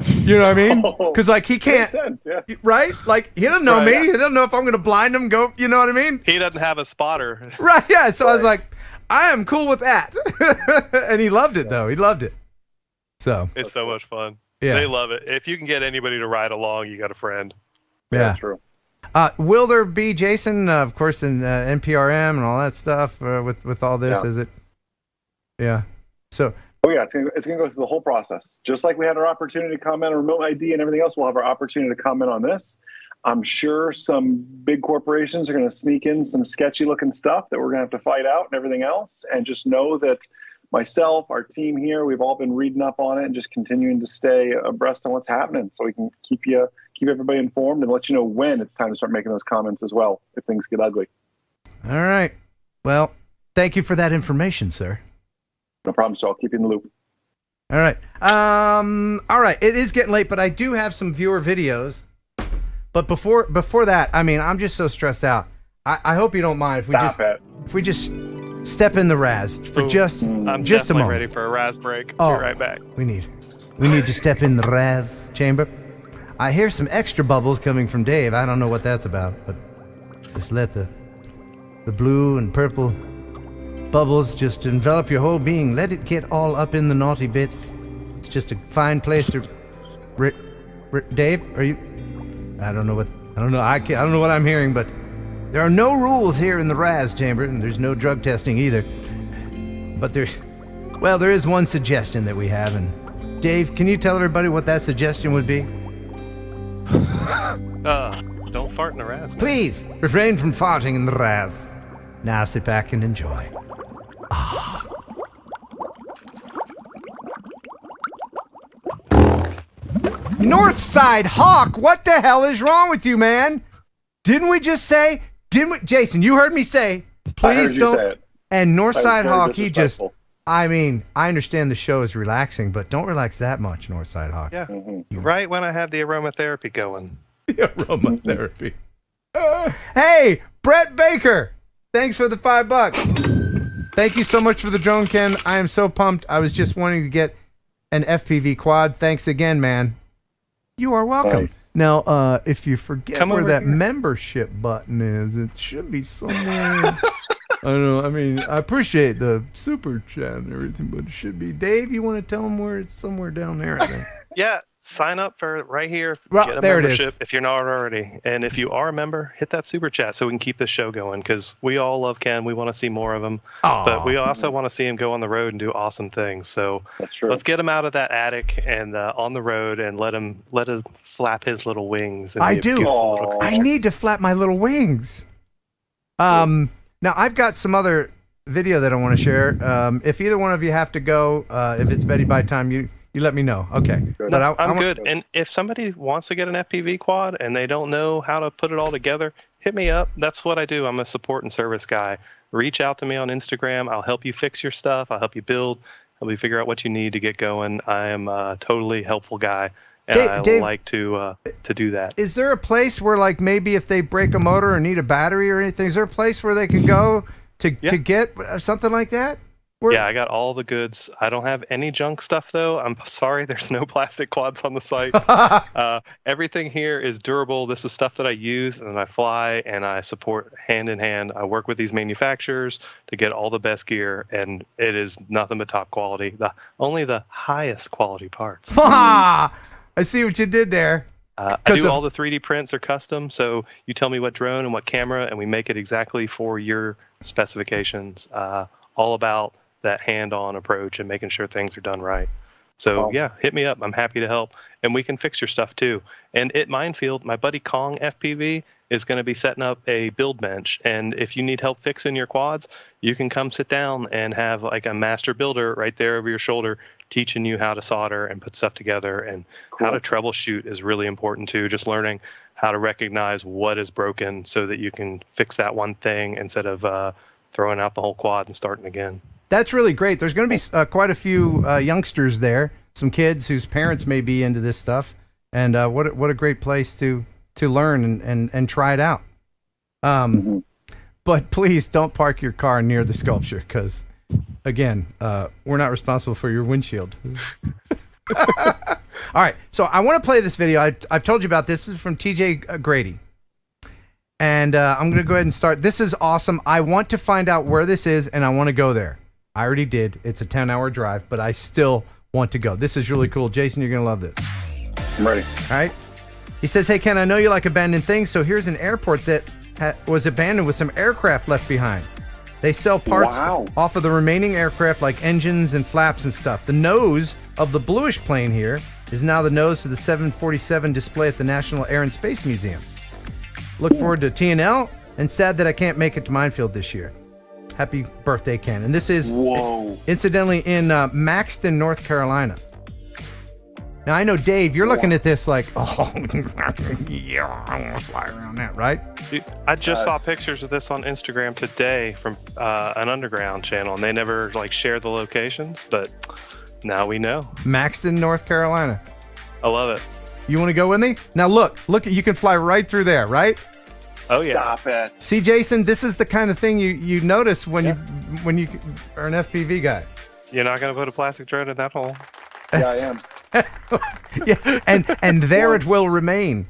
You know what I mean? Because like he can't, makes sense, right? Like he doesn't know me. He doesn't know if I'm gonna blind him. Go, you know what I mean? He doesn't have a spotter. Right? Yeah. So I was like, I am cool with that, and he loved it though. He loved it. So it's so much fun. Yeah. They love it. If you can get anybody to ride along, you got a friend. Yeah, true. Will there be, Jason, of course, in NPRM and all that stuff with all this? Yeah. Is it? Yeah. So. Oh yeah, it's gonna go through the whole process. Just like we had our opportunity to comment on remote ID and everything else, we'll have our opportunity to comment on this. I'm sure some big corporations are going to sneak in some sketchy looking stuff that we're going to have to fight out and everything else. And just know that myself, our team here, we've all been reading up on it and just continuing to stay abreast on what's happening, so we can keep everybody informed and let you know when it's time to start making those comments as well if things get ugly. All right. Well, thank you for that information, sir. No problem. So I'll keep you in the loop. All right. All right. It is getting late, but I do have some viewer videos. But before that, I mean, I'm just so stressed out. I hope you don't mind if we just step in the Raz for just a moment. I'm ready for a Raz break. Oh, Be right back. We need to step in the Raz chamber. I hear some extra bubbles coming from Dave. I don't know what that's about, but just let the blue and purple bubbles just envelop your whole being. Let it get all up in the naughty bits. It's just a fine place to. Dave, are you? I don't know. I don't know what I'm hearing, but there are no rules here in the Raz chamber, and there's no drug testing either. But there is one suggestion that we have, and Dave, can you tell everybody what that suggestion would be? Don't fart in the Raz. Please refrain from farting in the Raz. Now sit back and enjoy. Northside Hawk, what the hell is wrong with you, man? Didn't we, Jason, you heard me say, please don't. Say it. And Northside Hawk, I mean, I understand the show is relaxing, but don't relax that much, Northside Hawk. Yeah, right when I had the aromatherapy going. The aromatherapy. Hey, Brett Baker, Thanks for the $5. Thank you so much for the drone, Ken. I am so pumped. I was just wanting to get an FPV quad. Thanks again, man. You are welcome. Nice. Now, if you forget Come where over that here. membership button is, it should be somewhere. I don't know. I mean, I appreciate the super chat and everything, but it should be. Dave, you want to tell them where it's somewhere down there, I think. Yeah, sign up for right here. Well, Get a there it is. membership if you're not already. And if you are a member, hit that super chat so we can keep this show going because we all love Ken. We want to see more of him. Aw. But we also want to see him go on the road and do awesome things. So let's get him out of that attic and on the road and let him flap his little wings. And I be a do. beautiful little I creature. need to flap my little wings. Now, I've got some other video that I want to share. If either one of you have to go, if it's Betty by time, you let me know. Okay. But I'm good. And if somebody wants to get an FPV quad and they don't know how to put it all together, hit me up. That's what I do. I'm a support and service guy. Reach out to me on Instagram. I'll help you fix your stuff. I'll help you build. Help you figure out what you need to get going. I am a totally helpful guy, and I Dave, like to do that. Is there a place where, like, maybe if they break a motor or need a battery or anything, is there a place where they can go to get something like that? Yeah, I got all the goods. I don't have any junk stuff, though. I'm sorry, there's no plastic quads on the site. Everything here is durable. This is stuff that I use, and I fly, and I support hand in hand. I work with these manufacturers to get all the best gear, and it is nothing but top quality. Only the highest quality parts. I see what you did there. I do all the 3D prints are custom, so you tell me what drone and what camera, and we make it exactly for your specifications. All about that hand-on approach and making sure things are done right. So yeah, hit me up. I'm happy to help, and we can fix your stuff too. And at Mindfield, my buddy Kong FPV is going to be setting up a build bench, and if you need help fixing your quads, you can come sit down and have like a master builder right there over your shoulder teaching you how to solder and put stuff together, and how to troubleshoot is really important too. Just learning how to recognize what is broken so that you can fix that one thing instead of throwing out the whole quad and starting again. That's really great. There's going to be quite a few youngsters there, some kids whose parents may be into this stuff, and what a great place to learn and try it out. But please don't park your car near the sculpture because, again, we're not responsible for your windshield. All right, so I want to play this video. I've told you about this. This is from TJ Grady. And I'm going to go ahead and start. This is awesome. I want to find out where this is, and I want to go there. I already did. It's a 10-hour drive, but I still want to go. This is really cool. Jason, you're going to love this. I'm ready. All right. He says, hey, Ken, I know you like abandoned things, so here's an airport that was abandoned with some aircraft left behind. They sell parts off of the remaining aircraft, like engines and flaps and stuff. The nose of the bluish plane here is now the nose for the 747 display at the National Air and Space Museum. Look forward to TNL, and sad that I can't make it to Mindfield this year. Happy birthday, Ken. And this is, incidentally, in Maxton, North Carolina. Now, I know, Dave, you're looking at this like, oh, yeah, I want to fly around that, right? Dude, I just saw pictures of this on Instagram today from an underground channel, and they never share the locations, but now we know. Maxton, North Carolina. I love it. You want to go with me? Now, look, you can fly right through there, right? Oh yeah. Stop it. See, Jason, this is the kind of thing you notice when you are an FPV guy. You're not going to put a plastic drone in that hole. Yeah, I am. Yeah, and there it will remain.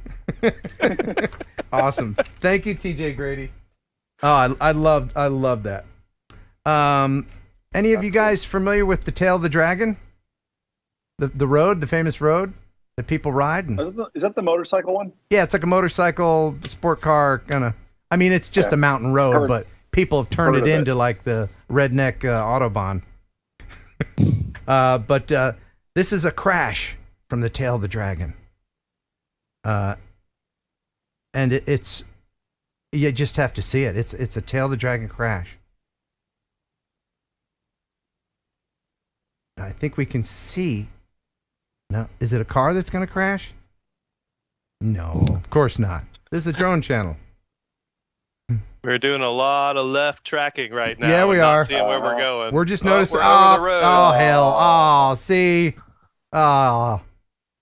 Awesome. Thank you, TJ Grady. Oh, I love that. Any of you guys familiar with the Tail of the Dragon? The road, the famous road that people ride? Is that the motorcycle one? Yeah, it's like a motorcycle, sport car kind of. I mean, it's just a mountain road, but people have turned it into like the redneck Autobahn. But this is a crash from the Tail of the Dragon. And it's you just have to see it. It's a Tail of the Dragon crash. I think we can see. No, is it a car that's going to crash? No, of course not. This is a drone channel. We're doing a lot of left tracking right now. Yeah, we are. Seeing where we're going. We're just noticing. We're over the road. Oh, hell. Oh, see. Oh,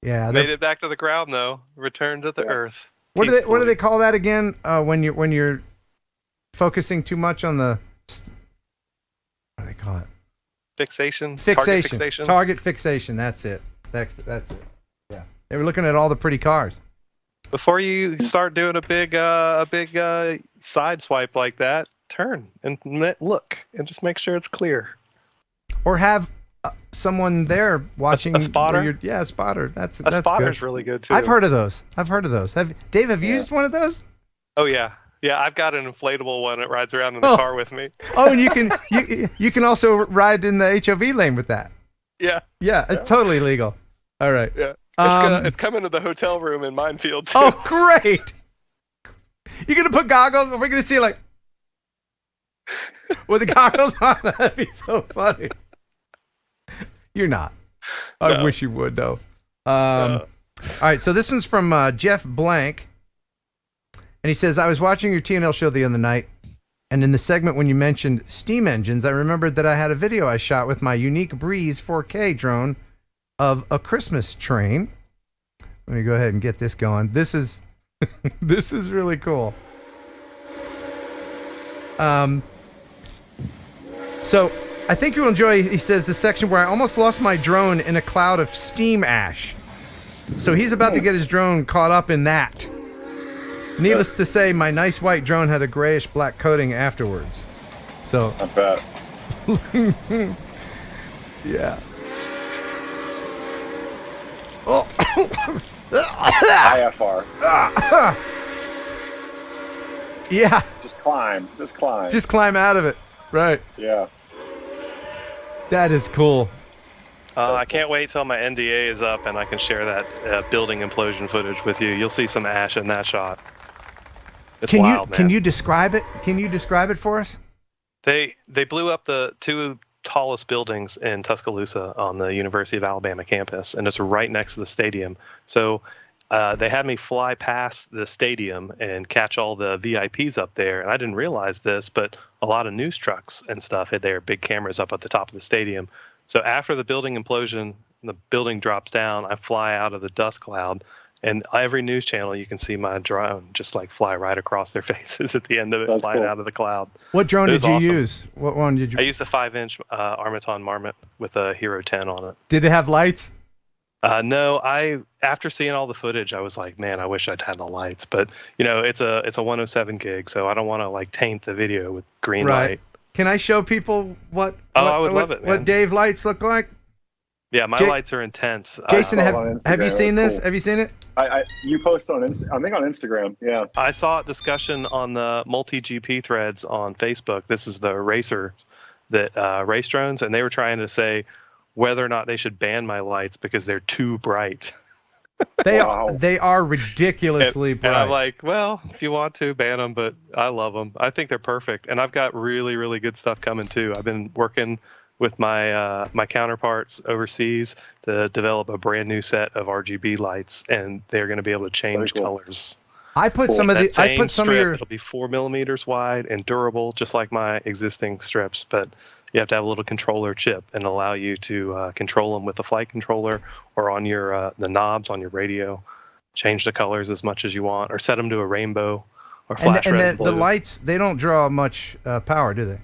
yeah. Made it back to the ground though. Return to the earth. What do they call that again? When you're focusing too much on the what do they call it? Fixation. Target fixation. That's it. That's it. Yeah. They were looking at all the pretty cars. Before you start doing a big side swipe like that, turn and look and just make sure it's clear. Or have someone there watching. A spotter? A spotter. That's spotter's good. really good too. I've heard of those. Dave, have you used one of those? Oh yeah. Yeah, I've got an inflatable one that rides around in the car with me. Oh, and you can also ride in the HOV lane with that. Yeah. Yeah, it's totally legal. All right. Yeah. It's coming to the hotel room in Mindfield too. Oh, great. You're going to put goggles? We're going to see like with the goggles on. That'd be so funny. You're not. I wish you would though. All right, so this one's from Jeff Blank. And he says, I was watching your TNL show the other night, and in the segment when you mentioned steam engines, I remembered that I had a video I shot with my unique Breeze 4K drone of a Christmas train. Let me go ahead and get this going. This is this is really cool. So I think you'll enjoy, he says, the section where I almost lost my drone in a cloud of steam ash. So he's about to get his drone caught up in that. Needless to say, my nice white drone had a grayish black coating afterwards. So I bet. Yeah. Oh. IFR. Yeah. Just climb. Just climb out of it. Right. Yeah. That is cool. I can't wait till my NDA is up and I can share that building implosion footage with you. You'll see some ash in that shot. It's wild, man. Can you describe it? Can you describe it for us? They blew up the two tallest buildings in Tuscaloosa on the University of Alabama campus, and it's right next to the stadium. So they had me fly past the stadium and catch all the VIPs up there, and I didn't realize this, but a lot of news trucks and stuff had their big cameras up at the top of the stadium. So after the building implosion, the building drops down, I fly out of the dust cloud, and every news channel you can see my drone just like fly right across their faces at the end of it, flying out of the cloud. What drone did you use? What one did you? I used a 5-inch Armaton Marmot with a Hero 10 on it. Did it have lights? No, after seeing all the footage, I was like, man, I wish I'd had the lights. But you know, it's a 107 gig, so I don't want to like taint the video with green light. Can I show people what? I would love it, man. What Dave lights look like? Yeah, my lights are intense. Jason, have you seen this? Cool. Have you seen it? You post on I think on Instagram. Yeah. I saw a discussion on the multi-GP threads on Facebook. This is the racer that race drones, and they were trying to say whether or not they should ban my lights because they're too bright. They are ridiculously bright. And I'm like, well, if you want to ban them, but I love them. I think they're perfect, and I've got really, really good stuff coming too. I've been working with my my counterparts overseas to develop a brand new set of RGB lights, and they're going to be able to change colors. I put some of the. I put some of your. It'll be 4 millimeters wide and durable, just like my existing strips, but you have to have a little controller chip and allow you to control them with a flight controller or on your the knobs on your radio. Change the colors as much as you want, or set them to a rainbow or flash red and blue. The lights, they don't draw much power, do they?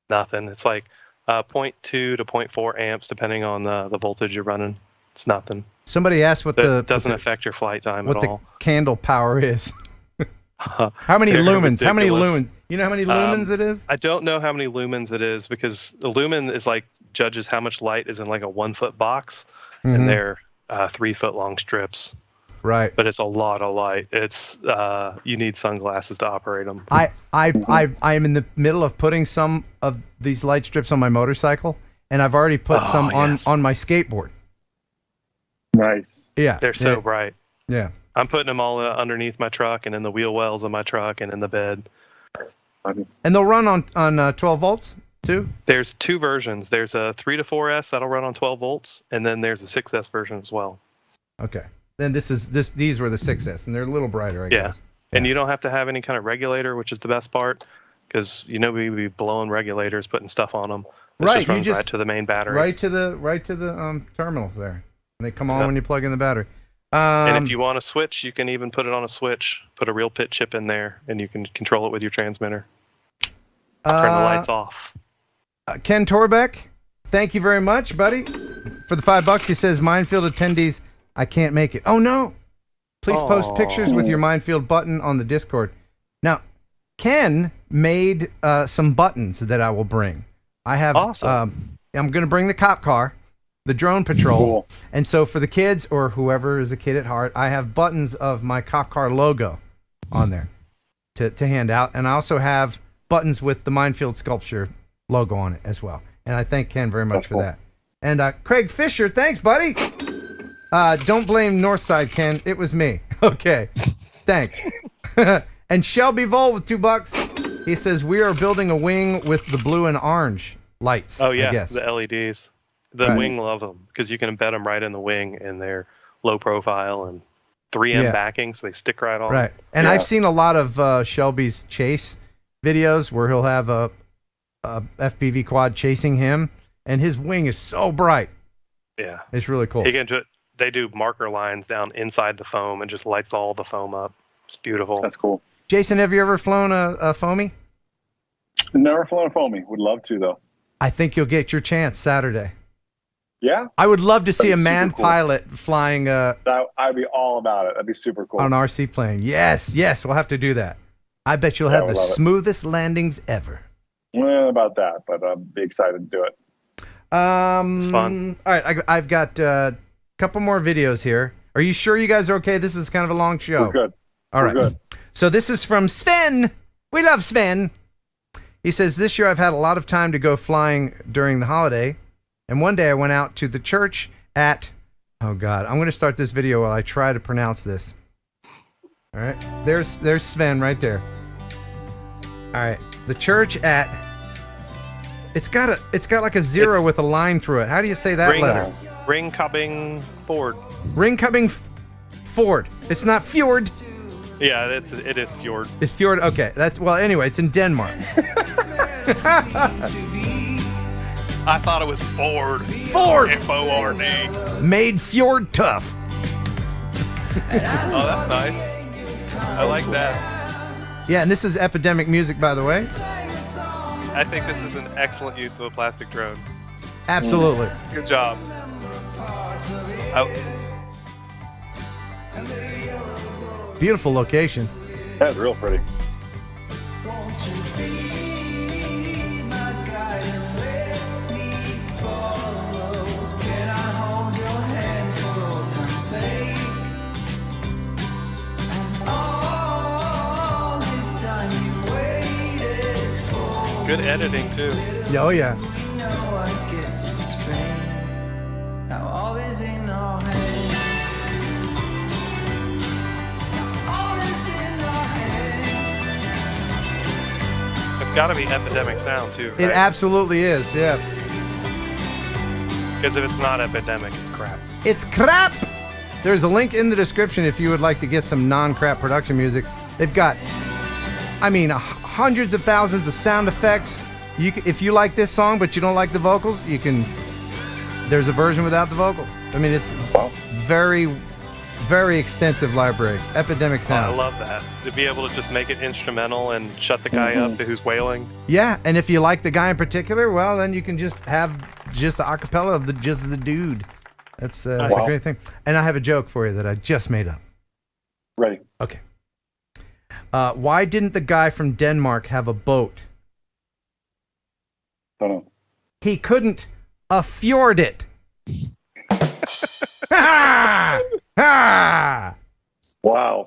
Nothing. It's like 0.2 to 0.4 amps, depending on the voltage you're running. It's nothing. Somebody asked what that doesn't affect your flight time at all. What the candle power is. How many lumens? How many lumens? You know how many lumens it is? I don't know how many lumens it is, because the lumen is like judges how much light is in like a 1-foot box, and they're 3-foot long strips. Right. But it's a lot of light. It's you need sunglasses to operate them. I am in the middle of putting some of these light strips on my motorcycle, and I've already put some on my skateboard. Nice. Yeah. They're so bright. Yeah. I'm putting them all underneath my truck and in the wheel wells of my truck and in the bed. And they'll run on 12 volts too? There's two versions. There's a 3 to 4S that'll run on 12 volts, and then there's a 6S version as well. Okay. Then these were the 6S, and they're a little brighter, I guess. And you don't have to have any kind of regulator, which is the best part, because we'd be blowing regulators, putting stuff on them. It just runs right to the main battery. Right to the terminal there. And they come on when you plug in the battery. And if you want a switch, you can even put it on a switch, put a real pit chip in there, and you can control it with your transmitter. Turn the lights off. Ken Torbeck, thank you very much, buddy. For the $5, he says, Mindfield attendees, I can't make it. Oh, no. Please post pictures with your Mindfield button on the Discord. Now, Ken made some buttons that I will bring. I have. Awesome. I'm going to bring the cop car, the drone patrol, Cool. and so for the kids or whoever is a kid at heart, I have buttons of my cop car logo on there to hand out, and I also have buttons with the Mindfield sculpture logo on it as well. And I thank Ken very much for that. And Craig Fisher, thanks, buddy. Don't blame Northside, Ken. It was me. Okay, thanks. And Shelby Vol with $2. He says we are building a wing with the blue and orange lights. Oh yeah, I guess. the LEDs. The wing love them because you can embed them right in the wing, and they're low profile and 3M backing, so they stick right on. Right. And I've seen a lot of Shelby's chase videos where he'll have a FPV quad chasing him, and his wing is so bright. Yeah, it's really cool. They do marker lines down inside the foam and just lights all the foam up. It's beautiful. That's cool. Jason, have you ever flown a foamy? Never flown a foamy. Would love to, though. I think you'll get your chance Saturday. Yeah? I would love to see a That'd be man super cool. pilot flying I'd be all about it. That'd be super cool. on an RC plane. Yes, we'll have to do that. I bet you'll have the would love it. smoothest landings ever. Well, about that, but I'd be excited to do it. It's fun. All right, I've got a couple more videos here. Are you sure you guys are okay? This is kind of a long show. We're good. All right. We're good. So this is from Sven. We love Sven. He says, this year I've had a lot of time to go flying during the holiday. And one day I went out to the church at, oh God, I'm going to start this video while I try to pronounce this. All right. There's Sven right there. All right. The church at, it's got like a zero with a line through it. How do you say that letter? Ringkøbing Ford. Ringkøbing Ford. It's not Fjord. Yeah, it is Fjord. It's Fjord. Okay. Anyway, it's in Denmark. I thought it was Ford. Ford. F-O-R-D. Made Fjord tough. Oh, that's nice. I like that. Yeah, and this is Epidemic music, by the way. I think this is an excellent use of a plastic drone. Absolutely. Good job. Beautiful location. That's real pretty. Good editing too. Oh yeah. It's got to be Epidemic sound too, right? It absolutely is, yeah. Because if it's not Epidemic, it's crap. It's crap! There's a link in the description if you would like to get some non-crap production music. They've got, hundreds of thousands of sound effects. If you like this song but you don't like the vocals, there's a version without the vocals. It's very, very extensive library. Epidemic sound. I love that. To be able to just make it instrumental and shut the guy up who's wailing. Yeah, and if you like the guy in particular, well, then you can just have just the acapella of the dude. That's a great thing. And I have a joke for you that I just made up. Ready. Okay. Why didn't the guy from Denmark have a boat? Don't know. He couldn't afford it. Ha! Ha! Wow.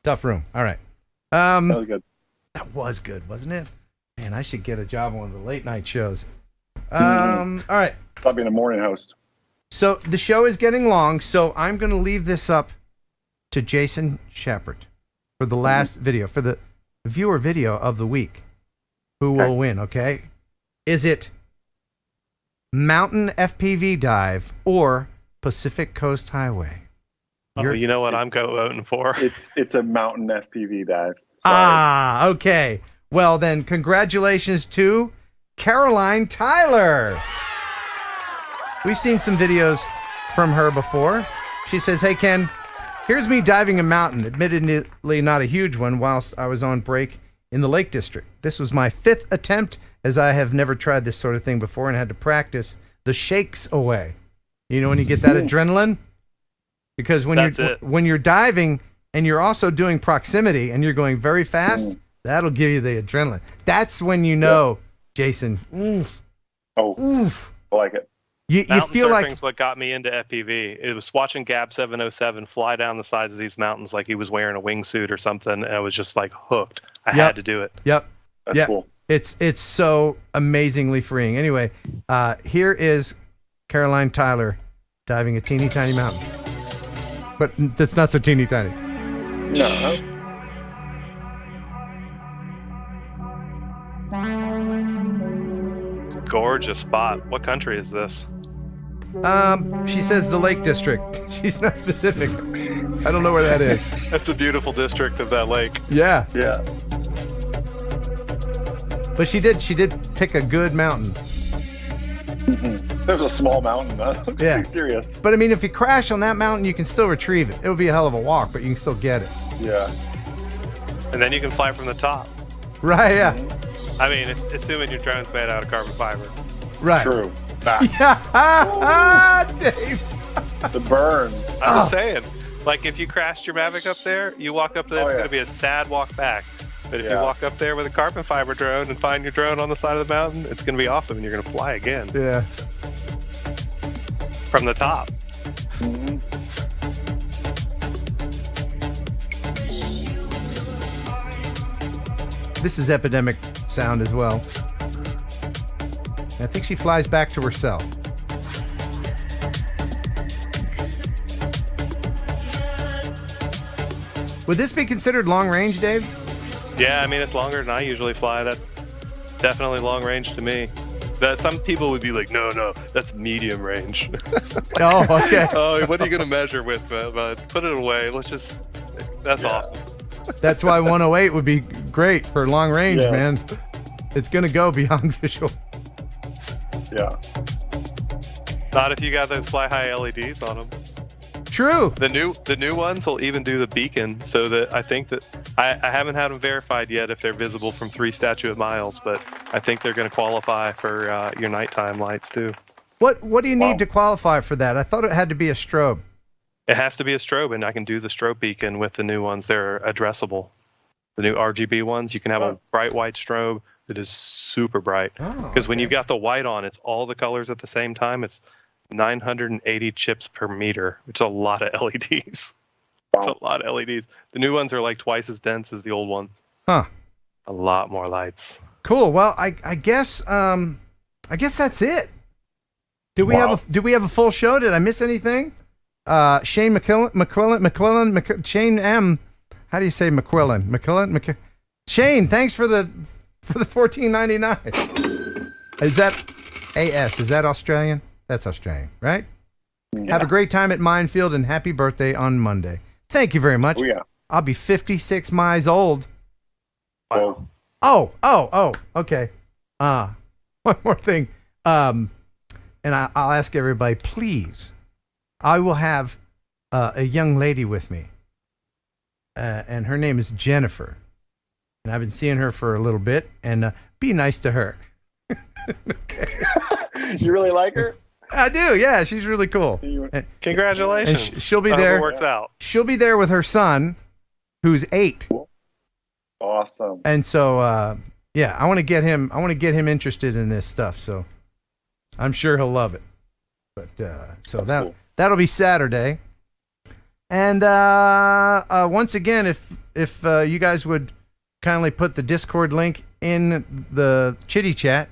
Tough room. All right. That was good. That was good, wasn't it? Man, I should get a job on one of the late night shows. All right. Stop being a morning host. So the show is getting long, so I'm going to leave this up to Jason Schappert for the last video, for the viewer video of the week. Who will win, okay? Is it Mountain FPV Dive or Pacific Coast Highway? You know what I'm voting for? It's a Mountain FPV Dive. Okay. Well, then, congratulations to Caroline Tyler. We've seen some videos from her before. She says, hey, Ken, here's me diving a mountain, admittedly not a huge one, whilst I was on break in the Lake District. This was my 5th attempt, as I have never tried this sort of thing before and had to practice the shakes away. You know when you get that adrenaline? Because when you're diving and you're also doing proximity and you're going very fast, that'll give you the adrenaline. That's when you know, Jason, oof. Oh, oof. I like it. You feel like surfing's what got me into FPV. It was watching Gab 707 fly down the sides of these mountains like he was wearing a wingsuit or something, and I was just like hooked. I had to do it. Yep. That's cool. It's so amazingly freeing. Anyway, here is Caroline Tyler diving a teeny tiny mountain. But that's not so teeny tiny. No, that's... It's a gorgeous spot. What country is this? She says the Lake District. She's not specific. I don't know where that is. That's a beautiful district of that lake. Yeah. Yeah. But she did pick a good mountain. There's a small mountain. Yeah. Be serious. But I mean, if you crash on that mountain, you can still retrieve it. It would be a hell of a walk, but you can still get it. Yeah. And then you can fly from the top. Right, yeah. I mean, assuming your drone's made out of carbon fiber. Right. True. Yeah, Dave. The burns. I'm just saying. Like, if you crashed your Mavic up there, you walk up there, it's going to be a sad walk back. But if you walk up there with a carbon fiber drone and find your drone on the side of the mountain, it's going to be awesome, and you're going to fly again. Yeah. From the top. Mm-hmm. This is epidemic sound as well. I think she flies back to herself. Would this be considered long range, Dave? Yeah, I mean, it's longer than I usually fly. That's definitely long range to me. Some people would be like, no, that's medium range. Oh, okay. Oh, what are you going to measure with? But put it away. That's awesome. That's why 108 would be great for long range, Yes. man. It's going to go beyond visual. Yeah. Not if you got those fly high LEDs on them. True. The new ones will even do the beacon, so that I think that I haven't had them verified yet if they're visible from 3 statute miles, but I think they're going to qualify for your nighttime lights too. What do you need to qualify for that? I thought it had to be a strobe. It has to be a strobe, and I can do the strobe beacon with the new ones. They're addressable. The new RGB ones, you can have a bright white strobe that is super bright. Because when you've got the white on, it's all the colors at the same time. It's 980 chips per meter. It's a lot of LEDs. It's a lot of LEDs. The new ones are like twice as dense as the old ones. Huh. A lot more lights. Cool. Well, I guess that's it. Do we have a full show? Did I miss anything? Shane McQuillan, Shane M. How do you say McQuillan? Shane, thanks for the $14.99. Is that AS? Is that Australian? That's Australian, right? Yeah. Have a great time at Mindfield and happy birthday on Monday. Thank you very much. Oh, yeah. I'll be 56 miles old. Wow. Oh, okay. One more thing. And I'll ask everybody, please. I will have a young lady with me. And her name is Jennifer. And I've been seeing her for a little bit. And be nice to her. Okay. You really like her? I do, yeah. She's really cool. Congratulations. And she'll be I hope there. it works out. She'll be there with her son, who's 8. Awesome. And so, I want to get him interested in this stuff. So, I'm sure he'll love it. But cool. That'll be Saturday. And once again, if you guys would kindly put the Discord link in the chitty chat.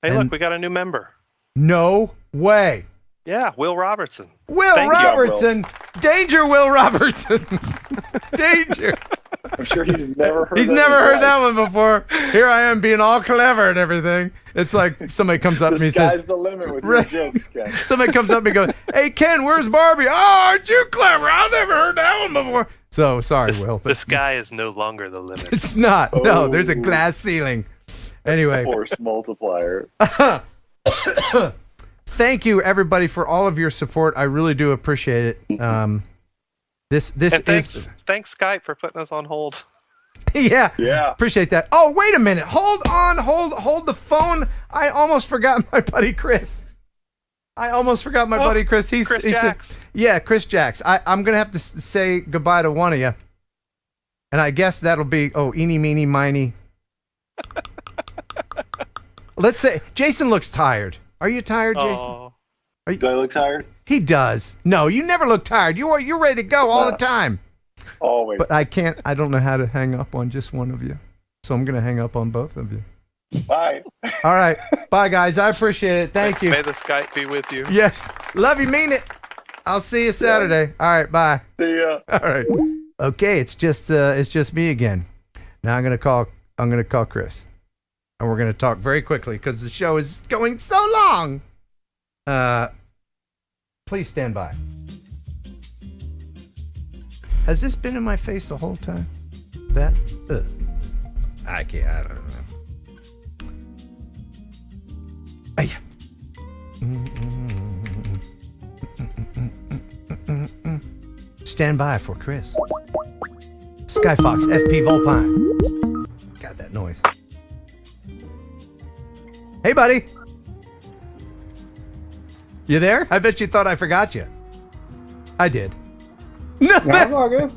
Hey, look, we got a new member. No way. Yeah, Will Robertson. Will Robertson. Danger, Will Robertson. Danger. I'm sure he's never heard that one before. Here I am being all clever and everything. It's like somebody comes up to me and says, "Sky's the limit with your jokes, Ken." Somebody comes up to me and goes, "Hey, Ken, where's Barbie?" "Oh, aren't you clever? I've never heard that one before." So, sorry, Will. But the sky is no longer the limit. It's not. No, there's a glass ceiling. Anyway. Force multiplier. Thank you, everybody, for all of your support. I really do appreciate it. Thanks Skype for putting us on hold. Yeah. Yeah. Appreciate that. Oh, wait a minute. Hold on. Hold the phone. I almost forgot my buddy Chris. Buddy Chris. He's Jacks. Yeah, Chris Jacks. I'm going to have to say goodbye to one of you. And I guess that'll be, eeny, meeny, miny. Let's say, Jason looks tired. Are you tired, Jason? Do I look tired? He does. No, you never look tired. You're ready to go all the time. Always. But I don't know how to hang up on just one of you. So I'm going to hang up on both of you. Bye. All right. Bye, guys. I appreciate it. Thank you. May the Skype be with you. Yes. Love you. Mean it. I'll see you Saturday. All right. Bye. See ya. All right. Okay. It's just me again. Now I'm going to call Chris. And we're going to talk very quickly because the show is going so long. Please stand by. Has this been in my face the whole time? That? I don't know. Stand by for Chris. Skyfox FP Volpine. Got that noise. Hey, buddy. You there? I bet you thought I forgot you. I did. No, that's all good.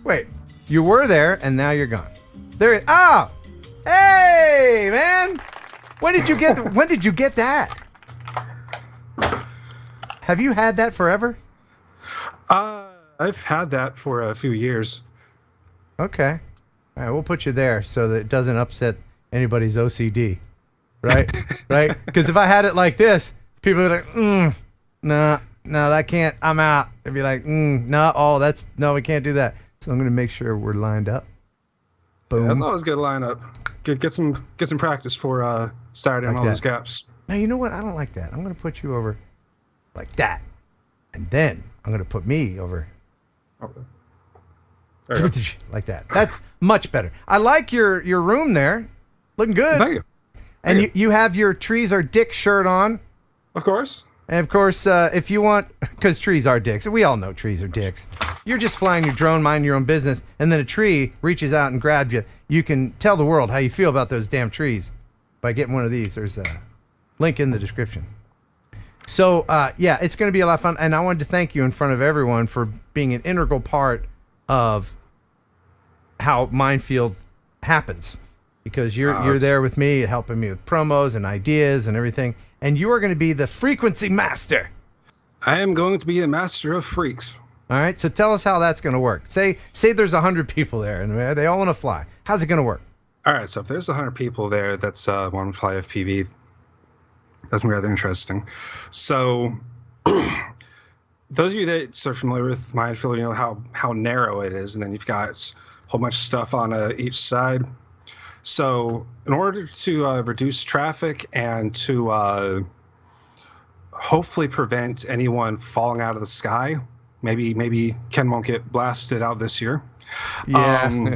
Wait, you were there and now you're gone. There. Oh, hey, man. When did you get that? Have you had that forever? I've had that for a few years. Okay. All right, we'll put you there so that it doesn't upset anybody's OCD. Right? Right? Because if I had it like this, people would be like, no, that can't, I'm out. They'd be like, no, we can't do that. So I'm going to make sure we're lined up. Boom. Yeah, that's always good line up. Get some practice for Saturday on all those gaps. Now, you know what? I don't like that. I'm going to put you over like that. And then I'm going to put me over like that. That's much better. I like your room there. Looking good. Thank you. And you have your Trees Are Dicks shirt on. Of course. And of course, if you want, because trees are dicks. We all know trees are dicks. You're just flying your drone, minding your own business, and then a tree reaches out and grabs you. You can tell the world how you feel about those damn trees by getting one of these. There's a link in the description. So, yeah, it's going to be a lot of fun. And I wanted to thank you in front of everyone for being an integral part of how Mindfield happens. Because you're there with me, helping me with promos and ideas and everything. And you are going to be the frequency master. I am going to be the master of freaks. All right, so tell us how that's going to work. Say there's 100 people there, and they all want to fly. How's it going to work? All right, so if there's 100 people there, that's one FlyHighFPV. That's rather interesting. So those of you that are familiar with Mindfield, you know how narrow it is, and then you've got a whole bunch of stuff on each side. So in order to reduce traffic and to hopefully prevent anyone falling out of the sky, maybe Ken won't get blasted out this year. Yeah.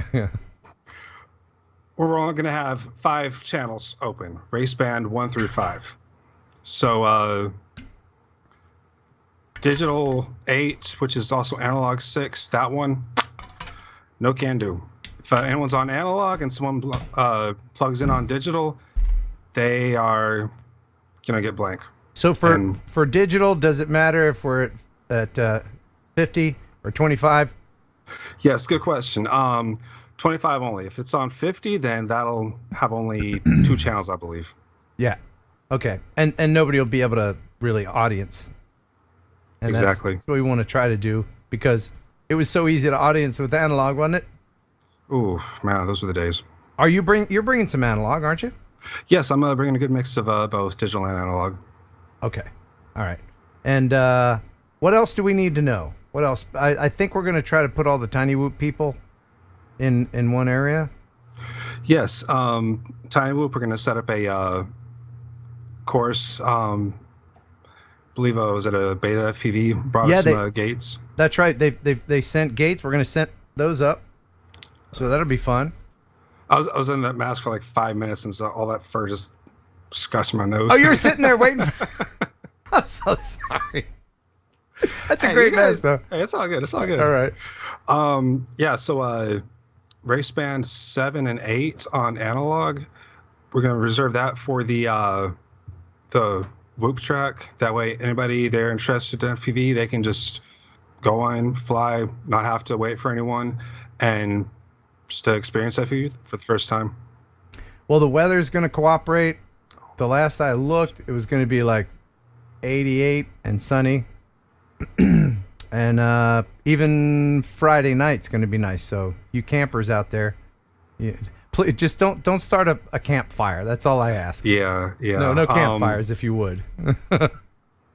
We're only going to have 5 channels open, race band 1 through 5. So digital 8, which is also analog 6, that one, no can do. If anyone's on analog and someone plugs in on digital, they are going to get blank. So for digital, does it matter if we're at 50 or 25? Yes, good question. 25 only. If it's on 50, then that'll have only 2 channels, I believe. Yeah. Okay. And nobody will be able to really audience. And exactly. That's what we want to try to do, because it was so easy to audience with analog, wasn't it? Ooh, man, those were the days. You're bringing some analog, aren't you? Yes, I'm bringing a good mix of both digital and analog. Okay. All right. And what else do we need to know? What else? I think we're going to try to put all the Tiny Whoop people in one area. Yes. Tiny Whoop, we're going to set up a course. Believe I was at a beta FPV, brought us some gates. That's right. They sent gates. We're going to set those up. So that'll be fun. I was in that mask for like 5 minutes, and so all that fur just scratched my nose. Oh, you were sitting there waiting. I'm so sorry. That's a great mask, though. Hey, it's all good. It's all good. All right. Yeah. So race band 7 and 8 on analog. We're going to reserve that for the Whoop track. That way, anybody there interested in FPV, they can just go on, fly, not have to wait for anyone, and just to experience FPV for the first time. Well, the weather's going to cooperate. The last I looked, it was going to be like 88 and sunny. And even Friday night's going to be nice. So you campers out there, please just don't start a campfire. That's all I ask. Yeah. No campfires if you would.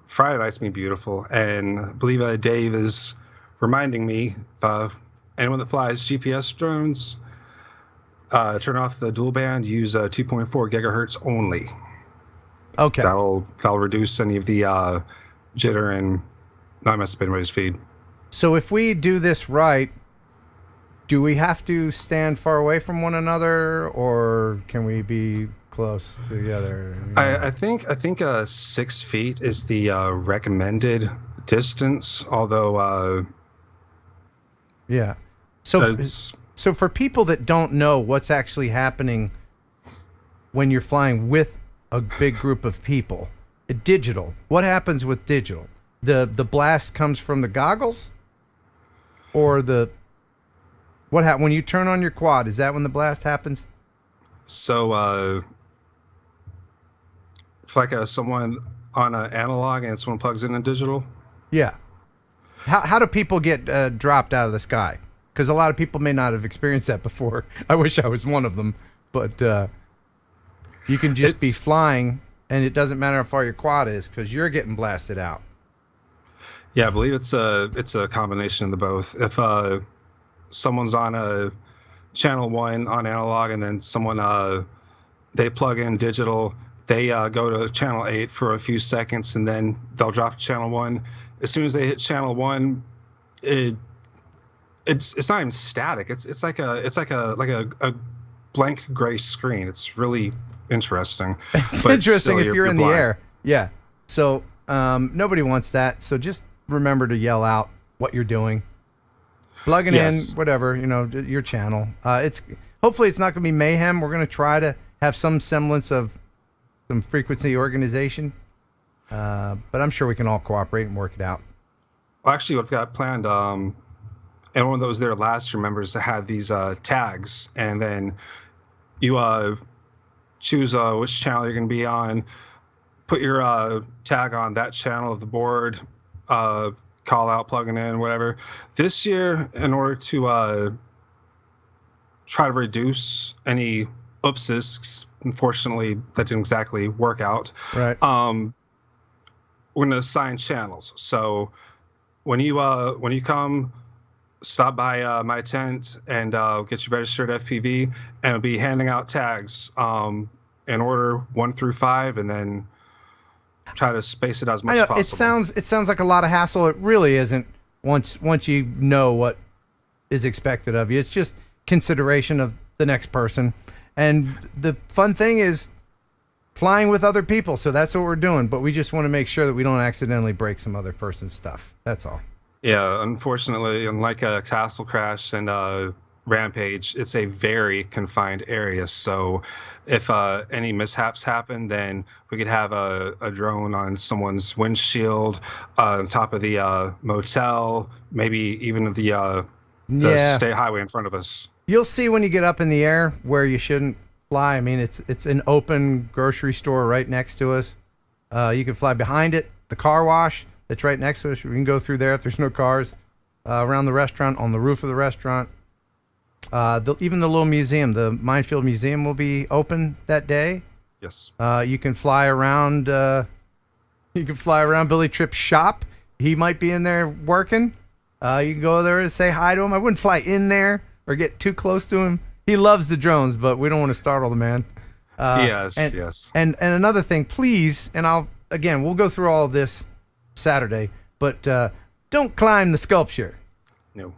Friday night's been beautiful, and I believe Dave is reminding me, anyone that flies GPS drones, turn off the dual band, use 2.4 gigahertz only. Okay. That'll reduce any of the jitter and not mess up anybody's feed. So if we do this right, do we have to stand far away from one another, or can we be close together? I think 6 feet is the recommended distance, although yeah. So for people that don't know what's actually happening when you're flying with a big group of people, digital, what happens with digital? The blast comes from the goggles, or what happens when you turn on your quad? Is that when the blast happens? So if like someone on an analog and someone plugs in a digital? Yeah. How do people get dropped out of the sky? Because a lot of people may not have experienced that before. I wish I was one of them, but you can just be flying, and it doesn't matter how far your quad is because you're getting blasted out. Yeah, I believe it's a combination of the both. If someone's on a channel 1 on analog, and then someone they plug in digital, they go to channel 8 for a few seconds, and then they'll drop to channel 1. As soon as they hit channel 1, it's not even static. It's like a blank gray screen. It's really interesting. It's interesting if you're in the air. Yeah. So nobody wants that. So just remember to yell out what you're doing. Plugging in, whatever, your channel. Hopefully it's not going to be mayhem. We're going to try to have some semblance of some frequency organization. But I'm sure we can all cooperate and work it out. Well, actually, what I've got planned, and one that was there last year, remembers to have these tags, and then you choose which channel you're going to be on, put your tag on that channel of the board, call out, plugging in, whatever. This year, in order to try to reduce any oopses, unfortunately, that didn't exactly work out. Right. We're going to assign channels. So when you come, stop by my tent and get you registered FPV, and I'll be handing out tags in order 1 through 5, and then try to space it as much as possible. It sounds like a lot of hassle. It really isn't. Once you know what is expected of you, it's just consideration of the next person. And the fun thing is flying with other people. So that's what we're doing. But we just want to make sure that we don't accidentally break some other person's stuff. That's all. Yeah, unfortunately, unlike a Castle Crash and Rampage, it's a very confined area. So if any mishaps happen, then we could have a drone on someone's windshield, on top of the motel, maybe even the state highway in front of us. You'll see when you get up in the air where you shouldn't fly. I mean, it's an open grocery store right next to us. You can fly behind it, the car wash that's right next to us. We can go through there if there's no cars. Around the restaurant, on the roof of the restaurant. Even the little museum, the Mindfield Museum, will be open that day. Yes. You can fly around. Billy Tripp's shop. He might be in there working. You can go there and say hi to him. I wouldn't fly in there or get too close to him. He loves the drones, but we don't want to startle the man. Yes. And another thing, please, and we'll go through all of this Saturday, but don't climb the sculpture. No.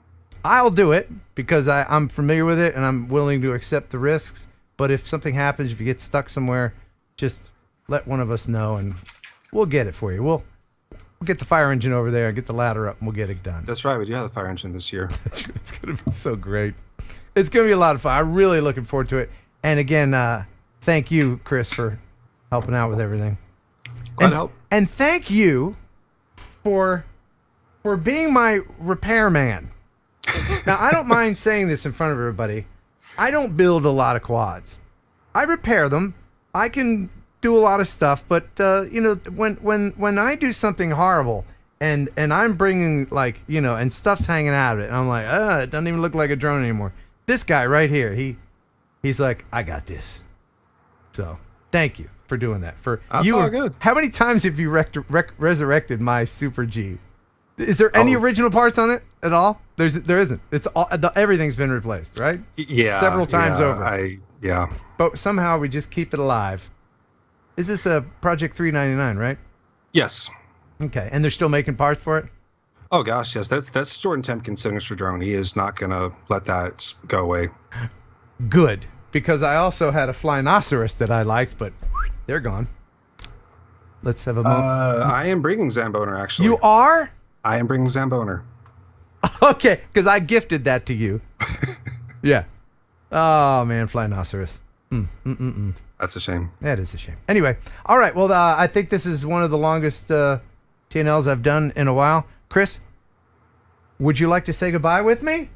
I'll do it because I'm familiar with it and I'm willing to accept the risks. But if something happens, if you get stuck somewhere, just let one of us know and we'll get it for you. We'll get the fire engine over there, get the ladder up, and we'll get it done. That's right. We do have the fire engine this year. It's going to be so great. It's going to be a lot of fun. I'm really looking forward to it. And again, thank you, Chris, for helping out with everything. Glad to help. And thank you for being my repairman. Now, I don't mind saying this in front of everybody. I don't build a lot of quads. I repair them. I can do a lot of stuff, but when I do something horrible and I'm bringing and stuff's hanging out of it, and I'm like, it doesn't even look like a drone anymore. This guy right here, he's like, I got this. So thank you for doing that. That's all good. How many times have you resurrected my Super G? Is there any original parts on it at all? There isn't. It's all everything's been replaced, right? Yeah, several times over. Yeah. But somehow we just keep it alive. Is this a Project 399, right? Yes. Okay, and they're still making parts for it? Oh gosh, yes. That's Jordan Temkin's signature drone. He is not gonna let that go away. Good, because I also had a Flynoceros that I liked, but they're gone. Let's have a moment. I am bringing Zamboner, actually. You are? I am bringing Zamboner. Okay, because I gifted that to you. Yeah. Oh man, Flynoceros. That's a shame. That is a shame. Anyway, all right. Well, I think this is one of the longest TNLs I've done in a while. Chris, would you like to say goodbye with me?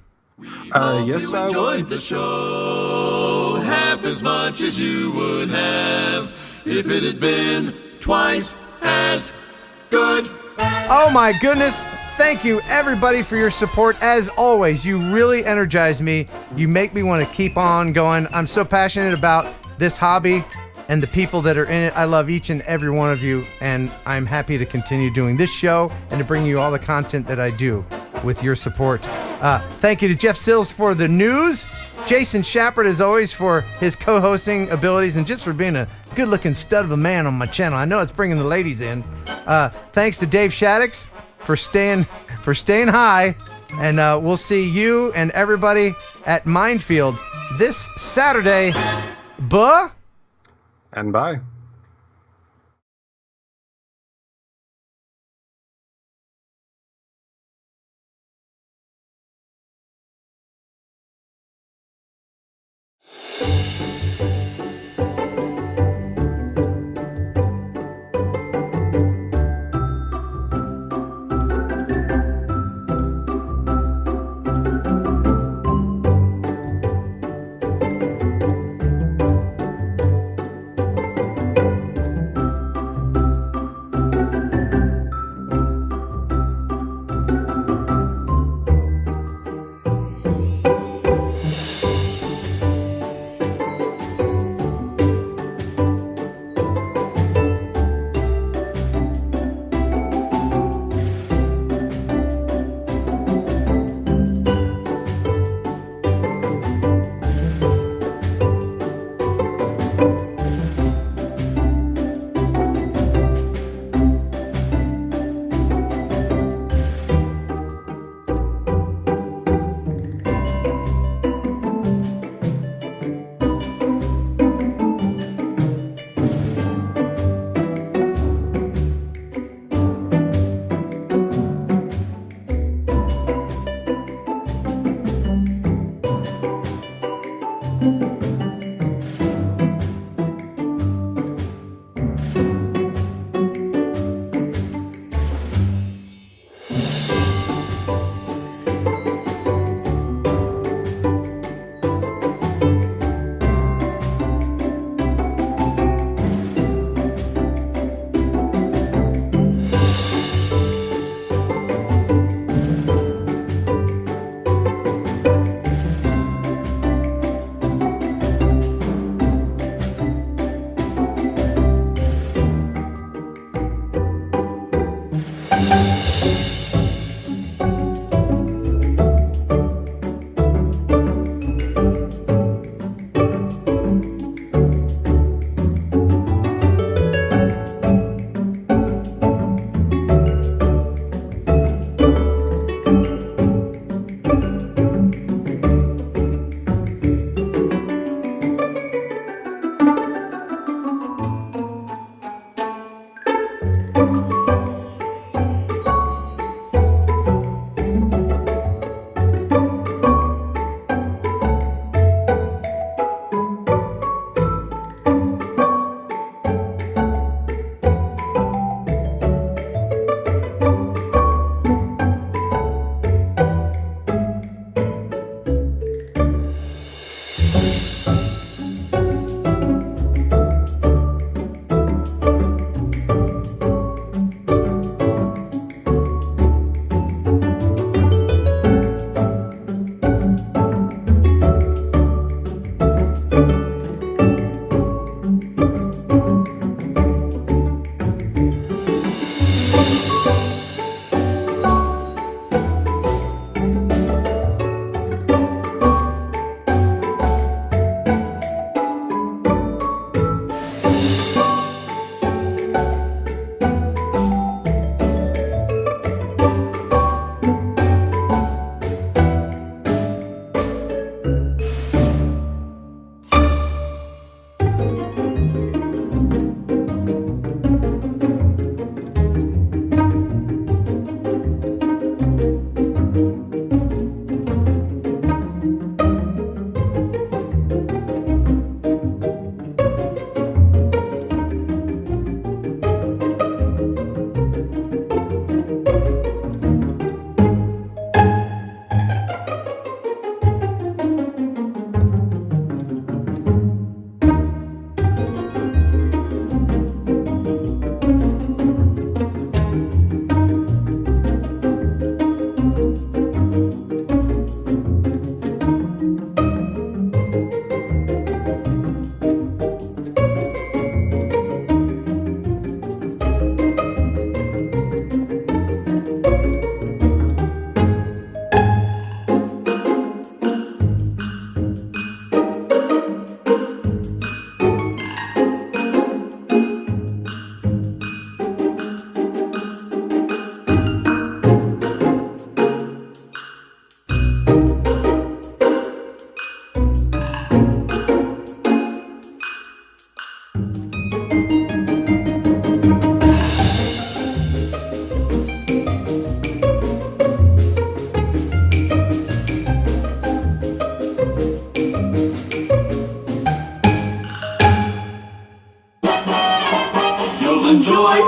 Yes, I would. The show half as much as you would have if it had been twice as good. Oh my goodness. Thank you everybody for your support. As always, you really energize me. You make me want to keep on going. I'm so passionate about this hobby and the people that are in it. I love each and every one of you, and I'm happy to continue doing this show and to bring you all the content that I do with your support. Thank you to Jeff Sills for the news, Jason Schappert, as always, for his co-hosting abilities and just for being a good-looking stud of a man on my channel. I know it's bringing the ladies in. Thanks to Dave Shaddix for staying high, and we'll see you and everybody at Mindfield this Saturday. Buh and bye.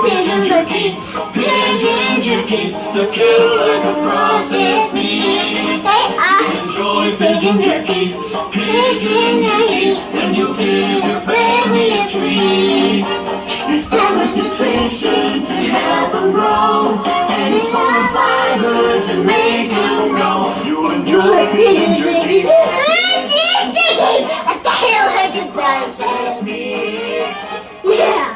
pigeon jerky, the killer could process meat. Enjoy pigeon jerky, and you'll give your family a treat. It's balanced nutrition to help them grow, and it's full of fiber to make them grow. You enjoy pigeon jerky, a killer could process meat. Yeah.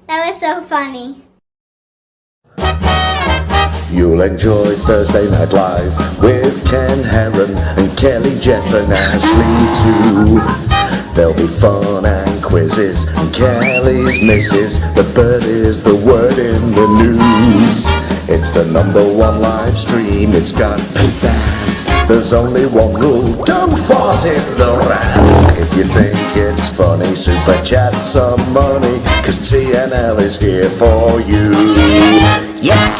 That was so funny. You'll enjoy Thursday Night Live with Ken Heron and Kelly, Jeff and Ashley too. There'll be fun and quizzes and Kelly's misses. The bird is the word in the news. It's the #1 live stream, it's got pizzazz. There's only one rule, don't fart in the rats. If you think it's funny, super chat some money, 'cause TNL is here for you. Yeah!